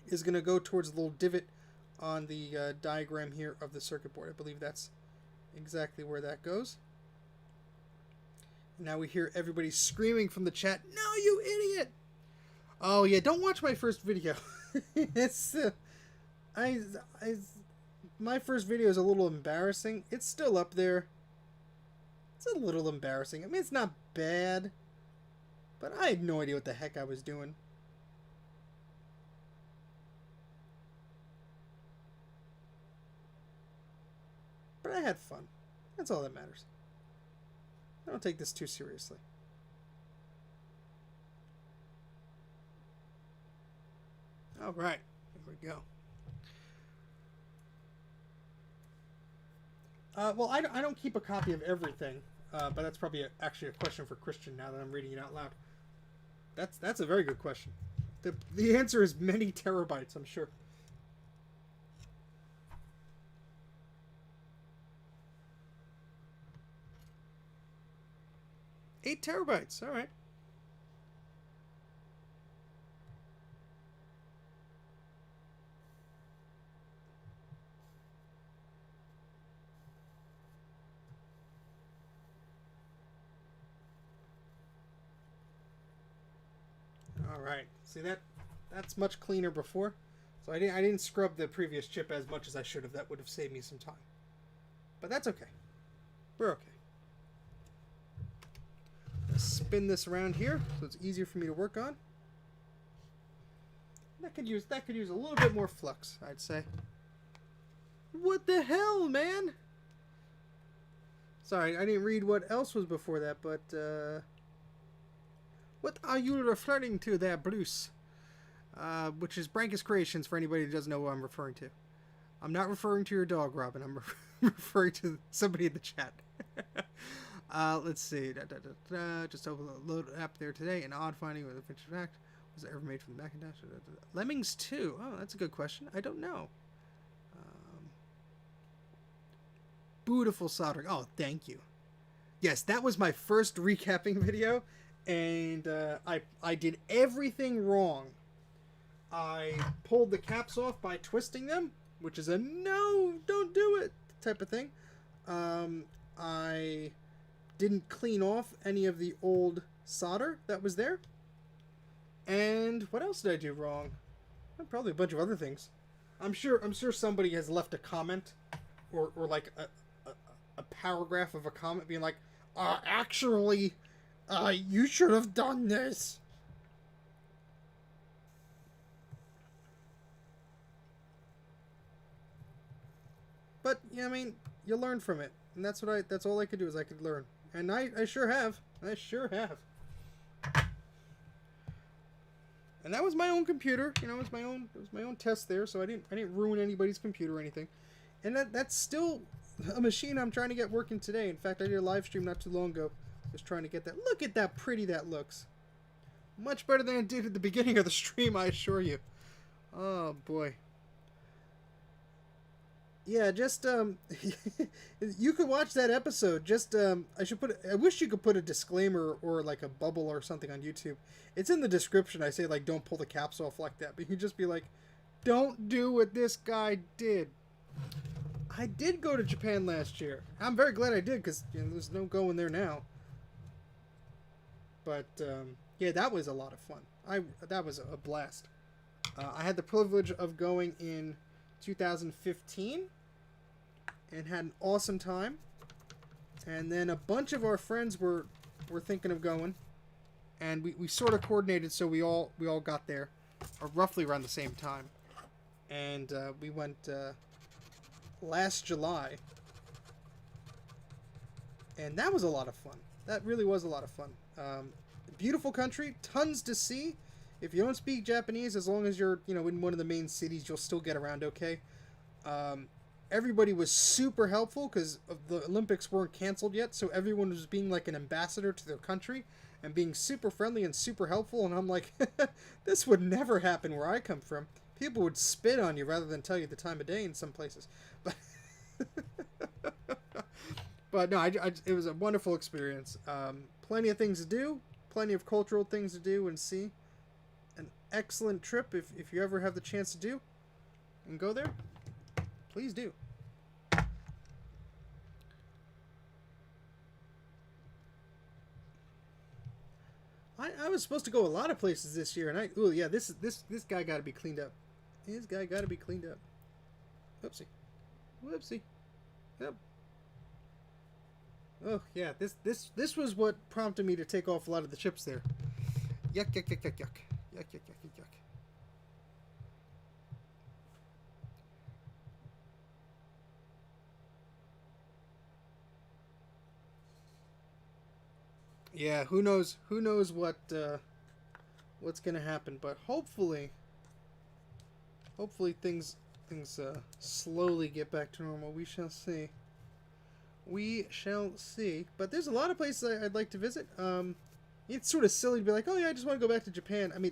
is going to go towards the little divot on the diagram here of the circuit board. I believe that's exactly where that goes. Now we hear everybody screaming from the chat, "No, you idiot!" Oh yeah, don't watch my first video. It's my first video is a little embarrassing. It's still up there. It's a little embarrassing. I mean, it's not bad, but I had no idea what the heck I was doing. But I had fun. That's all that matters. I don't take this too seriously. All right, here we go. Well, I don't keep a copy of everything, but that's probably actually a question for Christian now that I'm reading it out loud. That's a very good question. The answer is many terabytes, I'm sure. Eight terabytes, all right. All right. See that's much cleaner before. So I didn't scrub the previous chip as much as I should have. That would have saved me some time. But that's okay. We're okay. Spin this around here so it's easier for me to work on. That could use a little bit more flux, I'd say. What the hell, man? Sorry, I didn't read what else was before that, but what are you referring to there, Bruce? Which is Brankus Creations for anybody who doesn't know what I'm referring to. I'm not referring to your dog, Robin. I'm referring to somebody in the chat. Let's see. Just open the load app there today. An odd finding with a feature fact. Was it ever made from the Macintosh? Lemmings 2. Oh, that's a good question. I don't know. Beautiful soldering. Oh, thank you. Yes, that was my first recapping video, and I did everything wrong. I pulled the caps off by twisting them, which is a no, don't do it type of thing. I didn't clean off any of the old solder that was there. And what else did I do wrong? Probably a bunch of other things. I'm sure somebody has left a comment or like a paragraph of a comment being like, actually, you should have done this. But yeah, I mean, you learn from it, and that's all I could do is I could learn, and I sure have. I sure have. And that was my own computer, you know. It was my own test there, so I didn't ruin anybody's computer or anything. And that's still a machine I'm trying to get working today. In fact, I did a live stream not too long ago, just trying to get that. Look at that pretty that looks. Much better than it did at the beginning of the stream, I assure you. Oh boy. Yeah, just you could watch that episode. Just I wish you could put a disclaimer or like a bubble or something on YouTube. It's in the description. I say like, don't pull the caps off like that, but you can just be like, don't do what this guy did. I did go to Japan last year. I'm very glad I did, because there's no going there now. But yeah, that was a lot of fun. That was a blast. I had the privilege of going in 2015 and had an awesome time. And then a bunch of our friends were thinking of going, and we sort of coordinated, so we all got there roughly around the same time. And we went last July, and that was a lot of fun. That really was a lot of fun. Beautiful country, tons to see. If you don't speak Japanese, as long as you're in one of the main cities, you'll still get around okay. everybody was super helpful because the Olympics weren't canceled yet, so everyone was being like an ambassador to their country and being super friendly and super helpful. And I'm like, this would never happen where I come from. People would spit on you rather than tell you the time of day in some places. But but no, it was a wonderful experience. Plenty of things to do, plenty of cultural things to do and see. An excellent trip if you ever have the chance to do and go there. Please do. I was supposed to go a lot of places this year, and this guy got to be cleaned up. This guy got to be cleaned up. Whoopsie. Yep. Oh yeah, this was what prompted me to take off a lot of the chips there. Yuck. Yeah, who knows what's gonna happen, but hopefully things slowly get back to normal. We shall see. But there's a lot of places I'd like to visit. It's sort of silly to be like, oh yeah, I just want to go back to Japan. I mean,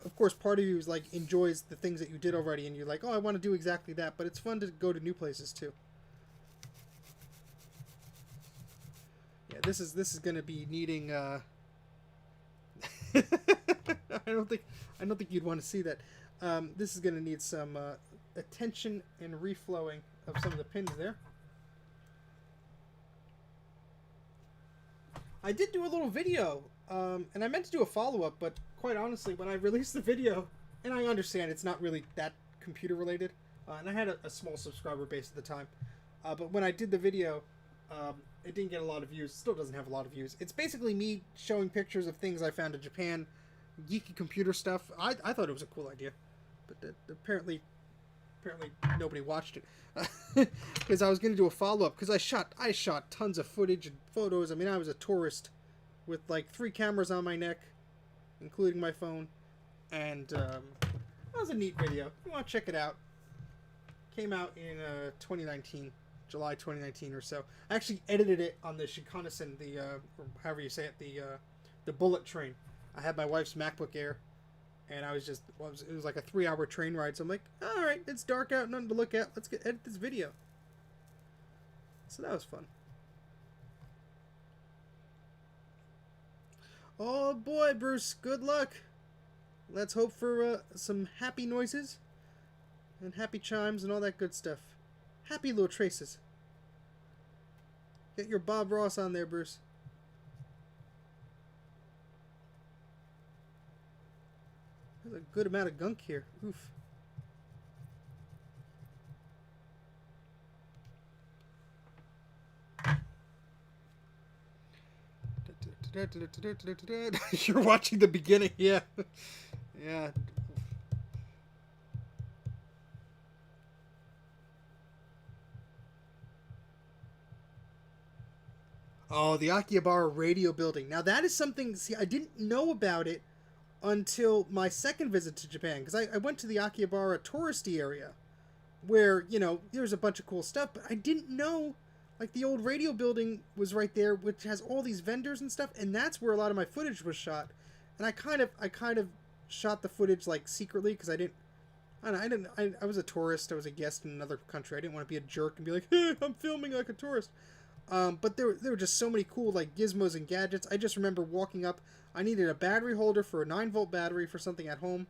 of course, part of you is like enjoys the things that you did already, and you're like, oh, I want to do exactly that. But it's fun to go to new places too. Yeah, this is gonna be needing. I don't think you'd want to see that. This is gonna need some attention and reflowing of some of the pins there. I did do a little video, and I meant to do a follow-up, but quite honestly, when I released the video, and I understand it's not really that computer related, and I had a small subscriber base at the time, but when I did the video, it didn't get a lot of views. Still doesn't have a lot of views. It's basically me showing pictures of things I found in Japan, geeky computer stuff. I thought it was a cool idea, but apparently nobody watched it because I was going to do a follow-up because I shot tons of footage and photos. I mean, I was a tourist with like 3 cameras on my neck, including my phone, and that was a neat video. If you want to check it out, came out in 2019, July 2019 or so. I actually edited it on the Shinkansen, or however you say it, the bullet train. I had my wife's MacBook Air, and it was like a 3-hour train ride. So I'm like, all right, it's dark out, nothing to look at. Let's edit this video. So that was fun. Oh boy, Bruce, good luck. Let's hope for some happy noises and happy chimes and all that good stuff. Happy little traces. Get your Bob Ross on there, Bruce. There's a good amount of gunk here. Oof. You're watching the beginning, yeah. Yeah. Oh, the Akihabara radio building. Now that is something, see, I didn't know about it until my second visit to Japan, because I went to the Akihabara touristy area where, you know, there's a bunch of cool stuff, but I didn't know, like, the old radio building was right there, which has all these vendors and stuff, and that's where a lot of my footage was shot. And I kind of shot the footage, like, secretly, because I was a tourist, I was a guest in another country, I didn't want to be a jerk and be like, hey, I'm filming like a tourist. But there were just so many cool, like, gizmos and gadgets. I just remember walking up. I needed a battery holder for a 9-volt battery for something at home.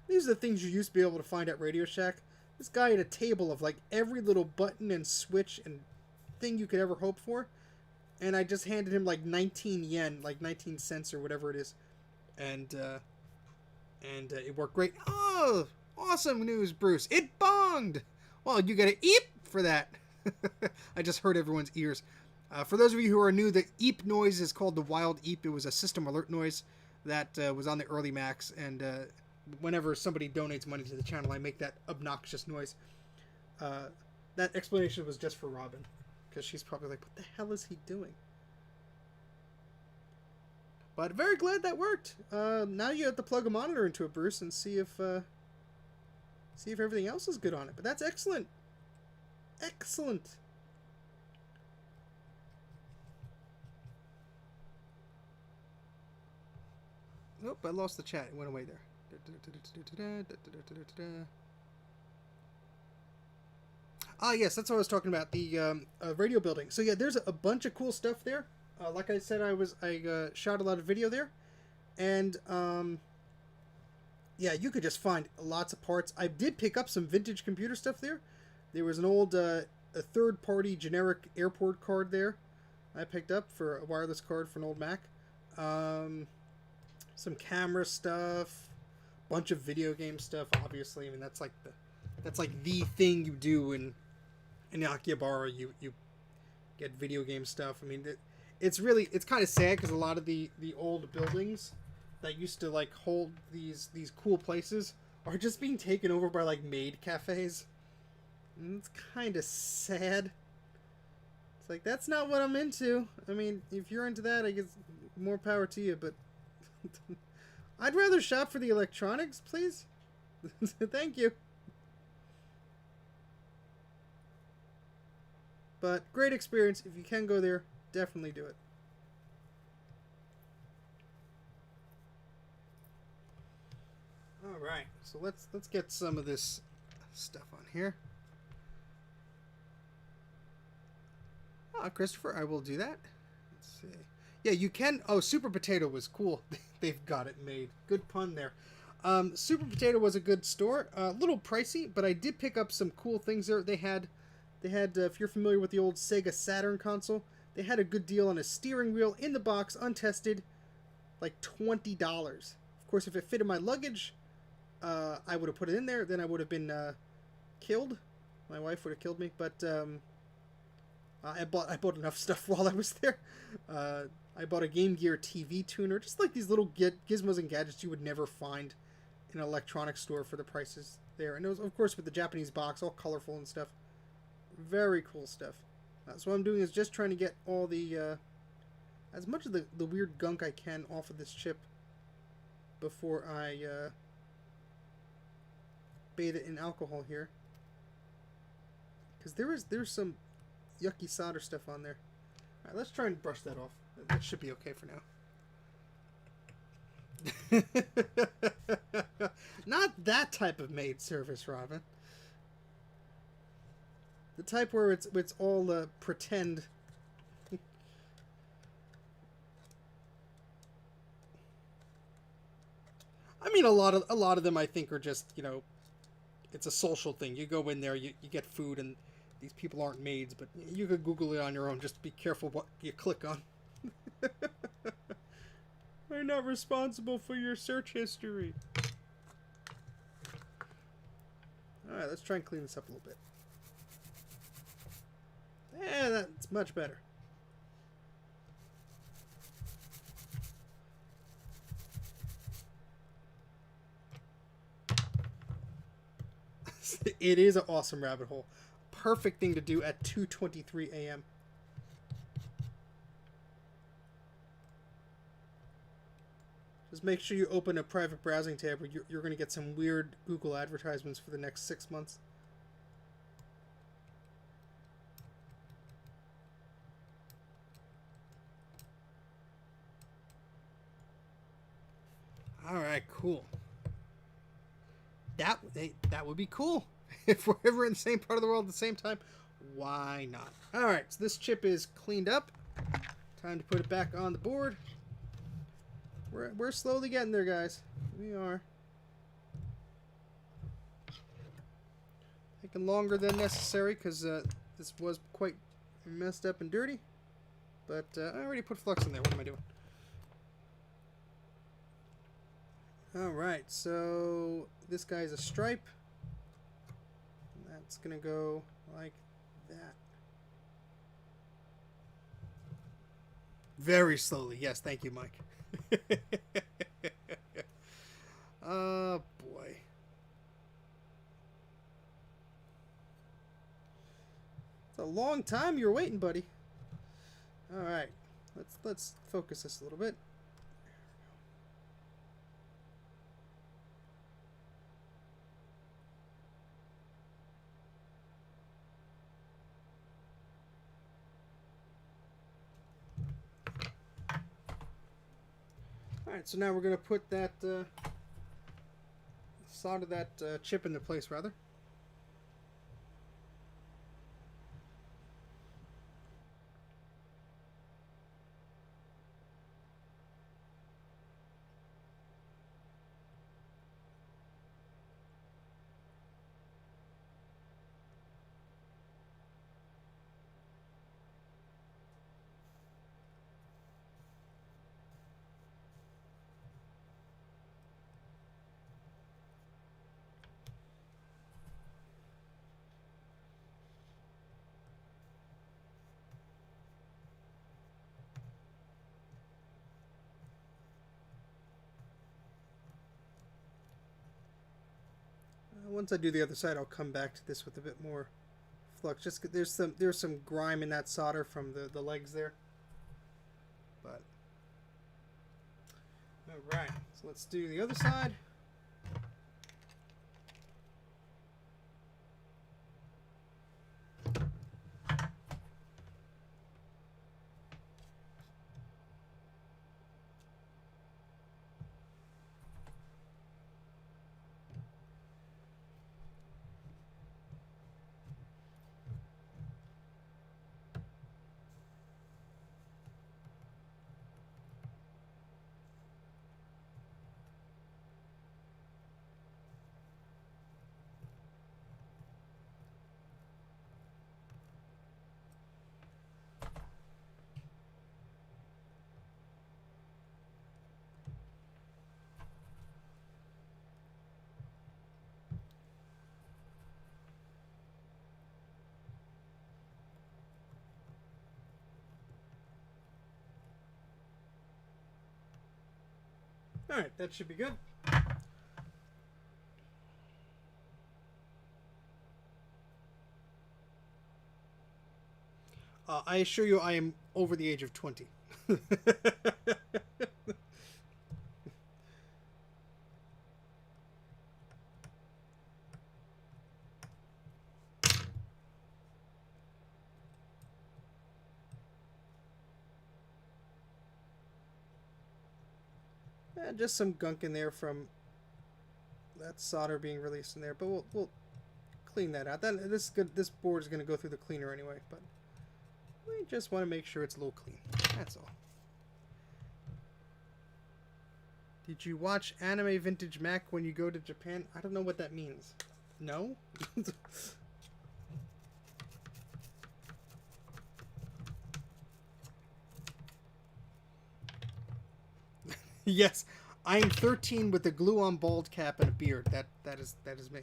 These are the things you used to be able to find at Radio Shack. This guy had a table of, like, every little button and switch and thing you could ever hope for. And I just handed him, like, 19 yen, like 19 cents or whatever it is. And it worked great. Oh, awesome news, Bruce. It bonged! Well, you got an eep for that. I just heard everyone's ears. For those of you who are new, the eep noise is called the wild eep. It was a system alert noise that was on the early Macs, and whenever somebody donates money to the channel, I make that obnoxious noise. That explanation was just for Robin, because she's probably like, what the hell is he doing? But very glad that worked. Now you have to plug a monitor into it, Bruce, and see if everything else is good on it. But that's excellent. Excellent. Nope, I lost the chat. It went away there. Ah, yes, that's what I was talking about, the radio building. So yeah, there's a bunch of cool stuff there. Like I said, I shot a lot of video there, and yeah, you could just find lots of parts. I did pick up some vintage computer stuff there. There was an old a third-party generic airport card there I picked up for a wireless card for an old Mac. Some camera stuff, bunch of video game stuff. Obviously, I mean that's like the thing you do in Akihabara. You get video game stuff. I mean, it's kind of sad because a lot of the old buildings that used to like hold these cool places are just being taken over by like maid cafes. And it's kind of sad. It's like, that's not what I'm into. I mean, if you're into that, I guess more power to you, but I'd rather shop for the electronics, please. Thank you. But great experience. If you can go there, definitely do it. All right, so let's get some of this stuff on here. Christopher, I will do that. Let's see. Yeah, you can. Oh, Super Potato was cool. They've got it made. Good pun there. Super Potato was a good store. A little pricey, but I did pick up some cool things there. They had, if you're familiar with the old Sega Saturn console, they had a good deal on a steering wheel in the box, untested, like $20. Of course, if it fit in my luggage, I would have put it in there. Then I would have been killed. My wife would have killed me. But I bought enough stuff while I was there. I bought a Game Gear TV tuner, just like these little gizmos and gadgets you would never find in an electronics store for the prices there. And it was, of course, with the Japanese box, all colorful and stuff. Very cool stuff. So what I'm doing is just trying to get all the as much of the weird gunk I can off of this chip before I bathe it in alcohol here, because there's some yucky solder stuff on there. All right, let's try and brush that off. That should be okay for now. Not that type of maid service, Robin. The type where it's all pretend. I mean, a lot of them I think are just, you know, it's a social thing. You go in there, you get food, and these people aren't maids, but you could Google it on your own. Just be careful what you click on. I'm not responsible for your search history. Alright, let's try and clean this up a little bit. Yeah, that's much better. It is an awesome rabbit hole. Perfect thing to do at 2:23 a.m. Just make sure you open a private browsing tab, or you're going to get some weird Google advertisements for the next 6 months. Alright, cool. That would be cool. If we're ever in the same part of the world at the same time, why not? Alright, so this chip is cleaned up. Time to put it back on the board. We're slowly getting there, guys. We are. Taking longer than necessary because this was quite messed up and dirty. But I already put flux in there. What am I doing? Alright, so this guy's a stripe. That's going to go like that. Very slowly. Yes, thank you, Mike. Oh, boy. It's a long time you're waiting, buddy. Alright, let's focus this a little bit. Alright, so now we're going to put that solder that chip into place, rather. Once I do the other side, I'll come back to this with a bit more flux. Just 'cause there's some grime in that solder from the legs there. But all right, so let's do the other side. All right, that should be good. I assure you, I am over the age of 20. Just some gunk in there from that solder being released in there, but we'll clean that out. This board is going to go through the cleaner anyway, but we just want to make sure it's a little clean. That's all. Did you watch Anime Vintage Mac when you go to Japan? I don't know what that means. No? Yes, I'm 13 with a glue-on bald cap and a beard. That is me.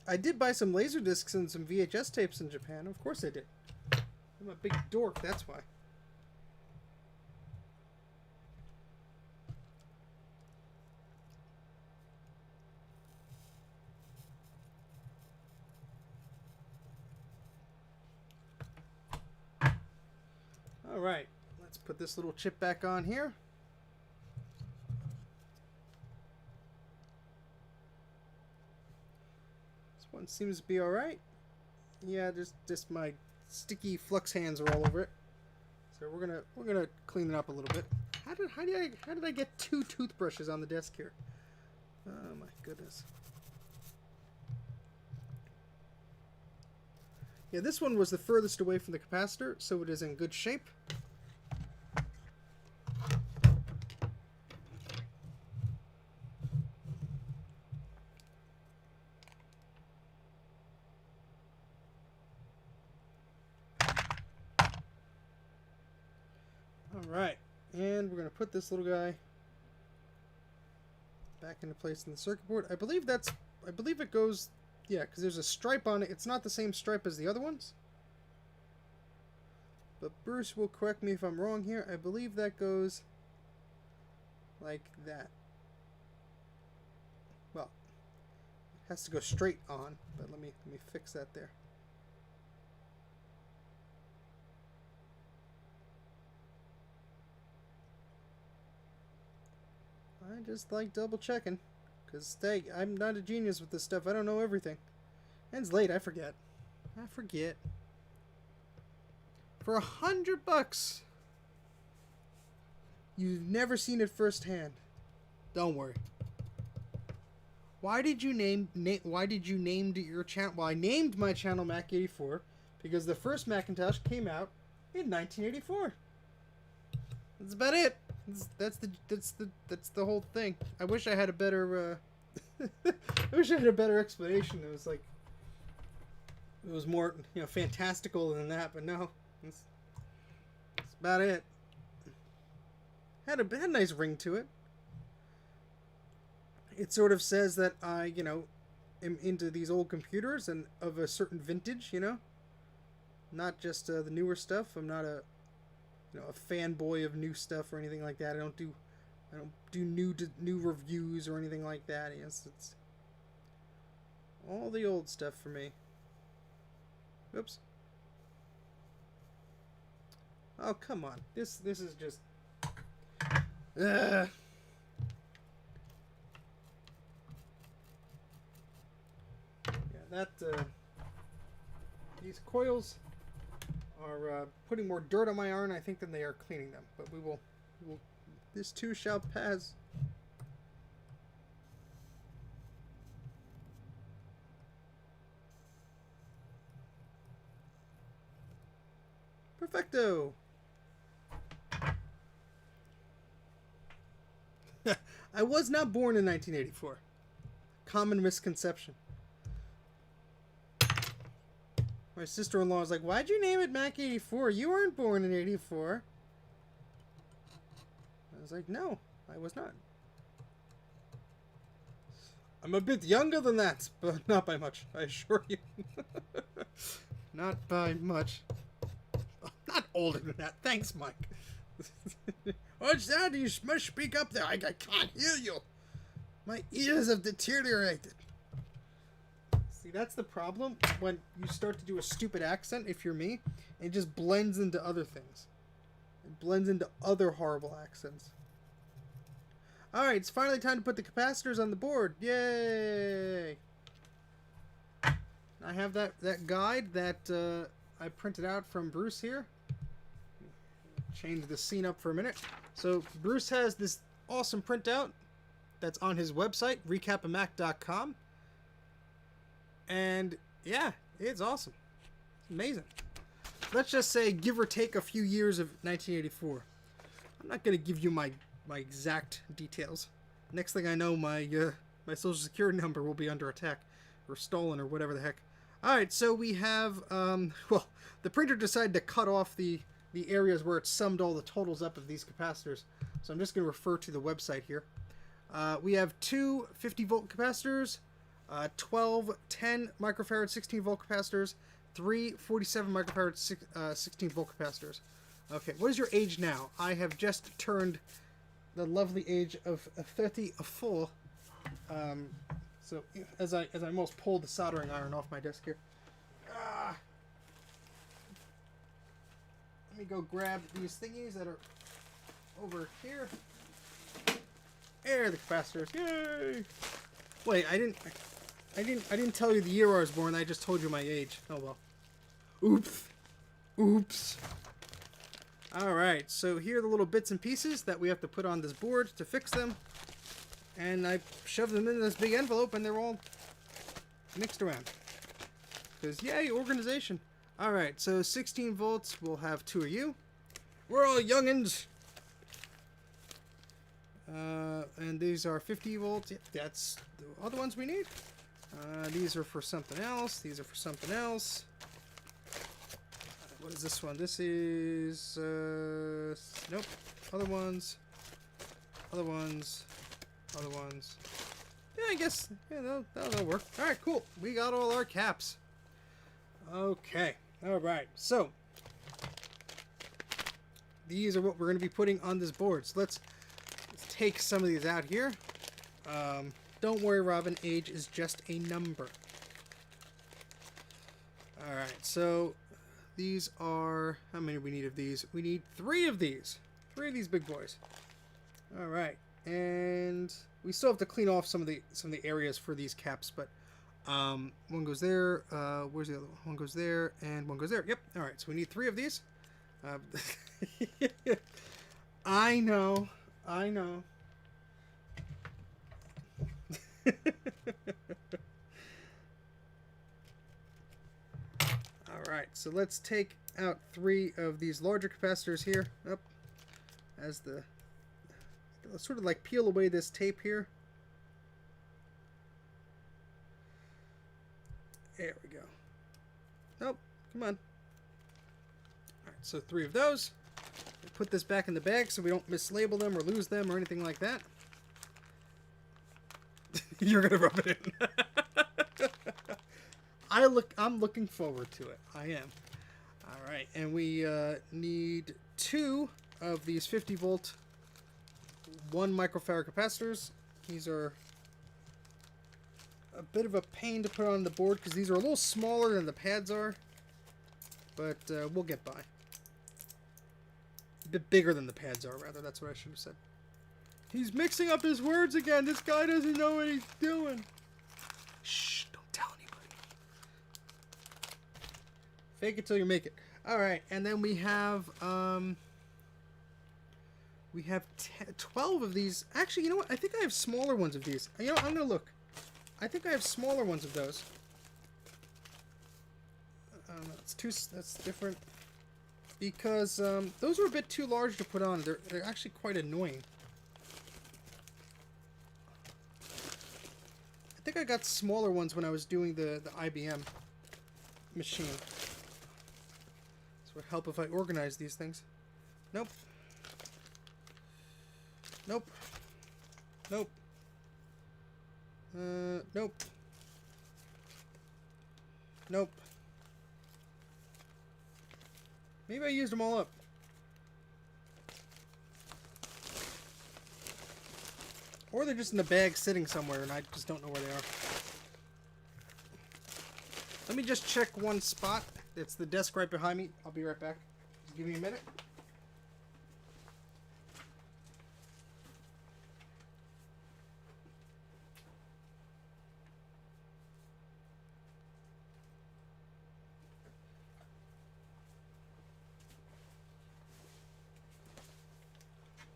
I did buy some laser discs and some VHS tapes in Japan. Of course I did. I'm a big dork, that's why. Alright, let's put this little chip back on here. This one seems to be alright. Yeah, just my sticky flux hands are all over it. So we're gonna clean it up a little bit. How did I get 2 toothbrushes on the desk here? Oh my goodness. Yeah, this one was the furthest away from the capacitor, so it is in good shape. Alright, and we're going to put this little guy back into place in the circuit board. I believe it goes, yeah, because there's a stripe on it. It's not the same stripe as the other ones. But Bruce will correct me if I'm wrong here. I believe that goes like that. Well, it has to go straight on, but let me fix that there. I just like double checking, because I'm not a genius with this stuff. I don't know everything. And it's late, I forget. For $100. You've never seen it firsthand. Don't worry. Why did you name your channel? Well, I named my channel Mac84 because the first Macintosh came out in 1984. That's about it. That's the whole thing. I wish I had a better I wish I had a better explanation. It was more, fantastical than that, but no. That's about it. Had a nice ring to it. It sort of says that I, am into these old computers and of a certain vintage, not just the newer stuff. I'm not a fanboy of new stuff or anything like that. I don't do new reviews or anything like that. Yes, it's all the old stuff for me. Oops. Oh, come on. This is just these coils are putting more dirt on my iron, I think, than they are cleaning them. But we will this too shall pass. Perfecto. I was not born in 1984. Common misconception. My sister-in-law was like, "Why'd you name it Mac84? You weren't born in 84. I was like, "No, I was not. I'm a bit younger than that, but not by much, I assure you." Not by much. I'm not older than that. Thanks, Mike. What's that? You must speak up there. I can't hear you. My ears have deteriorated. See, that's the problem when you start to do a stupid accent, if you're me, and it just blends into other things. It blends into other horrible accents. Alright, it's finally time to put the capacitors on the board. Yay! I have that guide that I printed out from Bruce here. Change the scene up for a minute. So Bruce has this awesome printout that's on his website, recapamac.com. And yeah, it's awesome. It's amazing. Let's just say, give or take a few years of 1984. I'm not going to give you my exact details. Next thing I know, my social security number will be under attack or stolen or whatever the heck. Alright, so we have, well, the printer decided to cut off the areas where it summed all the totals up of these capacitors. So I'm just going to refer to the website here. We have two 50-volt capacitors, 12 10 microfarad 16-volt capacitors, three 47 microfarad 16-volt capacitors. Okay, what is your age now? I have just turned the lovely age of 34. So as I almost pulled the soldering iron off my desk here. Let me go grab these thingies that are over here. There are the capacitors. Yay! Wait, I didn't tell you the year I was born. I just told you my age. Oh well. Oops. Alright, so here are the little bits and pieces that we have to put on this board to fix them. And I shoved them into this big envelope and they're all mixed around. Because, yay, organization. Alright, so 16 volts, we'll have two of you. We're all youngins. And these are 50 volts. Yeah, that's the other ones we need. These are for something else. These are for something else. What is this one? This is... nope. Other ones. Other ones. Other ones. Yeah, I guess. Yeah, that'll work. Alright, cool. We got all our caps. Okay. Alright. So, these are what we're going to be putting on this board. So let's take some of these out here. Don't worry, Robin. Age is just a number. Alright, so these are... How many do we need of these? We need 3 of these. 3 of these big boys. Alright. And we still have to clean off some of the areas for these caps, but one goes there. Where's the other one? One goes there, and one goes there. Yep. All right. So we need 3 of these. Um, I know. I know. Alright, so let's take out 3 of these larger capacitors here. Up. As the... Let's sort of like peel away this tape here. There we go. Nope. Come on. Alright, so 3 of those. Put this back in the bag so we don't mislabel them or lose them or anything like that. You're gonna rub it in. I'm looking forward to it. I am. Alright, and we need 2 of these 50 volt 1 microfarad capacitors. These are a bit of a pain to put on the board because these are a little smaller than the pads are, but we'll get by. A bit bigger than the pads are, rather. That's what I should have said. He's mixing up his words again. This guy doesn't know what he's doing. Shh, don't tell anybody. Fake it till you make it. Alright, and then we have 12 of these. Actually, you know what? I think I have smaller ones of these. You know what? I'm going to look. I think I have smaller ones of those. That's different. Because those are a bit too large to put on. They're actually quite annoying. I think I got smaller ones when I was doing the IBM machine. This would help if I organize these things. Nope. Nope. Nope. Nope. Nope. Maybe I used them all up. Or they're just in the bag sitting somewhere and I just don't know where they are. Let me just check one spot. It's the desk right behind me. I'll be right back. Just give me a minute.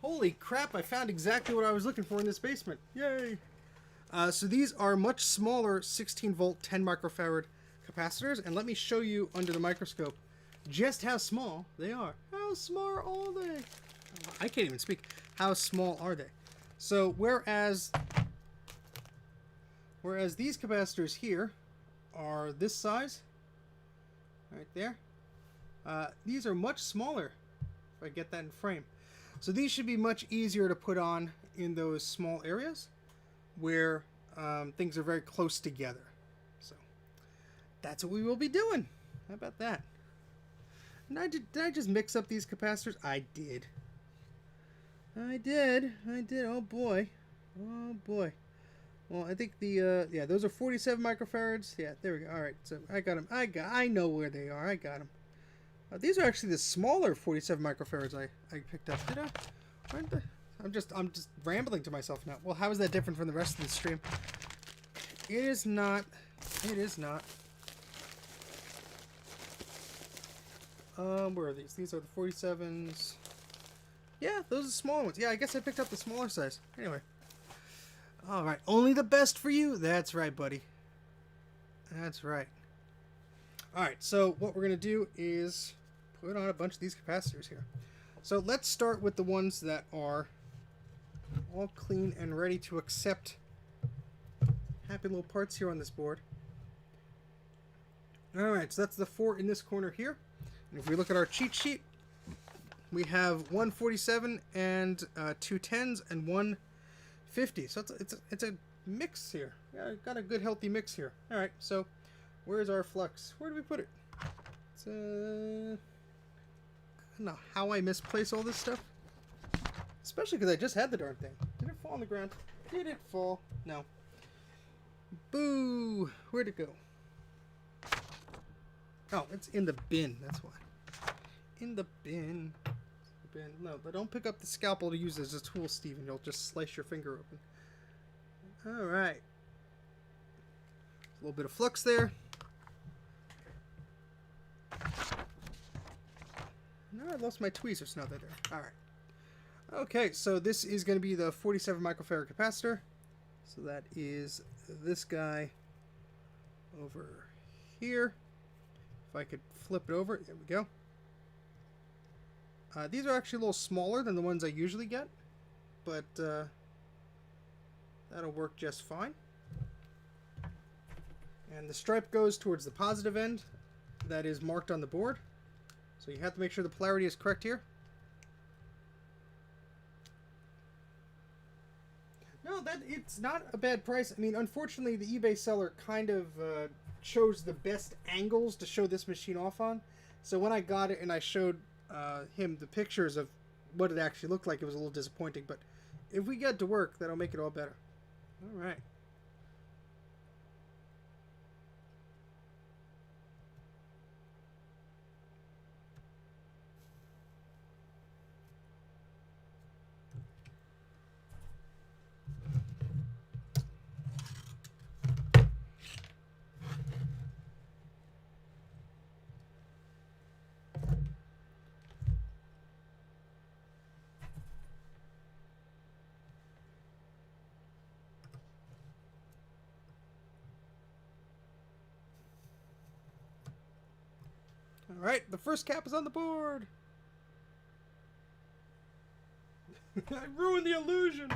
Holy crap, I found exactly what I was looking for in this basement. Yay! So these are much smaller 16 volt 10 microfarad capacitors, and let me show you under the microscope just how small they are. How small are they? I can't even speak. How small are they? So whereas these capacitors here are this size, right there, these are much smaller, if I get that in frame. So these should be much easier to put on in those small areas where things are very close together. So that's what we will be doing. How about that? And did I just mix up these capacitors? I did. I did. Oh boy. Oh boy. Well, I think yeah, those are 47 microfarads. Yeah, there we go. All right, so I got them. I know where they are. I got them. These are actually the smaller 47 microfarads I picked up. Did I? I'm just rambling to myself now. Well, how is that different from the rest of the stream? It is not. It is not. Where are these? These are the 47s. Yeah, those are the smaller ones. Yeah, I guess I picked up the smaller size. Anyway. Alright, only the best for you. That's right, buddy. That's right. Alright, so what we're going to do is put on a bunch of these capacitors here. So let's start with the ones that are all clean and ready to accept happy little parts here on this board. Alright, so that's the 4 in this corner here. And if we look at our cheat sheet, we have 147 and 2 10s and 1 50. So it's a mix here. Yeah, got a good healthy mix here. Alright, so where's our flux? Where do we put it? It's I don't know how I misplace all this stuff. Especially because I just had the darn thing. Did it fall on the ground? Did it fall? No. Boo! Where'd it go? Oh, it's in the bin. That's why. In the bin. No, but don't pick up the scalpel to use as a tool, Steven. You'll just slice your finger open. Alright. A little bit of flux there. I lost my tweezers. No, they're there. All right. Okay, so this is going to be the 47 microfarad capacitor. So that is this guy over here. If I could flip it over, there we go. These are actually a little smaller than the ones I usually get, but that'll work just fine. And the stripe goes towards the positive end that is marked on the board. So you have to make sure the polarity is correct here. No, it's not a bad price. I mean, unfortunately, the eBay seller kind of chose the best angles to show this machine off on. So when I got it and I showed him the pictures of what it actually looked like, it was a little disappointing. But if we get to work, that'll make it all better. All right. Alright, the first cap is on the board! I ruined the illusion!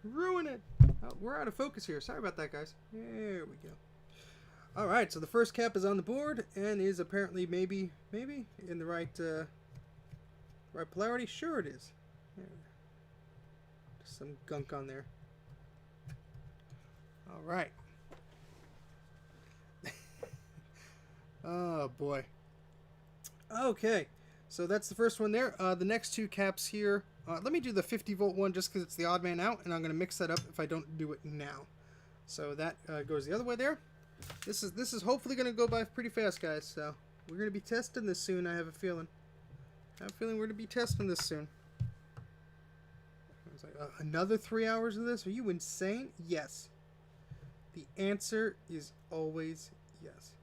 Ruin it! Oh, we're out of focus here. Sorry about that, guys. There we go. Alright, so the first cap is on the board and is apparently maybe in the right polarity. Sure it is. There. Just some gunk on there. Alright. Oh boy. Okay, so that's the first one there. The next two caps here, let me do the 50 volt one just because it's the odd man out, and I'm going to mix that up if I don't do it now. So that goes the other way there. This is hopefully going to go by pretty fast, guys. So we're going to be testing this soon, I have a feeling. I have a feeling we're going to be testing this soon. I was like, another 3 hours of this? Are you insane? Yes. The answer is always yes.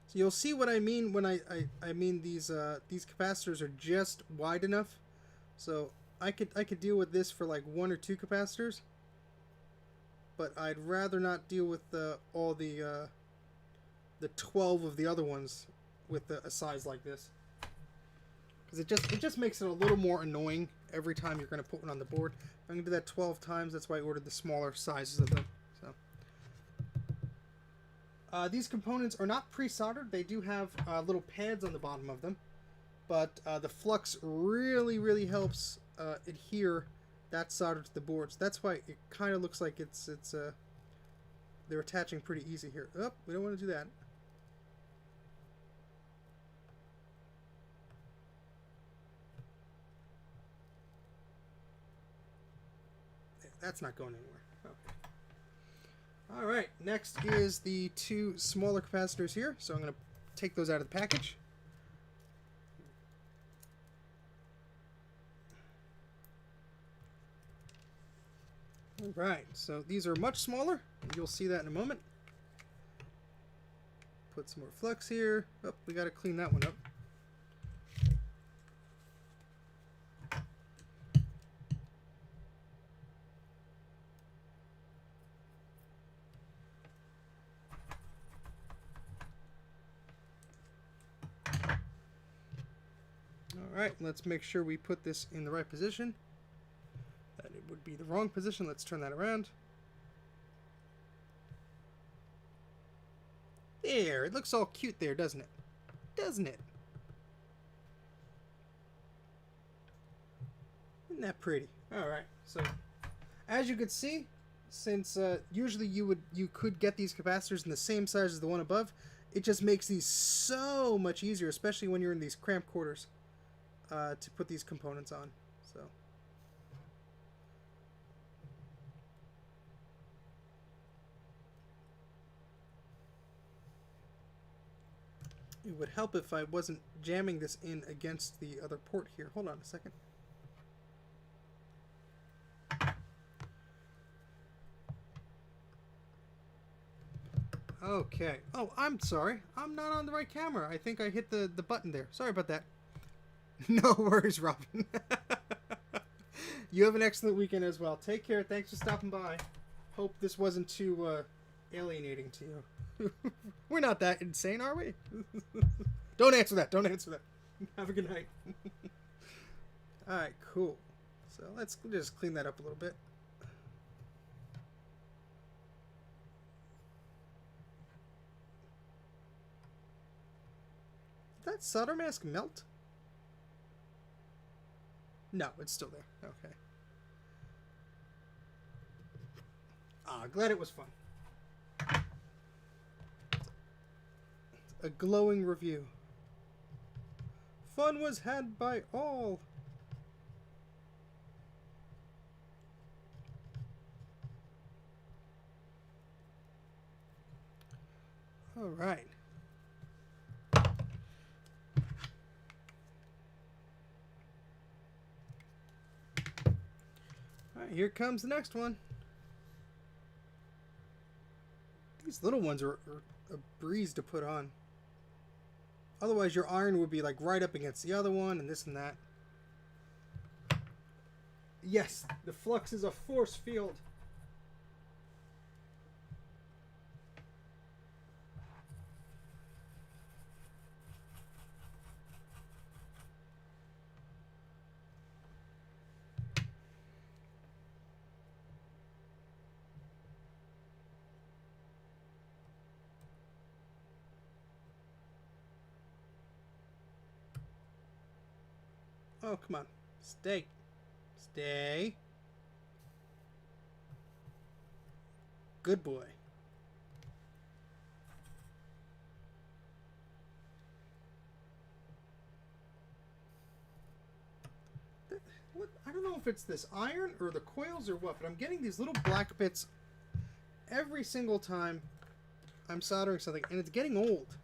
So you'll see what I mean when I mean these capacitors are just wide enough. So I could deal with this for like 1 or 2 capacitors, but I'd rather not deal with all the 12 of the other ones with a size like this, because it just makes it a little more annoying every time you're going to put one on the board. I'm going to do that 12 times. That's why I ordered the smaller sizes of them. So. These components are not pre-soldered. They do have little pads on the bottom of them, but the flux really helps adhere that solder to the boards. That's why it kind of looks like it's they're attaching pretty easy here. Oh, we don't want to do that. That's not going anywhere. Okay. Alright, next is the 2 smaller capacitors here. So I'm going to take those out of the package. Alright, so these are much smaller. You'll see that in a moment. Put some more flux here. Oh, we got to clean that one up. Alright, let's make sure we put this in the right position. That it would be the wrong position. Let's turn that around. There, it looks all cute there, doesn't it? Doesn't it? Isn't that pretty? Alright, so as you can see, since usually you could get these capacitors in the same size as the one above, it just makes these so much easier, especially when you're in these cramped quarters. To put these components on. So It would help if I wasn't jamming this in against the other port here. Hold on a second. Okay. Oh, I'm sorry. I'm not on the right camera. I think I hit the button there. Sorry about that. No worries, Robin. You have an excellent weekend as well. Take care. Thanks for stopping by. Hope this wasn't too alienating to you. We're not that insane, are we? Don't answer that. Don't answer that. Have a good night. Alright, cool. So let's just clean that up a little bit. Did that solder mask melt? No, it's still there. Okay. Glad it was fun. A glowing review. Fun was had by all. All right. Alright, here comes the next one. These little ones are a breeze to put on. Otherwise your iron would be like right up against the other one and this and that. Yes, the flux is a force field. Oh, come on. Stay. Stay. Good boy. What? I don't know if it's this iron or the coils or what, but I'm getting these little black bits every single time I'm soldering something, and it's getting old.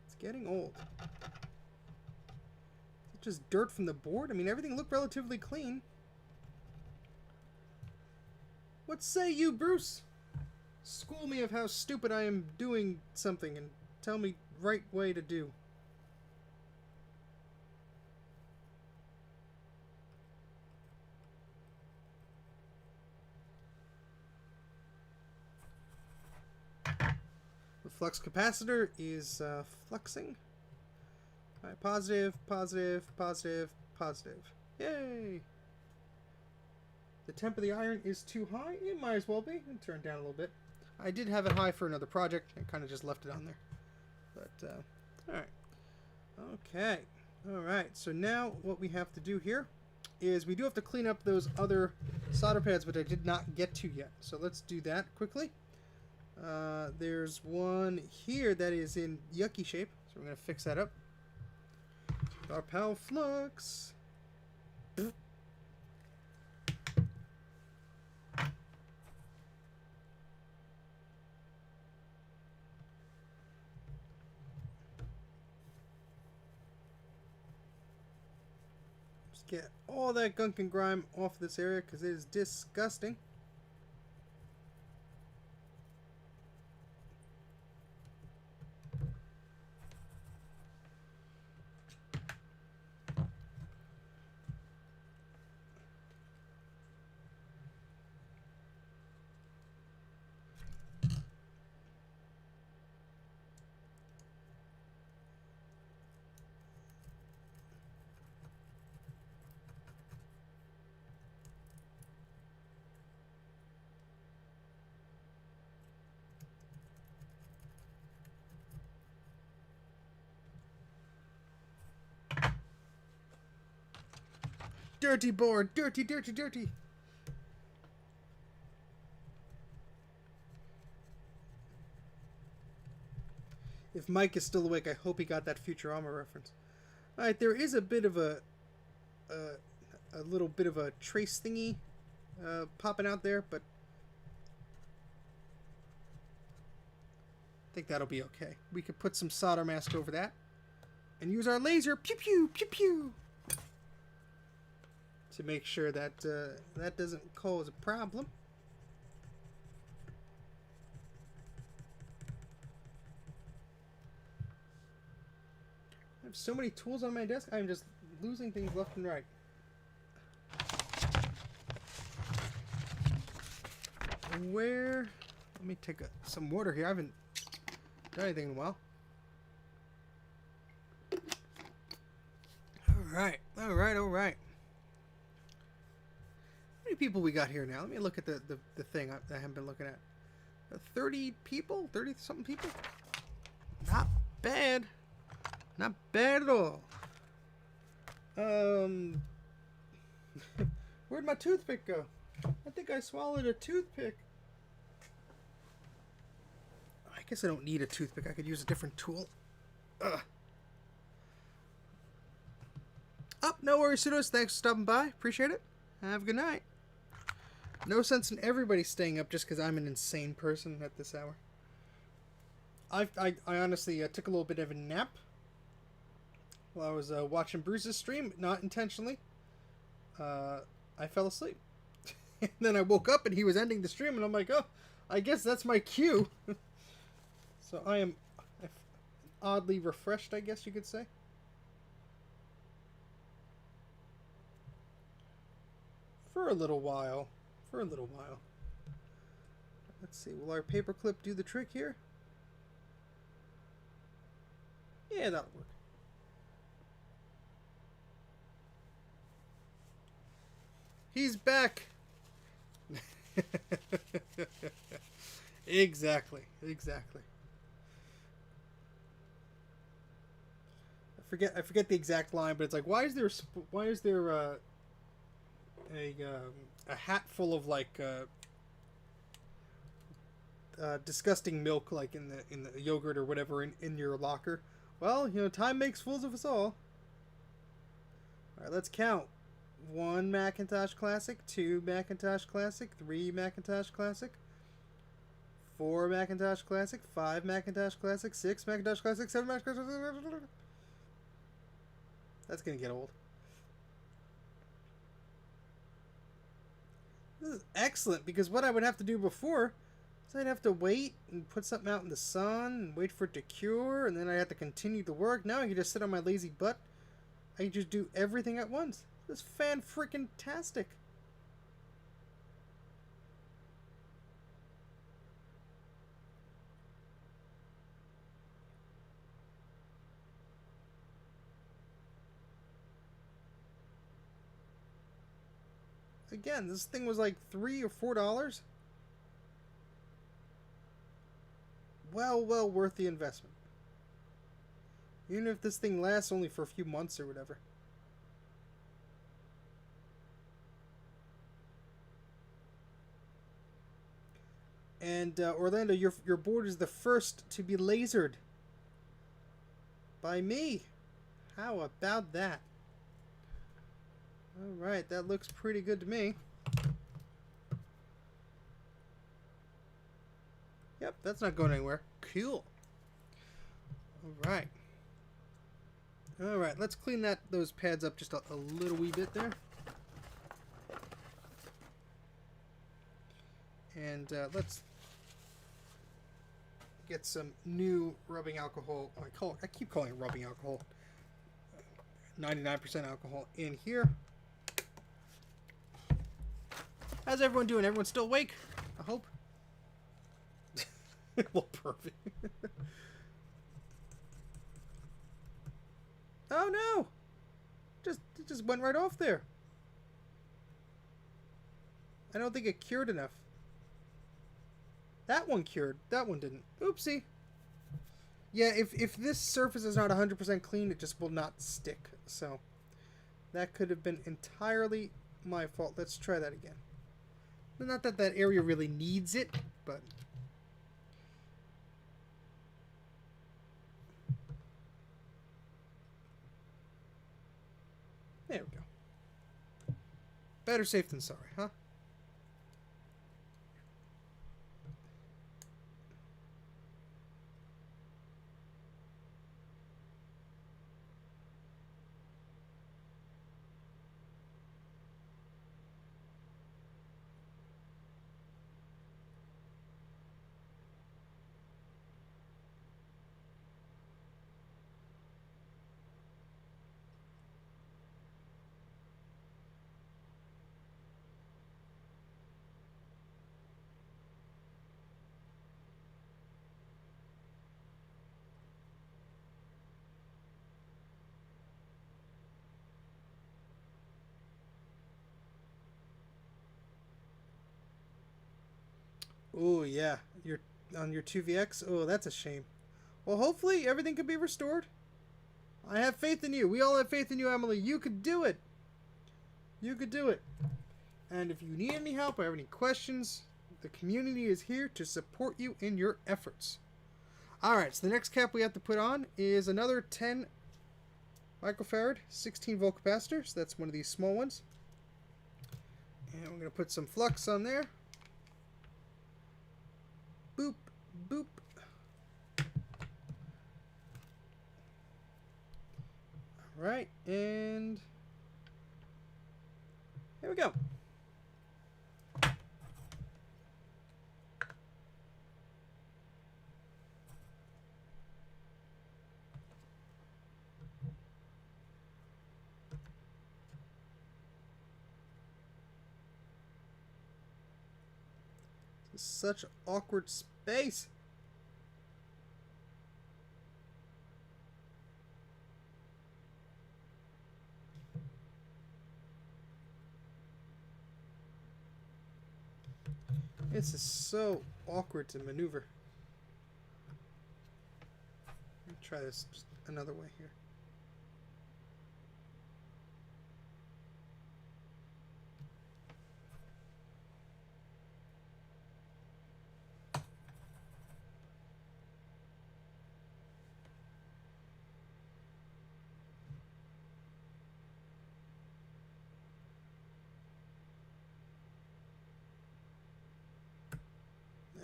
It's getting old. Just dirt from the board? I mean, everything looked relatively clean. What say you, Bruce? School me of how stupid I am doing something and tell me right way to do. The flux capacitor is fluxing. Alright, positive, positive, positive, positive. Yay! The temp of the iron is too high. It might as well be. And turn it down a little bit. I did have it high for another project. I kind of just left it on there. But, alright. Okay. Alright, so now what we have to do here is we do have to clean up those other solder pads, which I did not get to yet. So let's do that quickly. There's one here that is in yucky shape. So we're going to fix that up. Our pal Flux. Just get all that gunk and grime off this area because it is disgusting. Dirty board! Dirty, dirty, dirty! If Mike is still awake, I hope he got that Futurama reference. Alright, there is a bit of a little bit of a trace thingy popping out there, but I think that'll be okay. We could put some solder mask over that and use our laser, pew pew pew pew, to make sure that that doesn't cause a problem. I have so many tools on my desk, I'm just losing things left and right. Where? Let me take some water here. I haven't done anything in a while. Alright, alright, alright. How many people we got here now? Let me look at the thing I haven't been looking at. 30 people? 30-something people? Not bad. Not bad at all. Where'd my toothpick go? I think I swallowed a toothpick. I guess I don't need a toothpick. I could use a different tool. Ugh. Oh, no worries, Pseudos. Thanks for stopping by. Appreciate it. Have a good night. No sense in everybody staying up just because I'm an insane person at this hour. I honestly took a little bit of a nap while I was watching Bruce's stream. Not intentionally. I fell asleep. And then I woke up and he was ending the stream and I'm like, oh, I guess that's my cue. So I am oddly refreshed, I guess you could say. For a little while. For a little while. Let's see, will our paperclip do the trick here? Yeah, that'll work. He's back! Exactly, exactly. I forget the exact line, but it's like, why is there a hat full of like disgusting milk, like in the yogurt or whatever in your locker? Well, you know, time makes fools of us all. All right, let's count. 1 Macintosh Classic, 2 Macintosh Classic, 3 Macintosh Classic, 4 Macintosh Classic, 5 Macintosh Classic, 6 Macintosh Classic, 7 Macintosh Classic. That's gonna get old. This is excellent, because what I would have to do before is I'd have to wait and put something out in the sun and wait for it to cure, and then I have to continue the work. Now I can just sit on my lazy butt. I can just do everything at once. This is fan-freaking-tastic. Again, this thing was like $3 or $4. Well worth the investment. Even if this thing lasts only for a few months or whatever. And Orlando, your board is the first to be lasered by me. How about that? Alright, that looks pretty good to me. Yep, that's not going anywhere. Cool. Alright. Alright, let's clean those pads up just a little wee bit there. And let's get some new rubbing alcohol. I keep calling it rubbing alcohol. 99% alcohol in here. How's everyone doing? Everyone still awake? I hope. Well, perfect. Oh no! It just went right off there. I don't think it cured enough. That one cured. That one didn't. Oopsie. Yeah, if this surface is not 100% clean, it just will not stick. So, that could have been entirely my fault. Let's try that again. Not that that area really needs it, but... There we go. Better safe than sorry, huh? Oh yeah, you're on your 2VX. Oh, that's a shame. Well, hopefully everything can be restored. I have faith in you. We all have faith in you, Emily. You could do it. You could do it. And if you need any help or have any questions, the community is here to support you in your efforts. Alright, so the next cap we have to put on is another 10 microfarad 16 volt capacitor. So that's one of these small ones. And we're going to put some flux on there. Boop, boop. Alright, and here we go. This is such awkward space. This is so awkward to maneuver. Let me try this just another way here.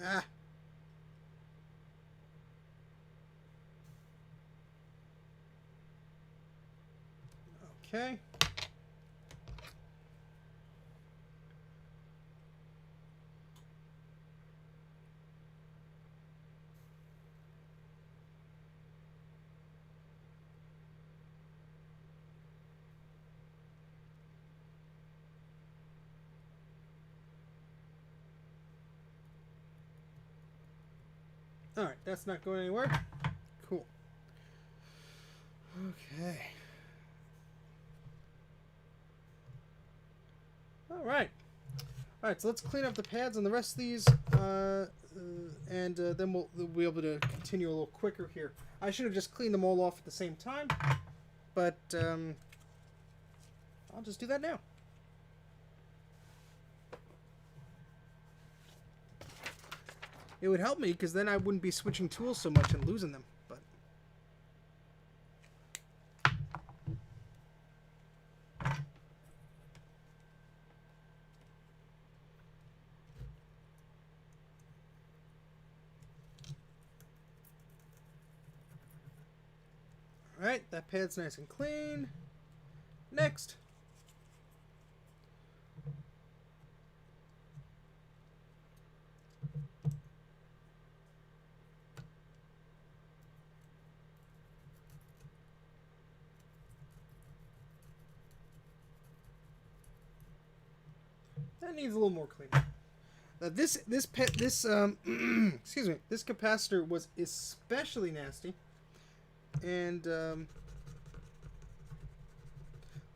Ah. Okay. Alright, that's not going anywhere. Cool. Okay. Alright. Alright, so let's clean up the pads on the rest of these, and then we'll be able to continue a little quicker here. I should have just cleaned them all off at the same time, but I'll just do that now. It would help me, because then I wouldn't be switching tools so much and losing them. But alright, that pad's nice and clean. Next. That needs a little more cleaning. Now this excuse me, this capacitor was especially nasty, and I'm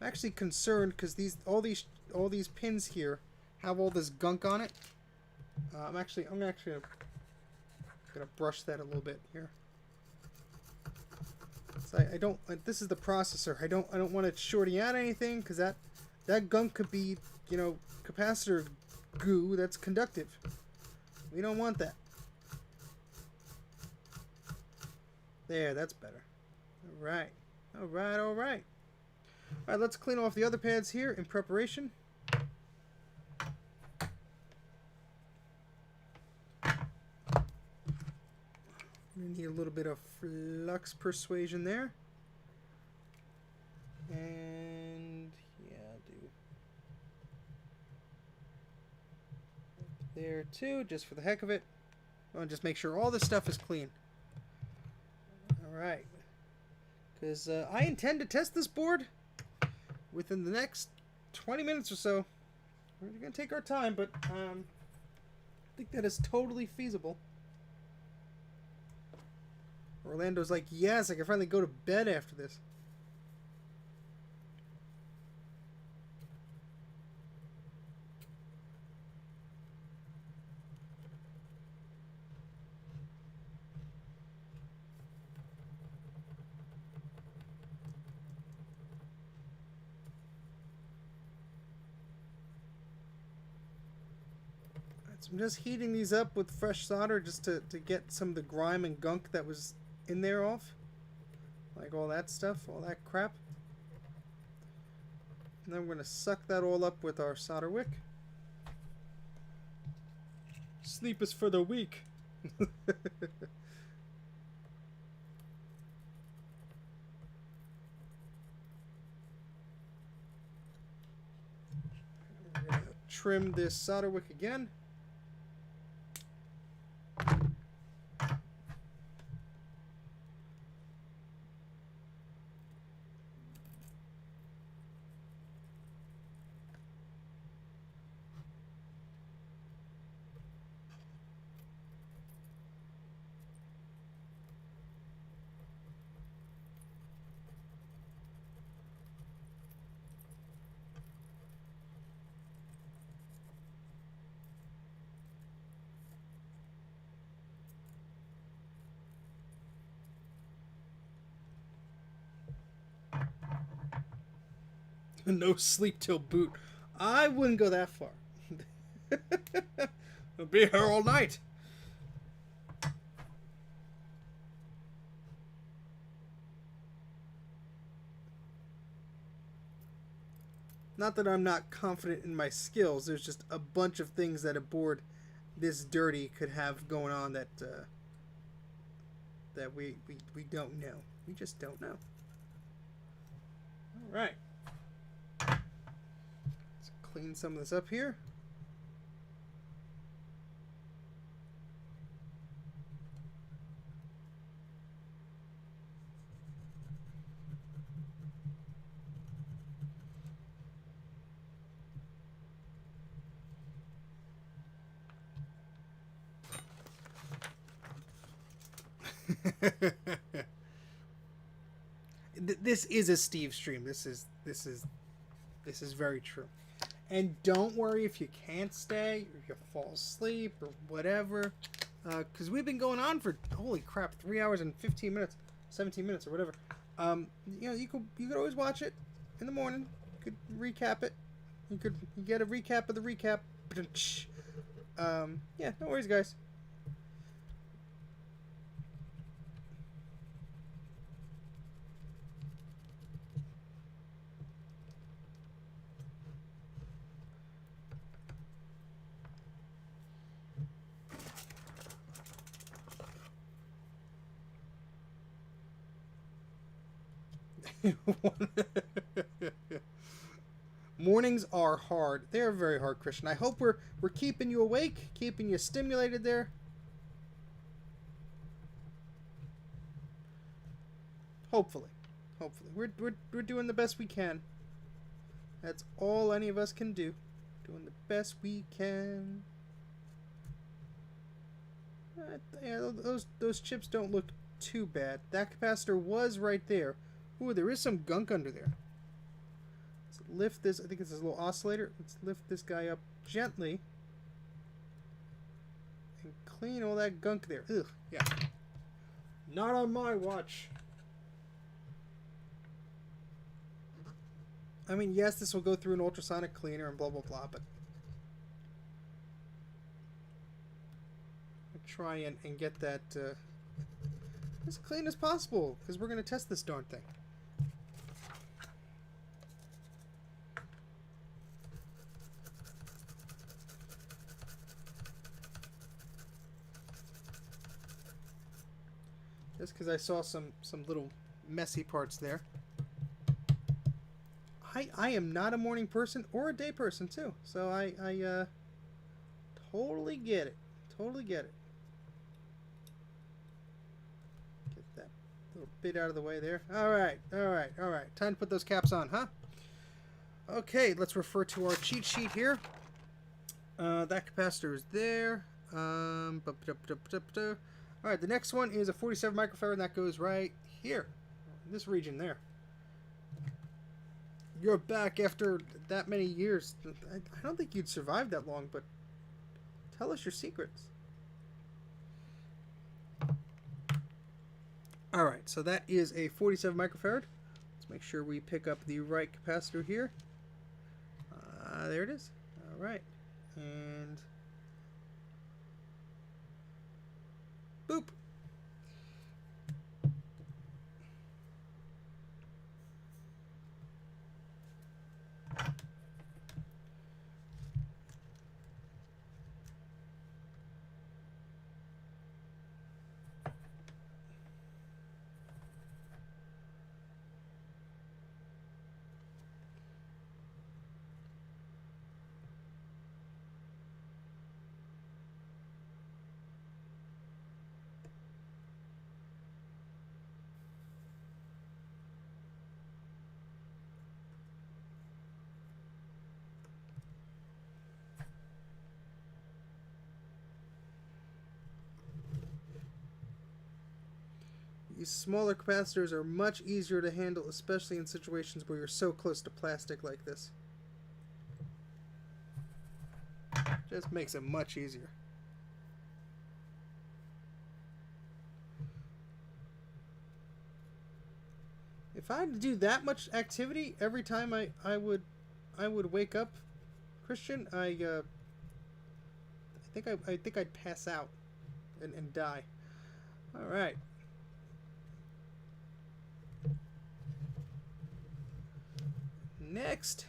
actually concerned because all these pins here have all this gunk on it. I'm actually gonna brush that a little bit here. So I don't. This is the processor. I don't want to shorty out anything, because that gunk could be, you know, capacitor goo that's conductive. We don't want that. There, that's better. Alright. Alright, alright. Alright, let's clean off the other pads here in preparation. We need a little bit of flux persuasion there. And yeah, I'll do there too, just for the heck of it. I'll just make sure all this stuff is clean. Alright. Because I intend to test this board within the next 20 minutes or so. We're going to take our time, but I think that is totally feasible. Orlando's like, yes, I can finally go to bed after this. So I'm just heating these up with fresh solder just to get some of the grime and gunk that was in there off. Like all that stuff, all that crap. And then we're going to suck that all up with our solder wick. Sleep is for the weak. We're going to trim this solder wick again. No sleep till boot. I wouldn't go that far. I'll be here all night. Not that I'm not confident in my skills. There's just a bunch of things that a board this dirty could have going on that that we don't know. We just don't know. All right. Let's clean some of this up here. This is a Steve stream. This is very true. And don't worry if you can't stay or you fall asleep or whatever, because we've been going on for, holy crap, 3 hours and 15 minutes, 17 minutes or whatever. You know, you could always watch it in the morning. You could recap it. You get a recap of the recap. Yeah, no worries, guys. Mornings are hard. They are very hard, Christian. I hope we're keeping you awake, keeping you stimulated there. Hopefully. We're doing the best we can. That's all any of us can do. Doing the best we can. Yeah, those chips don't look too bad. That capacitor was right there. Ooh, there is some gunk under there. Let's lift this. I think it's this little oscillator. Let's lift this guy up gently and clean all that gunk there. Ugh, yeah. Not on my watch. I mean, yes, this will go through an ultrasonic cleaner and blah, blah, blah, but I'll try and get that as clean as possible, because we're going to test this darn thing. Just because I saw some little messy parts there. I am not a morning person or a day person too, so I totally get it. Totally get it. Get that little bit out of the way there. All right. Time to put those caps on, huh? Okay, let's refer to our cheat sheet here. That capacitor is there. All right, the next one is a 47 microfarad, and that goes right here, in this region there. You're back after that many years. I don't think you'd survive that long, but tell us your secrets. All right, so that is a 47 microfarad. Let's make sure we pick up the right capacitor here. There it is. All right, and These smaller capacitors are much easier to handle, especially in situations where you're so close to plastic like this. Just makes it much easier. If I had to do that much activity every time I would wake up, Christian, I think I'd pass out and die. All right. Next.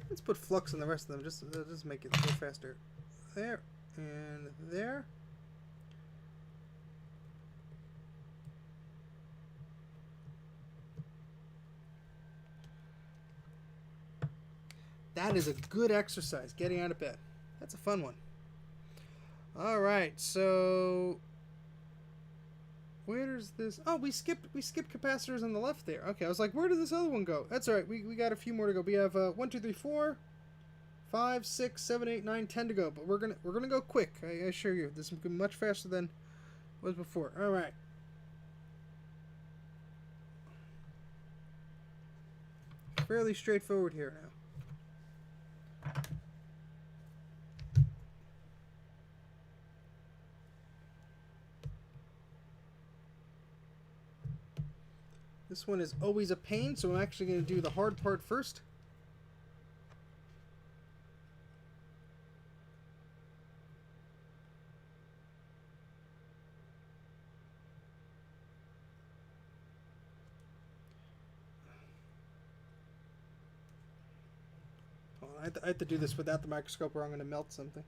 Let's put flux on the rest of them, just make it go faster. There and there. That is a good exercise, getting out of bed. That's a fun one. All right, so where's this? Oh, we skipped capacitors on the left there. Okay, I was like, where did this other one go? That's all right. We got a few more to go. We have 1, 2, 3, 4, 5, 6, 7, 8, 9, 10 to go. But we're gonna go quick. I assure you, this is much faster than it was before. All right. Fairly straightforward here now. This one is always a pain, so I'm actually going to do the hard part first. Hold on, I have to do this without the microscope or I'm going to melt something.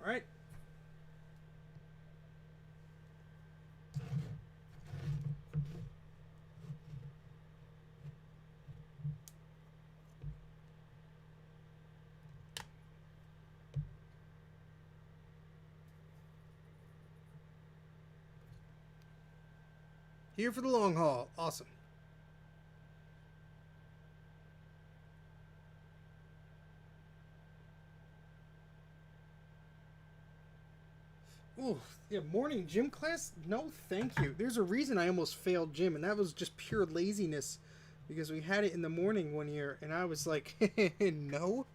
All right. Here for the long haul. Awesome. Ooh, yeah, morning gym class? No, thank you. There's a reason I almost failed gym, and that was just pure laziness because we had it in the morning one year, and I was like, no,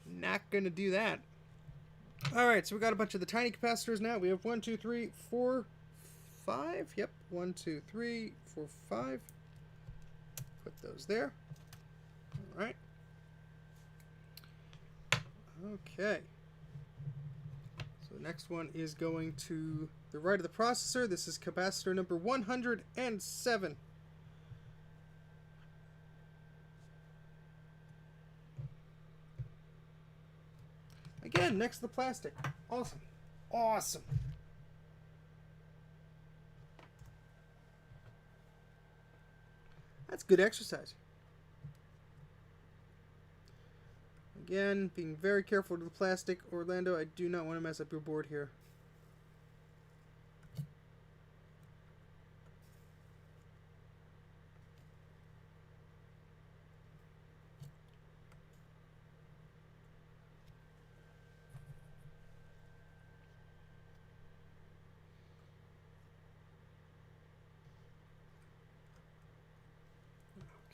not gonna do that. All right, so we got a bunch of the tiny capacitors now. We have 1, 2, 3, 4, 5. Yep, 1, 2, 3, 4, 5. Put those there. All right. Okay. So the next one is going to the right of the processor. This is capacitor number 107. Again, next to the plastic. Awesome. Awesome. That's good exercise. Again, being very careful with the plastic. Orlando, I do not want to mess up your board here.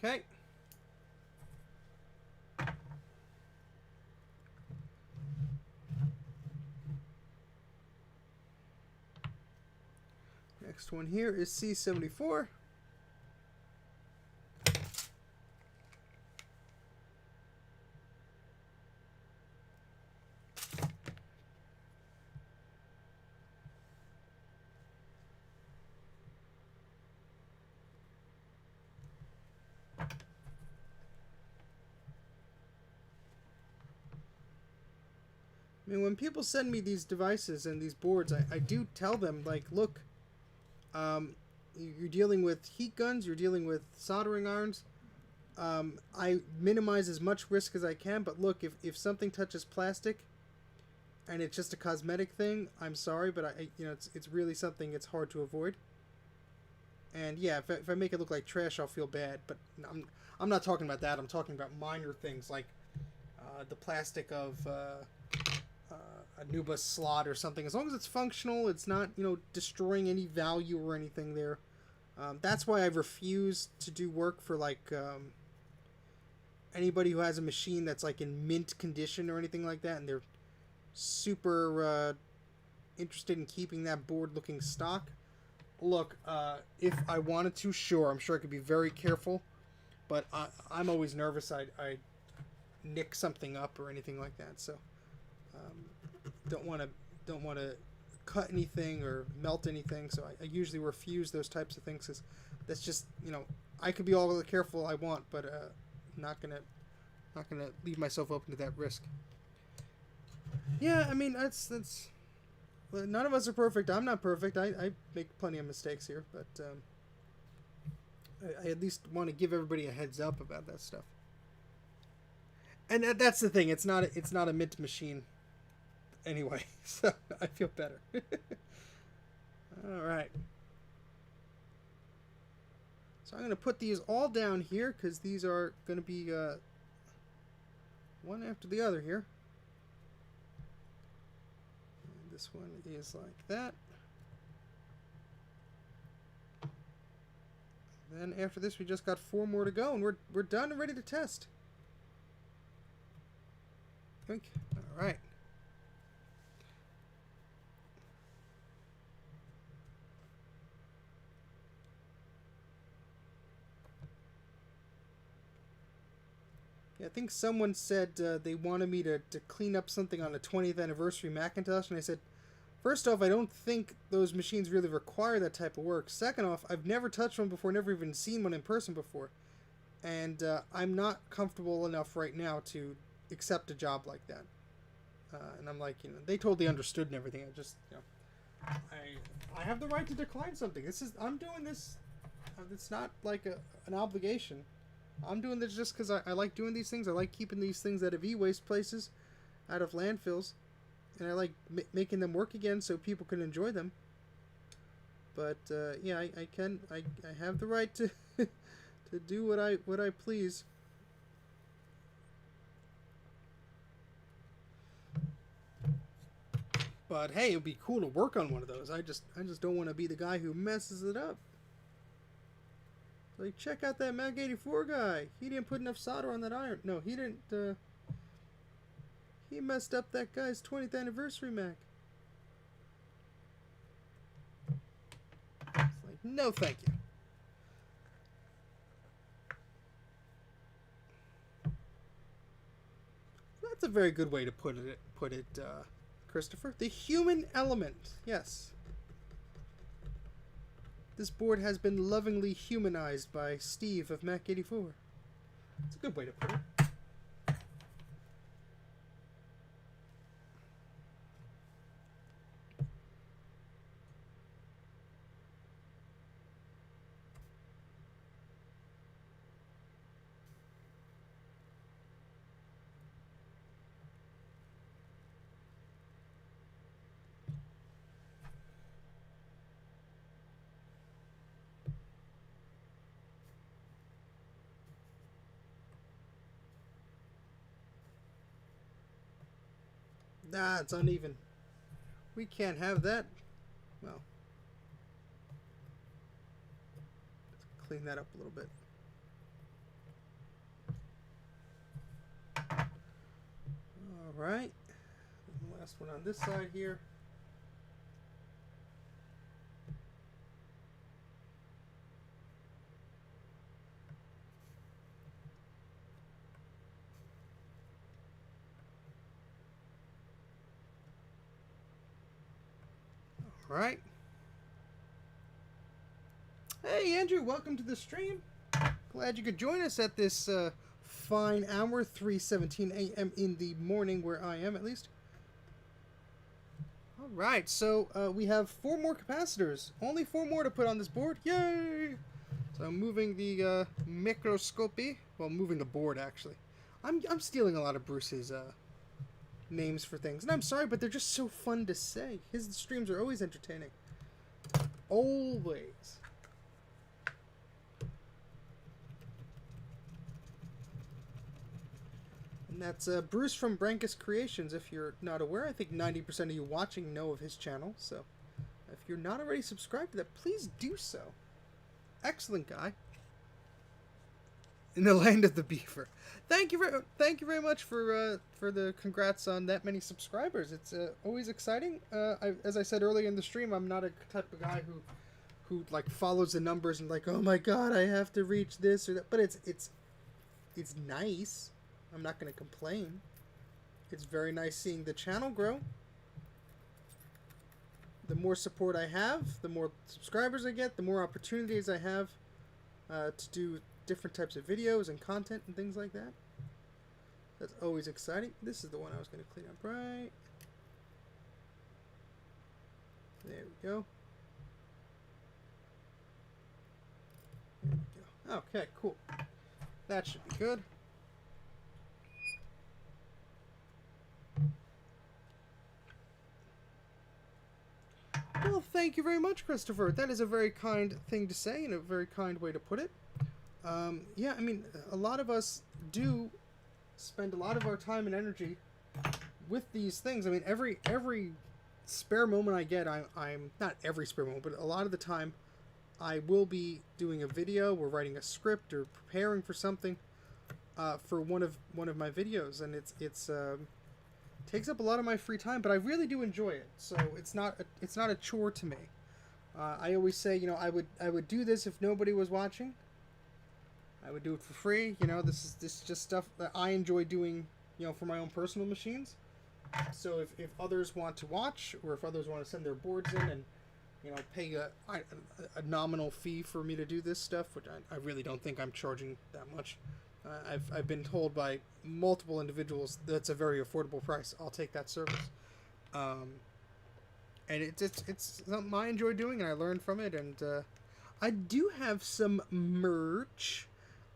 Okay. Next one here is C74. I mean, when people send me these devices and these boards, I do tell them, like, look, you're dealing with heat guns, you're dealing with soldering irons. I minimize as much risk as I can, but look, if something touches plastic and it's just a cosmetic thing, I'm sorry, but it's really something it's hard to avoid. And yeah, if I make it look like trash, I'll feel bad. But I'm not talking about that. I'm talking about minor things like the plastic of a Nuba slot or something. As long as it's functional, it's not destroying any value or anything there. That's why I've refused to do work for like anybody who has a machine that's like in mint condition or anything like that, and they're super interested in keeping that board looking stock. Look, if I wanted to, sure, I'm sure I could be very careful, but I'm always nervous I nick something up or anything like that. So don't want to cut anything or melt anything. So I usually refuse those types of things, because that's just I could be all the careful I want, but not gonna leave myself open to that risk. Yeah, I mean that's. Well, none of us are perfect. I'm not perfect. I make plenty of mistakes here, but I at least want to give everybody a heads up about that stuff. And that's the thing. It's not a mint machine, anyway. So I feel better. All right. So I'm going to put these all down here, because these are going to be one after the other here. This one is like that. Then after this, we just got 4 more to go, and we're done and ready to test. All right. Yeah, I think someone said they wanted me to clean up something on the 20th anniversary Macintosh, and I said, first off, I don't think those machines really require that type of work. Second off, I've never touched one before, never even seen one in person before. And I'm not comfortable enough right now to accept a job like that. And I'm like, they totally understood and everything. I just, I have the right to decline something. I'm doing this. It's not like an obligation. I'm doing this just because I like doing these things. I like keeping these things out of e-waste places, out of landfills. And I like making them work again so people can enjoy them. But yeah, I have the right to to do what I please. But hey, it'd be cool to work on one of those. I just don't want to be the guy who messes it up. Like, check out that Mac84 guy. He didn't put enough solder on that iron. No, he didn't. He messed up that guy's 20th anniversary Mac. It's like, no thank you. That's a very good way to put it, Christopher. The human element, yes. This board has been lovingly humanized by Steve of Mac84. It's a good way to put it. Nah, it's uneven. We can't have that. Well, let's clean that up a little bit. All right. Last one on this side here. Right. Hey Andrew, welcome to the stream. Glad you could join us at this fine hour, 3:17 a.m. in the morning, where I am at least. All right, so we have 4 more capacitors. Only 4 more to put on this board. Yay! So I'm moving the microscopy. Well, moving the board actually. I'm stealing a lot of Bruce's names for things, and I'm sorry, but they're just so fun to say. His streams are always entertaining. Always. And that's Bruce from Brankus Creations. If you're not aware, I think 90% of you watching know of his channel. So if you're not already subscribed to that, please do so. Excellent guy. In the land of the beaver. Thank you very much for the congrats on that many subscribers. It's always exciting. As I said earlier in the stream, I'm not a type of guy who like follows the numbers and like, oh my god, I have to reach this or that. But it's nice. I'm not going to complain. It's very nice seeing the channel grow. The more support I have, the more subscribers I get, the more opportunities I have to do different types of videos and content and things like that. That's always exciting. This is the one I was going to clean up right. There we go. There we go. Okay, cool. That should be good. Well, thank you very much, Christopher. That is a very kind thing to say and a very kind way to put it. Yeah, I mean, a lot of us do spend a lot of our time and energy with these things. I mean, every spare moment I get, I'm not every spare moment, but a lot of the time, I will be doing a video or writing a script or preparing for something for one of my videos, and it's takes up a lot of my free time, but I really do enjoy it. So it's not a chore to me. I always say, you know, I would do this if nobody was watching. I would do it for free. You know, this is just stuff that I enjoy doing, you know, for my own personal machines. So if others want to watch, or if others want to send their boards in and, you know, pay a nominal fee for me to do this stuff, which I really don't think I'm charging that much. I've been told by multiple individuals that's a very affordable price. I'll take that service. And it's something I enjoy doing, and I learn from it. And I do have some merch.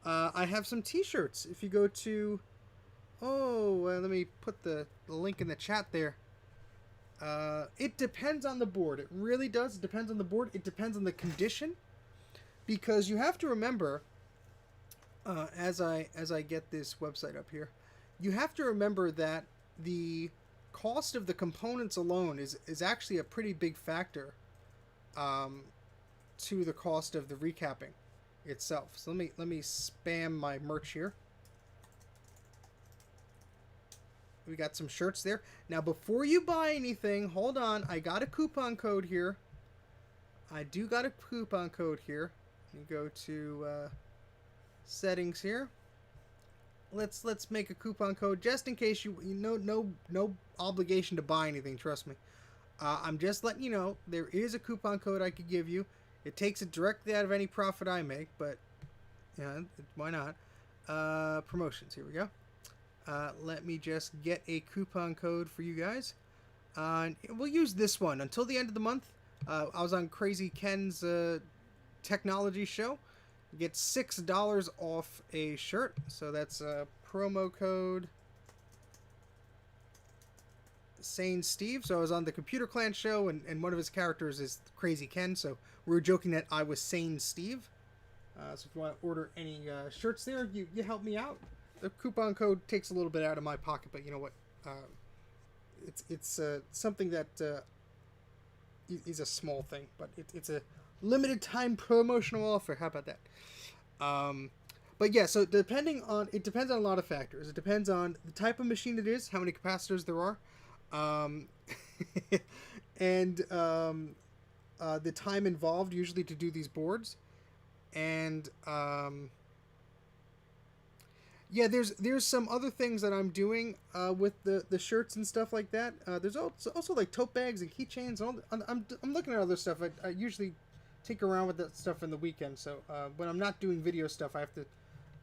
I have some T-shirts. If you go to, let me put the link in the chat there. It depends on the board. It really does. It depends on the board. It depends on the condition, because you have to remember. As I get this website up here, you have to remember that the cost of the components alone is actually a pretty big factor to the cost of the recapping itself. So let me spam my merch here. We got some shirts there. Now before you buy anything, hold on, I got a coupon code here. I do got a coupon code here. You go to settings here. Let's make a coupon code just in case you no obligation to buy anything, trust me. I'm just letting you know there is a coupon code I could give you. It takes it directly out of any profit I make, but yeah, why not? Promotions, here we go. Let me just get a coupon code for you guys. We'll use this one until the end of the month. I was on Crazy Ken's technology show. You get $6 off a shirt, so that's a promo code Sane Steve. So I was on the Computer Clan show, and one of his characters is Crazy Ken, so we were joking that I was Sane Steve. So if you want to order any shirts there, you help me out. The coupon code takes a little bit out of my pocket, but you know what? It's something that is a small thing, but it's a limited time promotional offer. How about that? But yeah, so it depends on a lot of factors. It depends on the type of machine it is, how many capacitors there are, and the time involved usually to do these boards, and yeah, there's some other things that I'm doing with the shirts and stuff like that. There's also like tote bags and keychains. I'm looking at other stuff. I usually tinker around with that stuff in the weekend. So when I'm not doing video stuff, I have to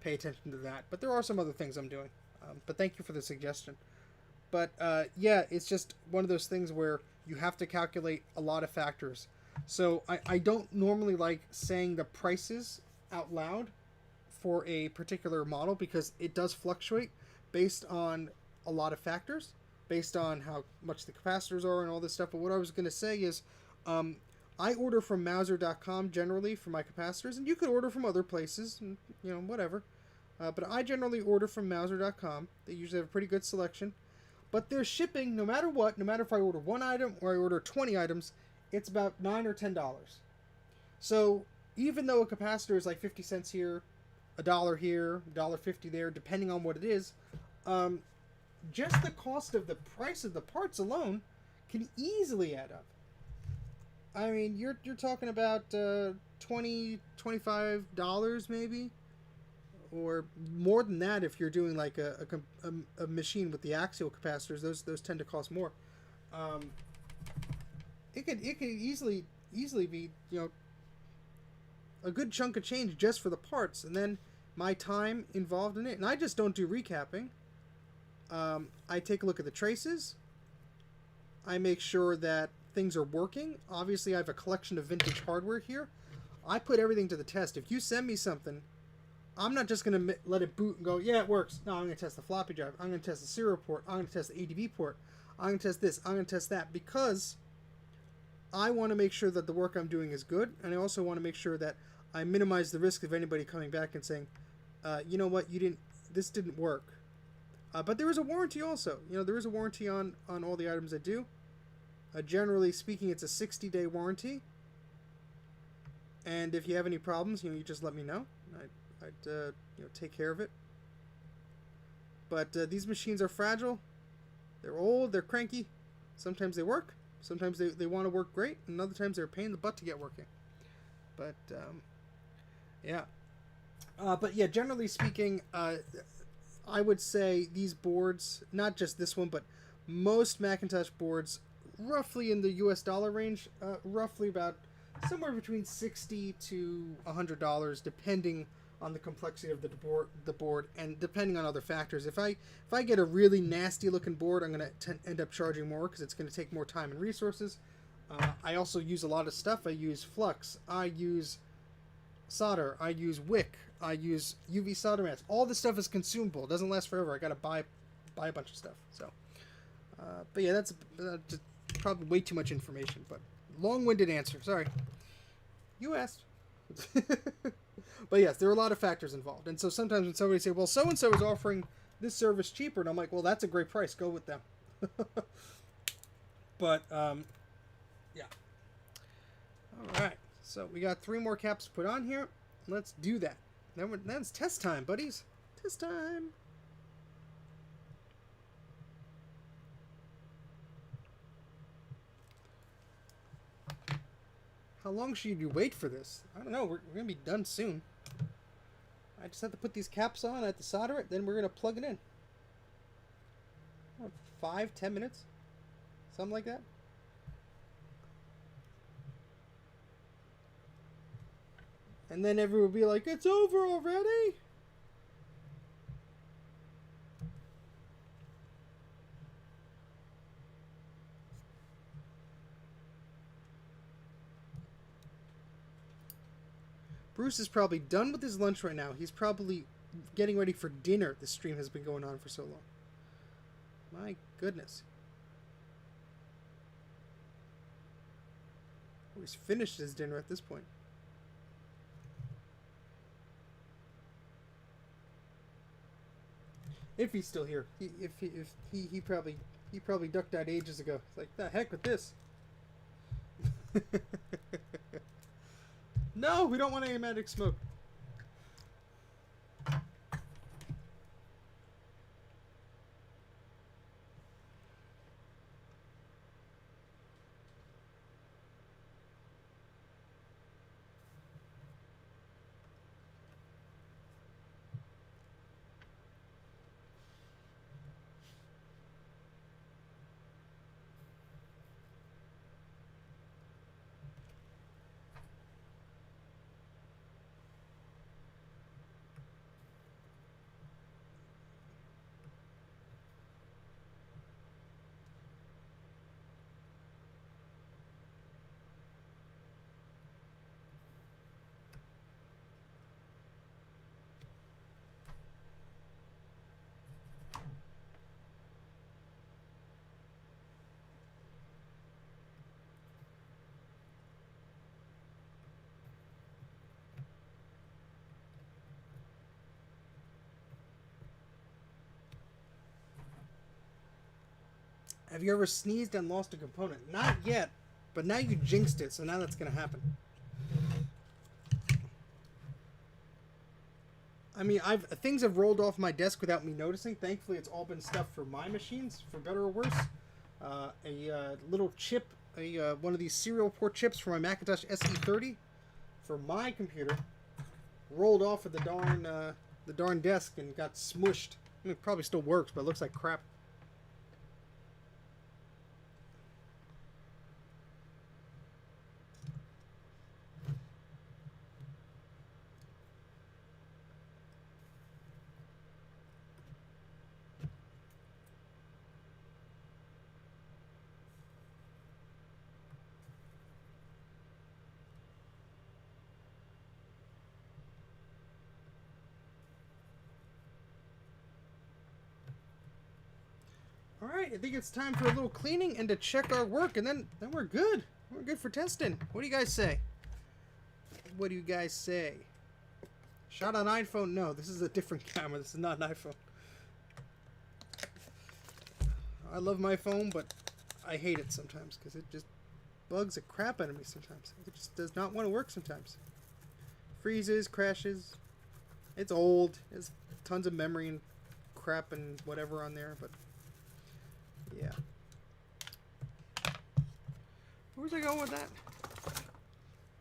pay attention to that. But there are some other things I'm doing. But thank you for the suggestion. But yeah, it's just one of those things where you have to calculate a lot of factors. So I don't normally like saying the prices out loud for a particular model because it does fluctuate based on a lot of factors, based on how much the capacitors are and all this stuff. But what I was going to say is, I order from Mouser.com generally for my capacitors, and you could order from other places, and, you know, whatever. But I generally order from Mouser.com. They usually have a pretty good selection. But their shipping, no matter what, no matter if I order one item or I order 20 items, it's about $9 or $10. So even though a capacitor is like 50 cents here, $1 here, $1.50 there, depending on what it is, just the cost of the price of the parts alone can easily add up. I mean, you're talking about $20, $25 maybe, or more than that if you're doing like a machine with the axial capacitors. Those tend to cost more. It could easily be, you know, a good chunk of change just for the parts, and then my time involved in it. And I just don't do recapping. I take a look at the traces. I make sure that things are working. Obviously, I have a collection of vintage hardware here. I put everything to the test. If you send me something, I'm not just going to let it boot and go, yeah, it works. No, I'm going to test the floppy drive. I'm going to test the serial port. I'm going to test the ADB port. I'm going to test this. I'm going to test that, because I want to make sure that the work I'm doing is good, and I also want to make sure that I minimize the risk of anybody coming back and saying, you know what, this didn't work. But there is a warranty also. You know, there is a warranty on all the items I do. Generally speaking, it's a 60-day warranty. And if you have any problems, you know, you just let me know. I'd you know, take care of it. But these machines are fragile. They're old. They're cranky. Sometimes they work. Sometimes they want to work great, and other times they're a pain in the butt to get working. But yeah. But yeah, generally speaking, I would say these boards, not just this one, but most Macintosh boards, roughly in the US dollar range, roughly about somewhere between $60 to $100, depending on the complexity of the board and depending on other factors. If I get a really nasty looking board, I'm going to end up charging more because it's going to take more time and resources. I also use a lot of stuff. I use flux. I use solder. I use wick. I use UV solder mats. All this stuff is consumable. It doesn't last forever. I got to buy a bunch of stuff. So, but yeah, that's just probably way too much information. But long-winded answer. Sorry. You asked. But yes, there are a lot of factors involved. And so sometimes when somebody say, well, so-and-so is offering this service cheaper, and I'm like, well, that's a great price. Go with them. But, yeah. All right. So we got 3 more caps to put on here. Let's do that. Then it's test time, buddies. Test time. How long should you wait for this? I don't know. We're going to be done soon. I just have to put these caps on. I have to solder it. Then we're going to plug it in. 5-10 minutes? Something like that. And then everyone will be like, it's over already? Bruce is probably done with his lunch right now. He's probably getting ready for dinner. This stream has been going on for so long. My goodness. Oh, he's finished his dinner at this point. If he's still here. He probably ducked out ages ago. It's like, the heck with this. No, we don't want aromatic smoke. Have you ever sneezed and lost a component? Not yet, but now you jinxed it, so now that's going to happen. I mean, things have rolled off my desk without me noticing. Thankfully, it's all been stuff for my machines, for better or worse. A little chip, one of these serial port chips for my Macintosh SE30 for my computer rolled off of the darn desk and got smushed. I mean, it probably still works, but it looks like crap. Alright, I think it's time for a little cleaning and to check our work, and then we're good. We're good for testing. What do you guys say? What do you guys say? Shot on iPhone? No, this is a different camera. This is not an iPhone. I love my phone, but I hate it sometimes because it just bugs the crap out of me sometimes. It just does not want to work sometimes. Freezes, crashes. It's old. There's tons of memory and crap and whatever on there, but yeah. Where's I going with that?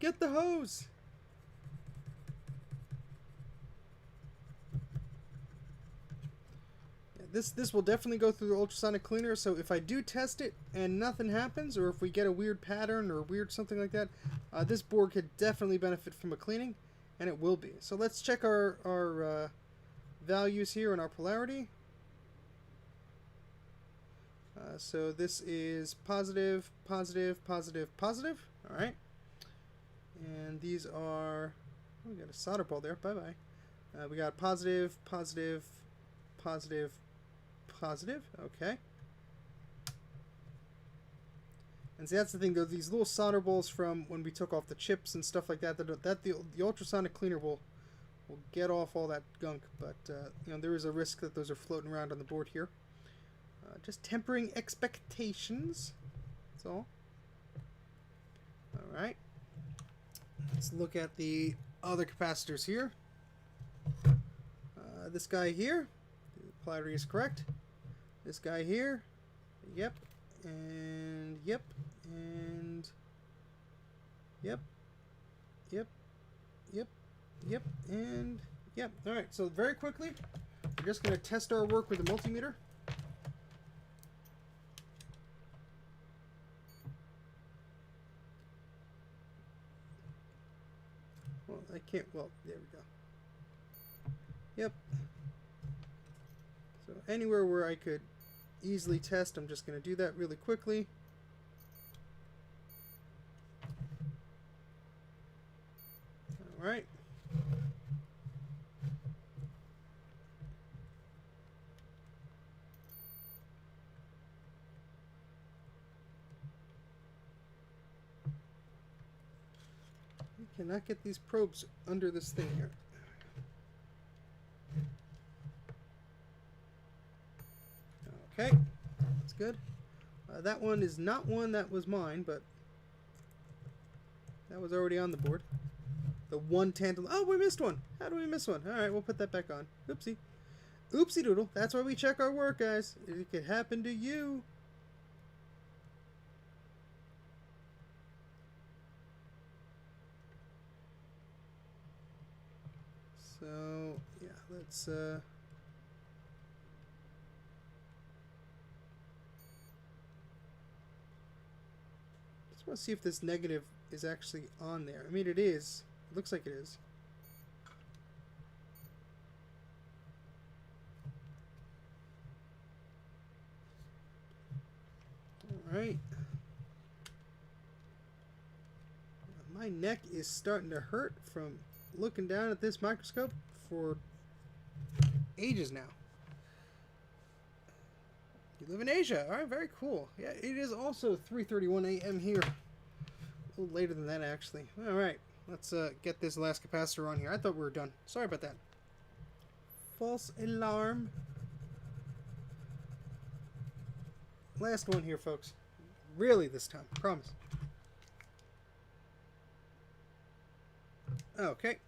Get the hose! Yeah, this will definitely go through the ultrasonic cleaner, so if I do test it and nothing happens, or if we get a weird pattern or weird something like that, this board could definitely benefit from a cleaning, and it will be. So let's check our values here and our polarity. So this is positive, positive, positive, positive. All right. And these are, oh, we got a solder ball there. Bye-bye. We got positive, positive, positive, positive. Okay. And see, that's the thing, though. These little solder balls from when we took off the chips and stuff like that, the ultrasonic cleaner will get off all that gunk. But, you know, there is a risk that those are floating around on the board here. Just tempering expectations. That's all. Alright. Let's look at the other capacitors here. This guy here. The polarity is correct. This guy here. Yep. And yep. And yep. Yep. Yep. Yep. And yep. Alright, so very quickly, we're just going to test our work with the multimeter. Well, I can't, well, there we go. Yep. So anywhere where I could easily test, I'm just going to do that really quickly. Alright. Cannot get these probes under this thing here. Okay, that's good. That one is not one that was mine, but that was already on the board. The one tantalum. Oh, we missed one. How do we miss one? All right, we'll put that back on. Oopsie. Oopsie doodle. That's why we check our work, guys. It could happen to you. So, yeah, let's, just want to see if this negative is actually on there. I mean, it is. It looks like it is. Alright. My neck is starting to hurt from looking down at this microscope for ages now. You live in Asia. Alright, very cool. Yeah, it is also 3:31 a.m. here. A little later than that, actually. Alright, let's get this last capacitor on here. I thought we were done. Sorry about that. False alarm. Last one here, folks. Really this time, promise. Okay.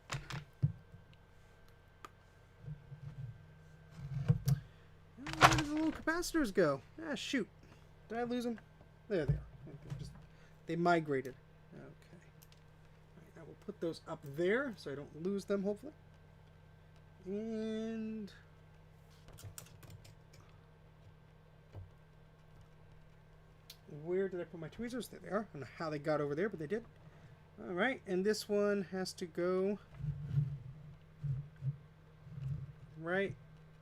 Where did the little capacitors go? Ah, shoot. Did I lose them? There they are. They migrated. Okay. All right, now we'll put those up there so I don't lose them, hopefully. And where did I put my tweezers? There they are. I don't know how they got over there, but they did. All right, and this one has to go right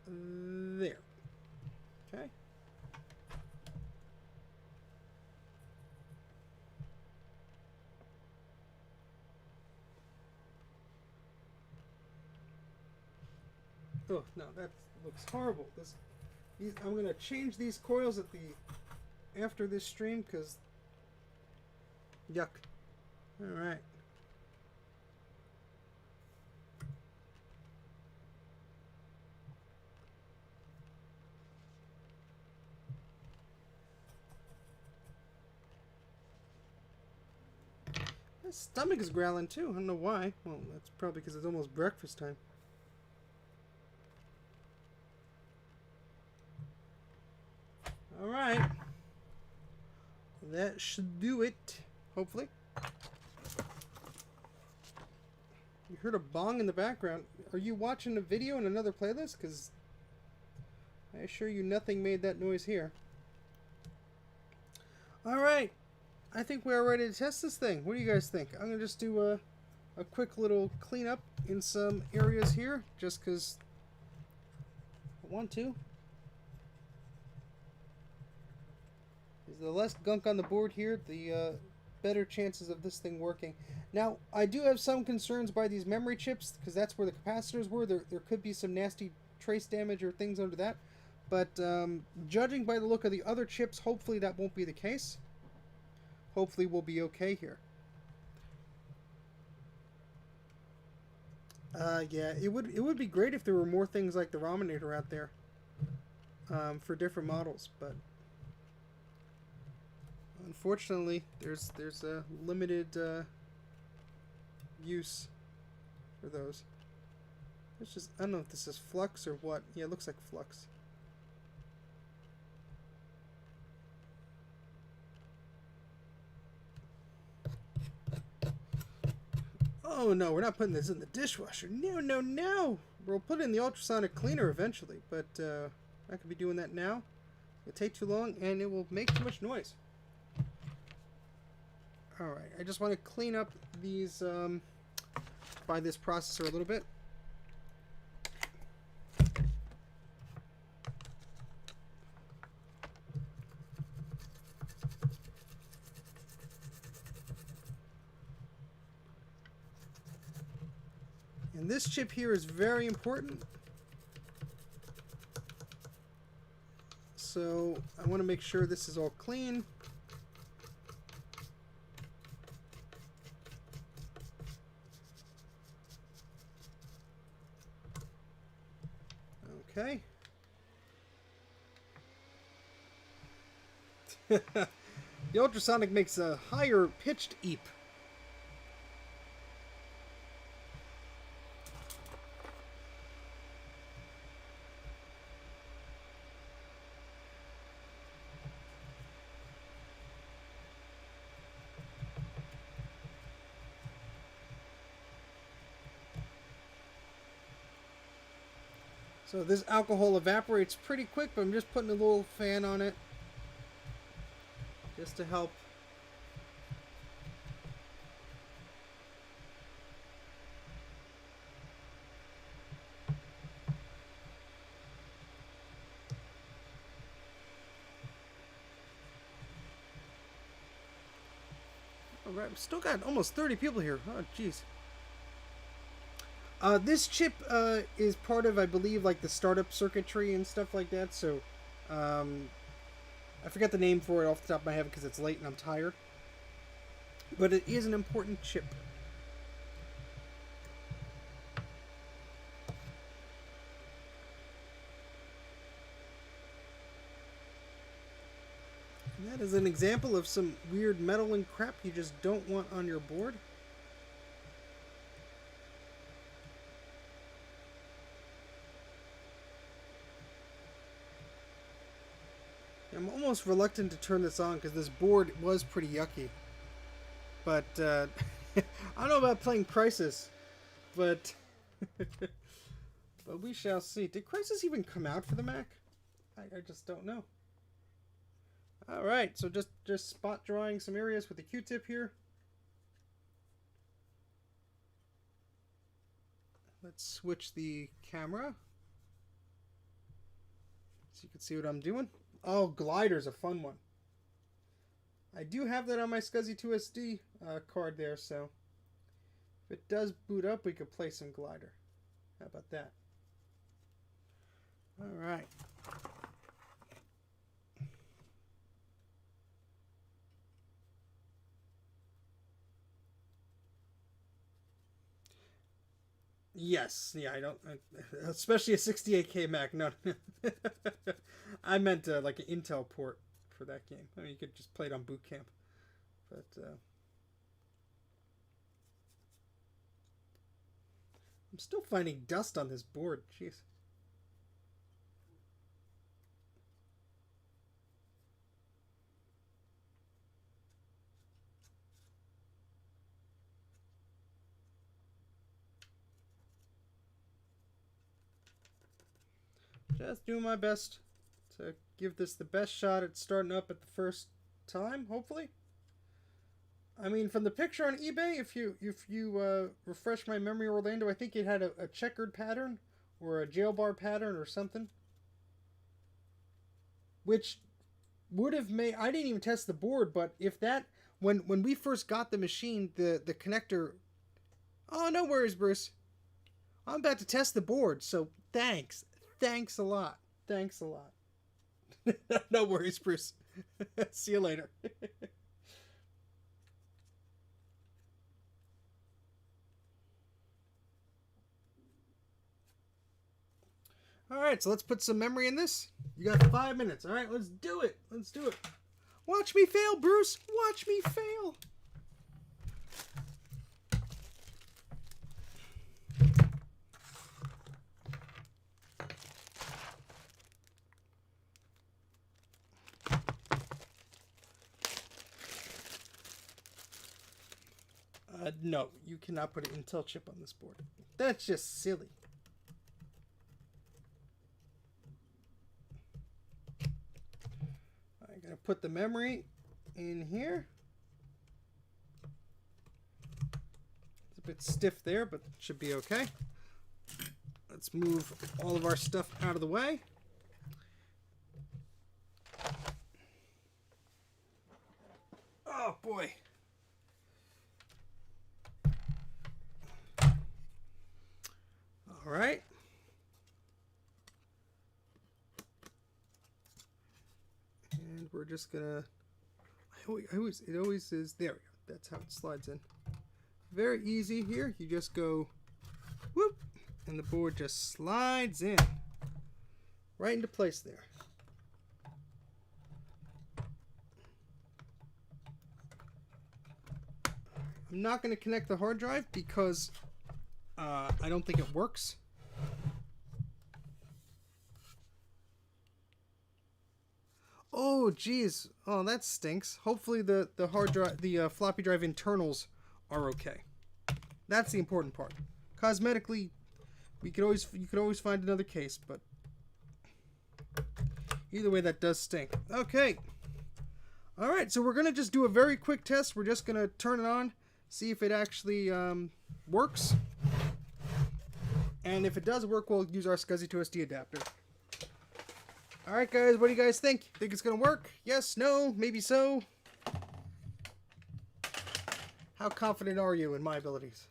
there. Okay. Oh no, that looks horrible. I'm gonna change these coils at the after this stream because yuck. All right. My stomach is growling too. I don't know why. Well, that's probably because it's almost breakfast time. All right. That should do it. Hopefully. You heard a bong in the background. Are you watching a video in another playlist? Because I assure you nothing made that noise here. Alright. I think we're ready to test this thing. What do you guys think? I'm going to just do a quick little cleanup in some areas here. Just because I want to. The less gunk on the board here, the better chances of this thing working. Now, I do have some concerns by these memory chips, because that's where the capacitors were. There could be some nasty trace damage or things under that. But judging by the look of the other chips, hopefully that won't be the case. Hopefully we'll be okay here. Yeah, it would be great if there were more things like the Rominator out there for different models, but unfortunately, there's a limited use for those. It's just, I don't know if this is flux or what. Yeah, it looks like flux. Oh no, we're not putting this in the dishwasher. No, no, no! We'll put it in the ultrasonic cleaner eventually, but I could be doing that now. It'll take too long and it will make too much noise. Alright, I just want to clean up these by this processor a little bit. And this chip here is very important. So I want to make sure this is all clean. Okay. The ultrasonic makes a higher pitched eep. So this alcohol evaporates pretty quick, but I'm just putting a little fan on it just to help. All right, still got almost 30 people here. Oh, jeez. This chip is part of, I believe, like the startup circuitry and stuff like that. So, I forget the name for it off the top of my head because it's late and I'm tired. But it is an important chip. That is an example of some weird metal and crap you just don't want on your board. I'm almost reluctant to turn this on because this board was pretty yucky. But I don't know about playing Crisis, but but we shall see. Did Crisis even come out for the Mac? I just don't know. All right, so just spot drawing some areas with the Q-tip here. Let's switch the camera so you can see what I'm doing. Oh, Glider's a fun one. I do have that on my SCSI 2SD card there, so if it does boot up, we could play some Glider. How about that? All right. Yes, yeah, I don't, especially a 68K Mac. No, I meant like an Intel port for that game. I mean, you could just play it on Boot Camp, but I'm still finding dust on this board. Jeez. Just doing my best to give this the best shot at starting up at the first time, hopefully. I mean, from the picture on eBay, if you refresh my memory, Orlando, I think it had a checkered pattern or a jail bar pattern or something, which would have made. I didn't even test the board, but if that when we first got the machine, the connector. Oh, no worries, Bruce. I'm about to test the board, so thanks. Thanks a lot. Thanks a lot. No worries, Bruce. See you later. All right, so let's put some memory in this. You got 5 minutes. All right, let's do it. Let's do it. Watch me fail, Bruce. Watch me fail. No, you cannot put an Intel chip on this board. That's just silly. I'm going to put the memory in here. It's a bit stiff there, but it should be okay. Let's move all of our stuff out of the way. Oh, boy. All right. And we're just gonna. It always is. There we go. That's how it slides in. Very easy here. You just go, whoop, and the board just slides in right into place there. I'm not going to connect the hard drive because I don't think it works. Oh, geez. Oh, that stinks. Hopefully the hard drive, the floppy drive internals are okay. That's the important part. Cosmetically, you could always find another case, but either way, that does stink. Okay. All right, so we're gonna just do a very quick test. We're just gonna turn it on, see if it actually works, and if it does work, we'll use our SCSI 2SD adapter. All right, guys, what do you guys think? Think it's gonna work? Yes, no, maybe so. How confident are you in my abilities?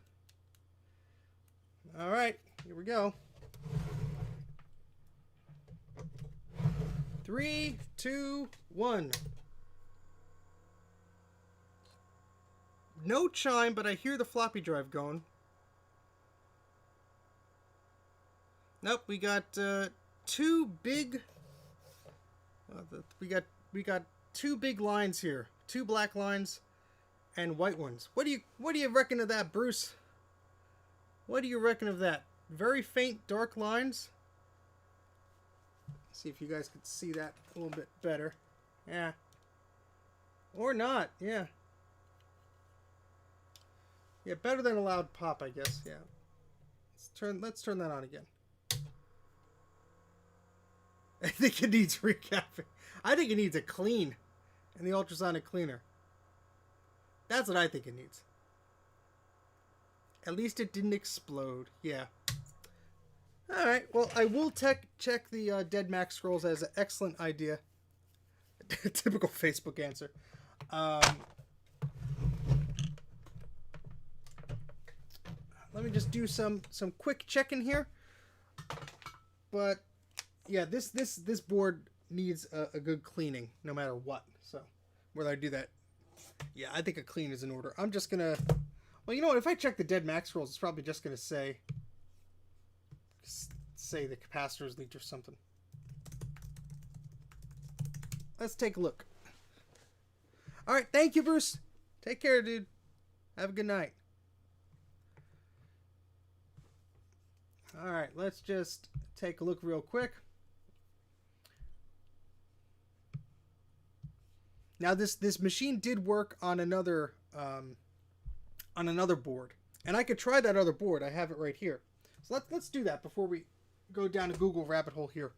All right, here we go. 3, 2, 1. No chime, but I hear the floppy drive going. Nope, we got two big. We got two big lines here, two black lines and white ones. What do you reckon of that, Bruce? What do you reckon of that? Very faint dark lines. See if you guys could see that a little bit better. Yeah. Or not. Yeah. Yeah, better than a loud pop, I guess. Yeah. Let's turn that on again. I think it needs recapping. I think it needs a clean and the ultrasonic cleaner. That's what I think it needs. At least it didn't explode. Yeah. Alright, well, I will check the dead Mac scrolls as an excellent idea. Typical Facebook answer. Let me just do some quick checking here. But yeah, this board needs a good cleaning no matter what. So whether I do that, yeah, I think a clean is in order. I'm just gonna, well, you know what? If I check the dead Mac scrolls, it's probably just gonna say the capacitors leaked or something. Let's take a look. All right, thank you, Bruce. Take care, dude. Have a good night. All right, let's just take a look real quick. Now, this machine did work on another board, and I could try that other board. I have it right here. So let's do that before we go down a Google rabbit hole here.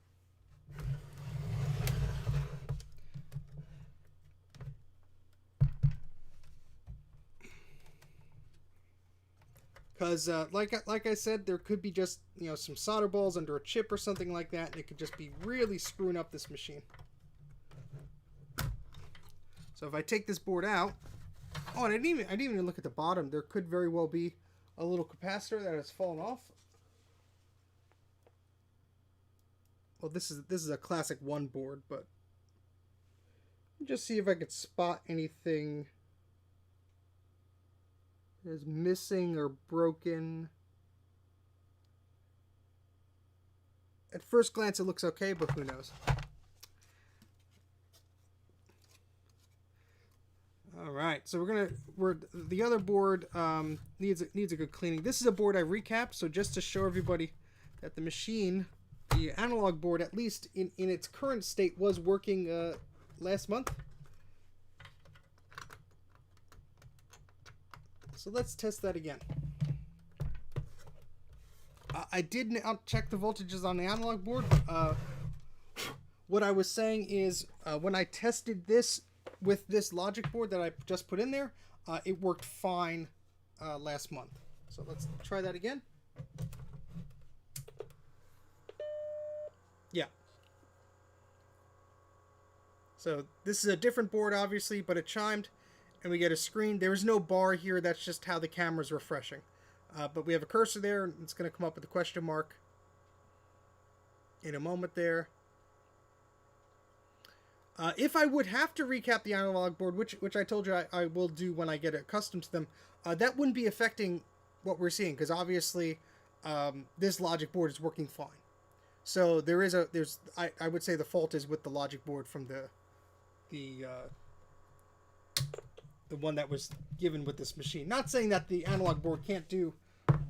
Because like I said, there could be just, you know, some solder balls under a chip or something like that, and it could just be really screwing up this machine. So if I take this board out, oh, and I didn't even look at the bottom. There could very well be a little capacitor that has fallen off. Well, this is a classic 1 board, but just see if I could spot anything is missing or broken. At first glance it looks okay, but who knows. Alright, so the other board needs a good cleaning. This is a board I recapped, so just to show everybody that the machine, the analog board, at least in its current state, was working last month. So let's test that again. I did check the voltages on the analog board. What I was saying is when I tested this with this logic board that I just put in there, it worked fine last month. So let's try that again. Yeah. So this is a different board, obviously, but it chimed. And we get a screen. There is no bar here. That's just how the camera's refreshing. But we have a cursor there, and it's going to come up with a question mark in a moment there. If I would have to recap the analog board, which I told you I will do when I get accustomed to them, that wouldn't be affecting what we're seeing, because obviously this logic board is working fine. So I would say the fault is with the logic board from the one that was given with this machine. Not saying that the analog board can't do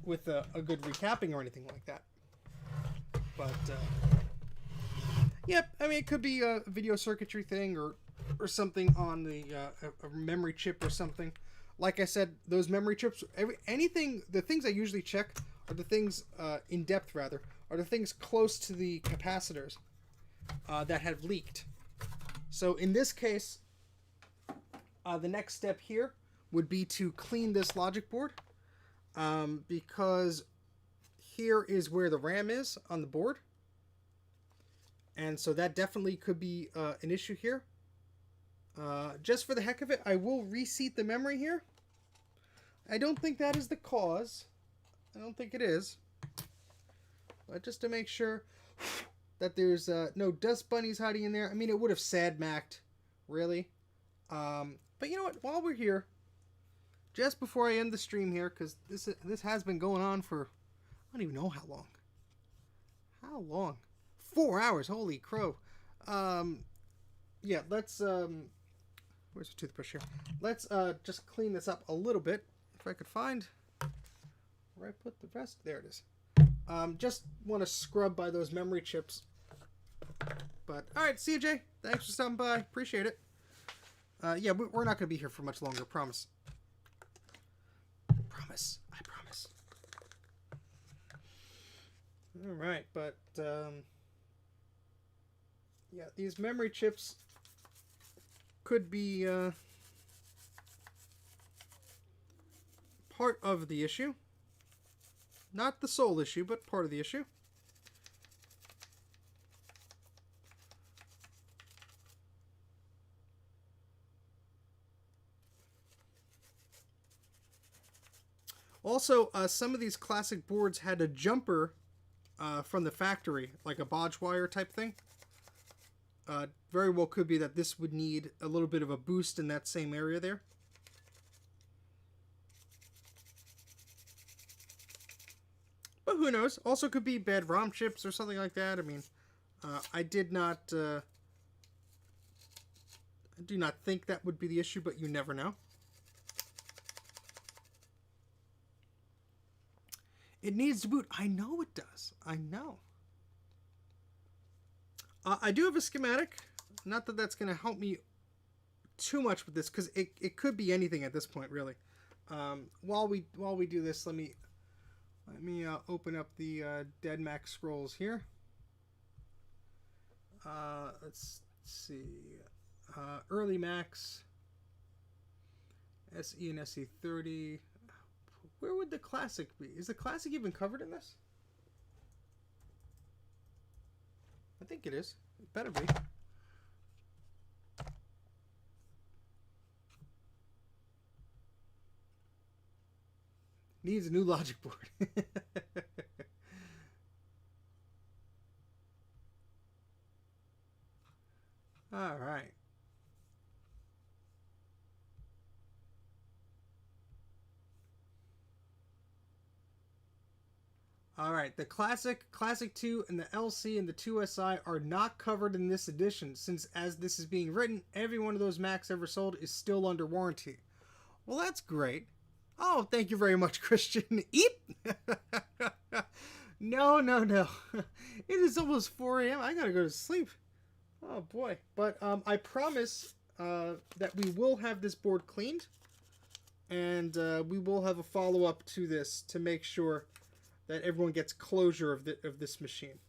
with a good recapping or anything like that. But, yep, I mean, it could be a video circuitry thing or something on the a memory chip or something. Like I said, those memory chips, the things I usually check are the things, in depth rather, are the things close to the capacitors that have leaked. So in this case, the next step here would be to clean this logic board because here is where the RAM is on the board. And so that definitely could be an issue here. Just for the heck of it, I will reseat the memory here. I don't think that is the cause. I don't think it is. But just to make sure that there's no dust bunnies hiding in there. I mean, it would have sad-macked, really. But you know what? While we're here, just before I end the stream here, because this has been going on for, I don't even know how long. How long? 4 hours. Holy crow. Yeah, let's Where's the toothbrush here? Let's just clean this up a little bit. If I could find where I put the rest. There it is. Just want to scrub by those memory chips. But, alright, CJ, thanks for stopping by. Appreciate it. Yeah, we're not going to be here for much longer, promise. Promise. I promise. Alright, but, yeah, these memory chips could be, part of the issue. Not the sole issue, but part of the issue. Also, some of these classic boards had a jumper from the factory, like a bodge wire type thing. Very well could be that this would need a little bit of a boost in that same area there. But who knows? Also could be bad ROM chips or something like that. I mean, I do not think that would be the issue, but you never know. It needs to boot. I know it does. I know. I do have a schematic. Not that that's going to help me too much with this, because it could be anything at this point, really. While we do this, let me open up the Dead Mac scrolls here. Let's see. Early Macs, SE and SE30. Where would the Classic be? Is the Classic even covered in this? I think it is. It better be. Needs a new logic board. All right. All right, the Classic 2, and the LC and the 2SI are not covered in this edition, since as this is being written, every one of those Macs ever sold is still under warranty. Well, that's great. Oh, thank you very much, Christian. Eep! No. It is almost 4 a.m. I gotta go to sleep. Oh, boy. But I promise that we will have this board cleaned, and we will have a follow-up to this to make sure that everyone gets closure of this machine,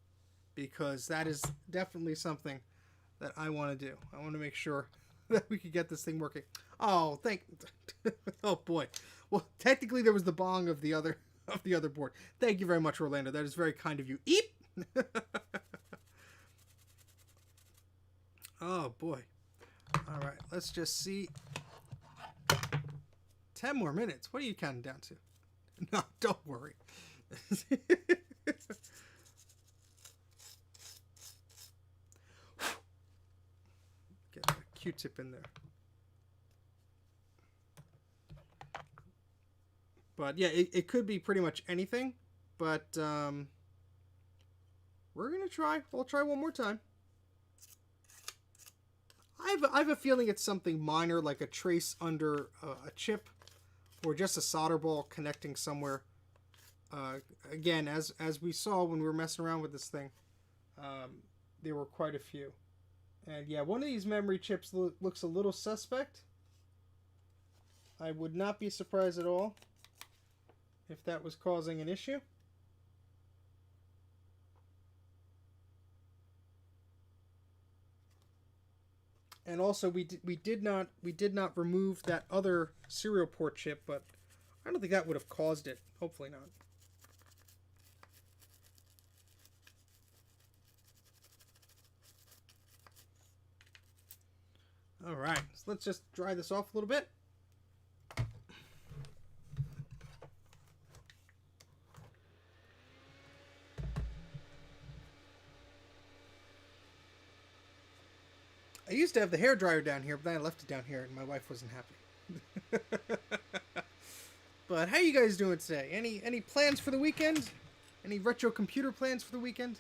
because that is definitely something that I want to do. I want to make sure that we could get this thing working. Oh, oh boy. Well, technically there was the bong of the other board. Thank you very much, Orlando. That is very kind of you. Eep. Oh boy. All right, let's just see. 10 more minutes. What are you counting down to? No, don't worry. Get a Q-tip in there. But yeah, it could be pretty much anything. But we're gonna try. We'll try one more time. I have a feeling it's something minor, like a trace under a chip, or just a solder ball connecting somewhere. Again, as we saw when we were messing around with this thing, there were quite a few. And yeah, one of these memory chips looks a little suspect. I would not be surprised at all if that was causing an issue. And also, we did not remove that other serial port chip, but I don't think that would have caused it. Hopefully not. All right, so let's just dry this off a little bit. I used to have the hairdryer down here, but then I left it down here, and my wife wasn't happy. But how you guys doing today? Any plans for the weekend? Any retro computer plans for the weekend?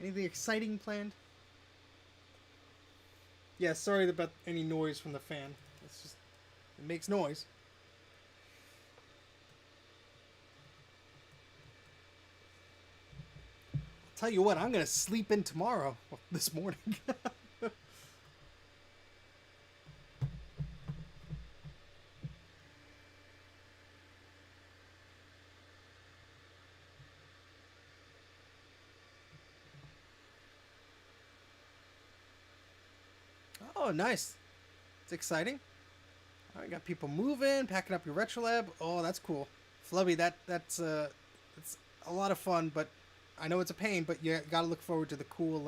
Anything exciting planned? Yeah, sorry about any noise from the fan. It's just, it makes noise. I'll tell you what, I'm going to sleep in tomorrow, well, this morning. Oh, nice. It's exciting. All right, got people moving, packing up your retro lab. Oh, that's cool. Flubby, that's a lot of fun, but I know it's a pain, but you got to look forward to the cool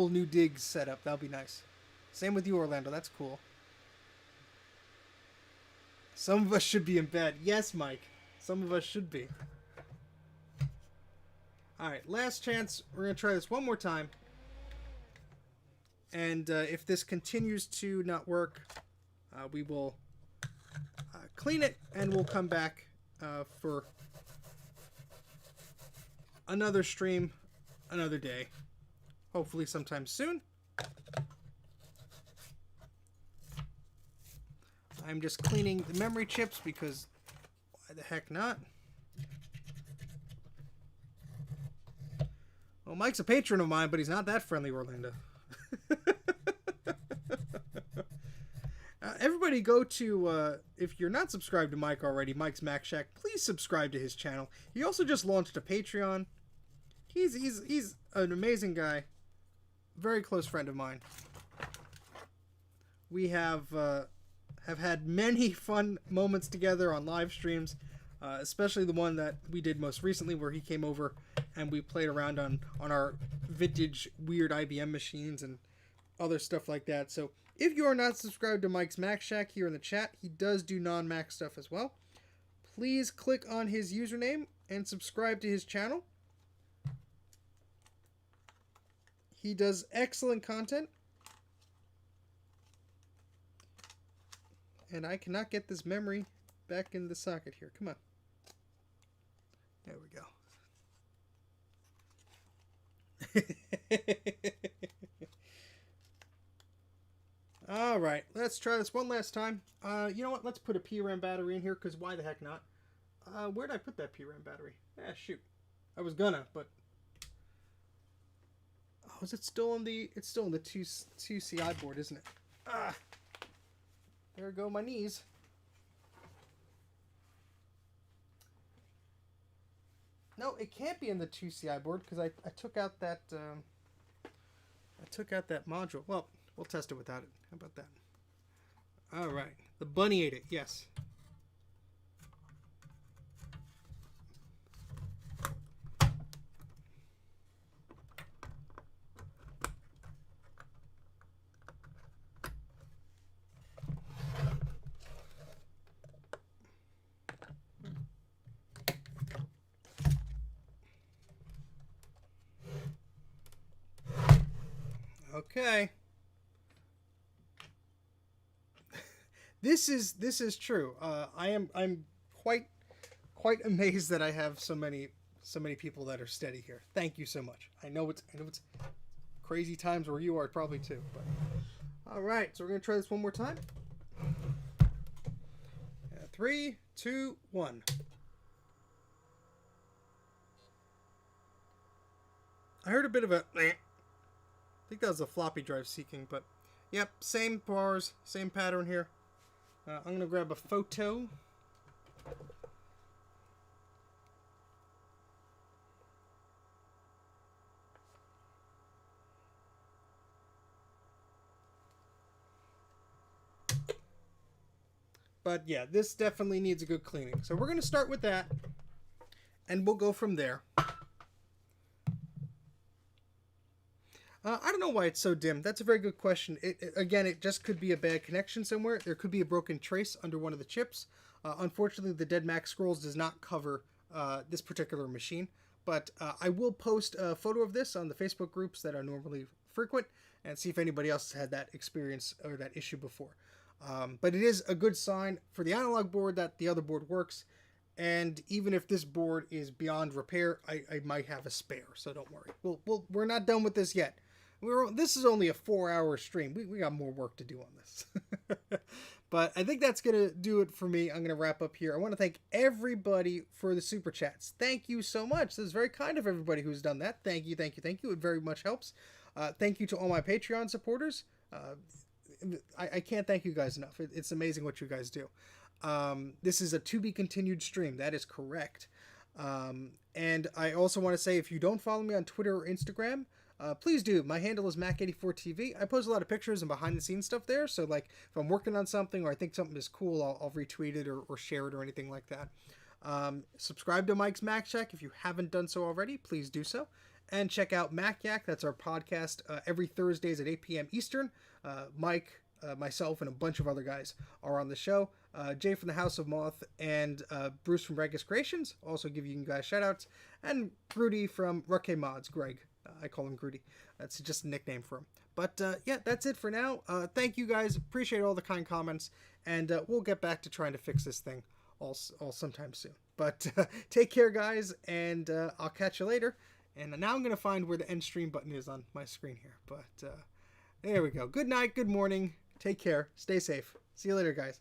new digs setup. That'll be nice. Same with you, Orlando. That's cool. Some of us should be in bed. Yes, Mike. Some of us should be. All right, last chance. We're going to try this one more time. And if this continues to not work, we will clean it and we'll come back for another stream, another day. Hopefully sometime soon. I'm just cleaning the memory chips because why the heck not? Well, Mike's a patron of mine, but he's not that friendly, Orlando. Everybody go to, if you're not subscribed to Mike already, Mike's Mac Shack, please subscribe to his channel. He also just launched a Patreon. He's an amazing guy. Very close friend of mine. We have had many fun moments together on live streams, especially the one that we did most recently where he came over and we played around on our vintage weird IBM machines and other stuff like that. So if you are not subscribed to Mike's Mac Shack here in the chat, he does do non-Mac stuff as well. Please click on his username and subscribe to his channel. He does excellent content. And I cannot get this memory back in the socket here. Come on. There we go. All right, let's try this one last time. You know what? Let's put a PRAM battery in here because why the heck not? Where did I put that PRAM battery? Ah, shoot. I was gonna, but oh, is it still on the? It's still on the 2CI board, isn't it? Ah, there go my knees. No, it can't be in the 2CI board because I took out that module. Well, we'll test it without it. How about that? All right, the bunny ate it. Yes. Okay. This is true. I'm quite amazed that I have so many people that are steady here. Thank you so much. I know it's crazy times where you are probably too. But all right, so we're gonna try this one more time. 3, 2, 1. I heard a bit of a. I think that was a floppy drive seeking, but yep, same bars, same pattern here. I'm going to grab a photo. But yeah, this definitely needs a good cleaning. So we're going to start with that, and we'll go from there. I don't know why it's so dim. That's a very good question. Again, it just could be a bad connection somewhere. There could be a broken trace under one of the chips. Unfortunately, the Dead Mac Scrolls does not cover this particular machine. But I will post a photo of this on the Facebook groups that are normally frequent and see if anybody else has had that experience or that issue before. But it is a good sign for the analog board that the other board works. And even if this board is beyond repair, I might have a spare, so don't worry. We're not done with this yet. This is only a 4-hour stream. We got more work to do on this. But I think that's going to do it for me. I'm going to wrap up here. I want to thank everybody for the super chats. Thank you so much. This is very kind of everybody who's done that. Thank you, thank you, thank you. It very much helps. Thank you to all my Patreon supporters. I can't thank you guys enough. It's amazing what you guys do. This is a to be continued stream. That is correct. And I also want to say, if you don't follow me on Twitter or Instagram, please do. My handle is Mac84TV. I post a lot of pictures and behind the scenes stuff there. So like if I'm working on something or I think something is cool, I'll retweet it or share it or anything like that. Subscribe to Mike's Mac Shack. If you haven't done so already, please do so. And check out Mac Yak. That's our podcast every Thursdays at 8 p.m. Eastern. Mike, myself, and a bunch of other guys are on the show. Jay from the House of Moth and Bruce from Regus Creations also give you guys shout outs. And Grudy from Rukke Mods, Greg. I call him Grudy. That's just a nickname for him. But yeah, that's it for now. Thank you guys. Appreciate all the kind comments. And we'll get back to trying to fix this thing all sometime soon. But take care, guys. And I'll catch you later. And now I'm going to find where the end stream button is on my screen here. But there we go. Good night. Good morning. Take care. Stay safe. See you later, guys.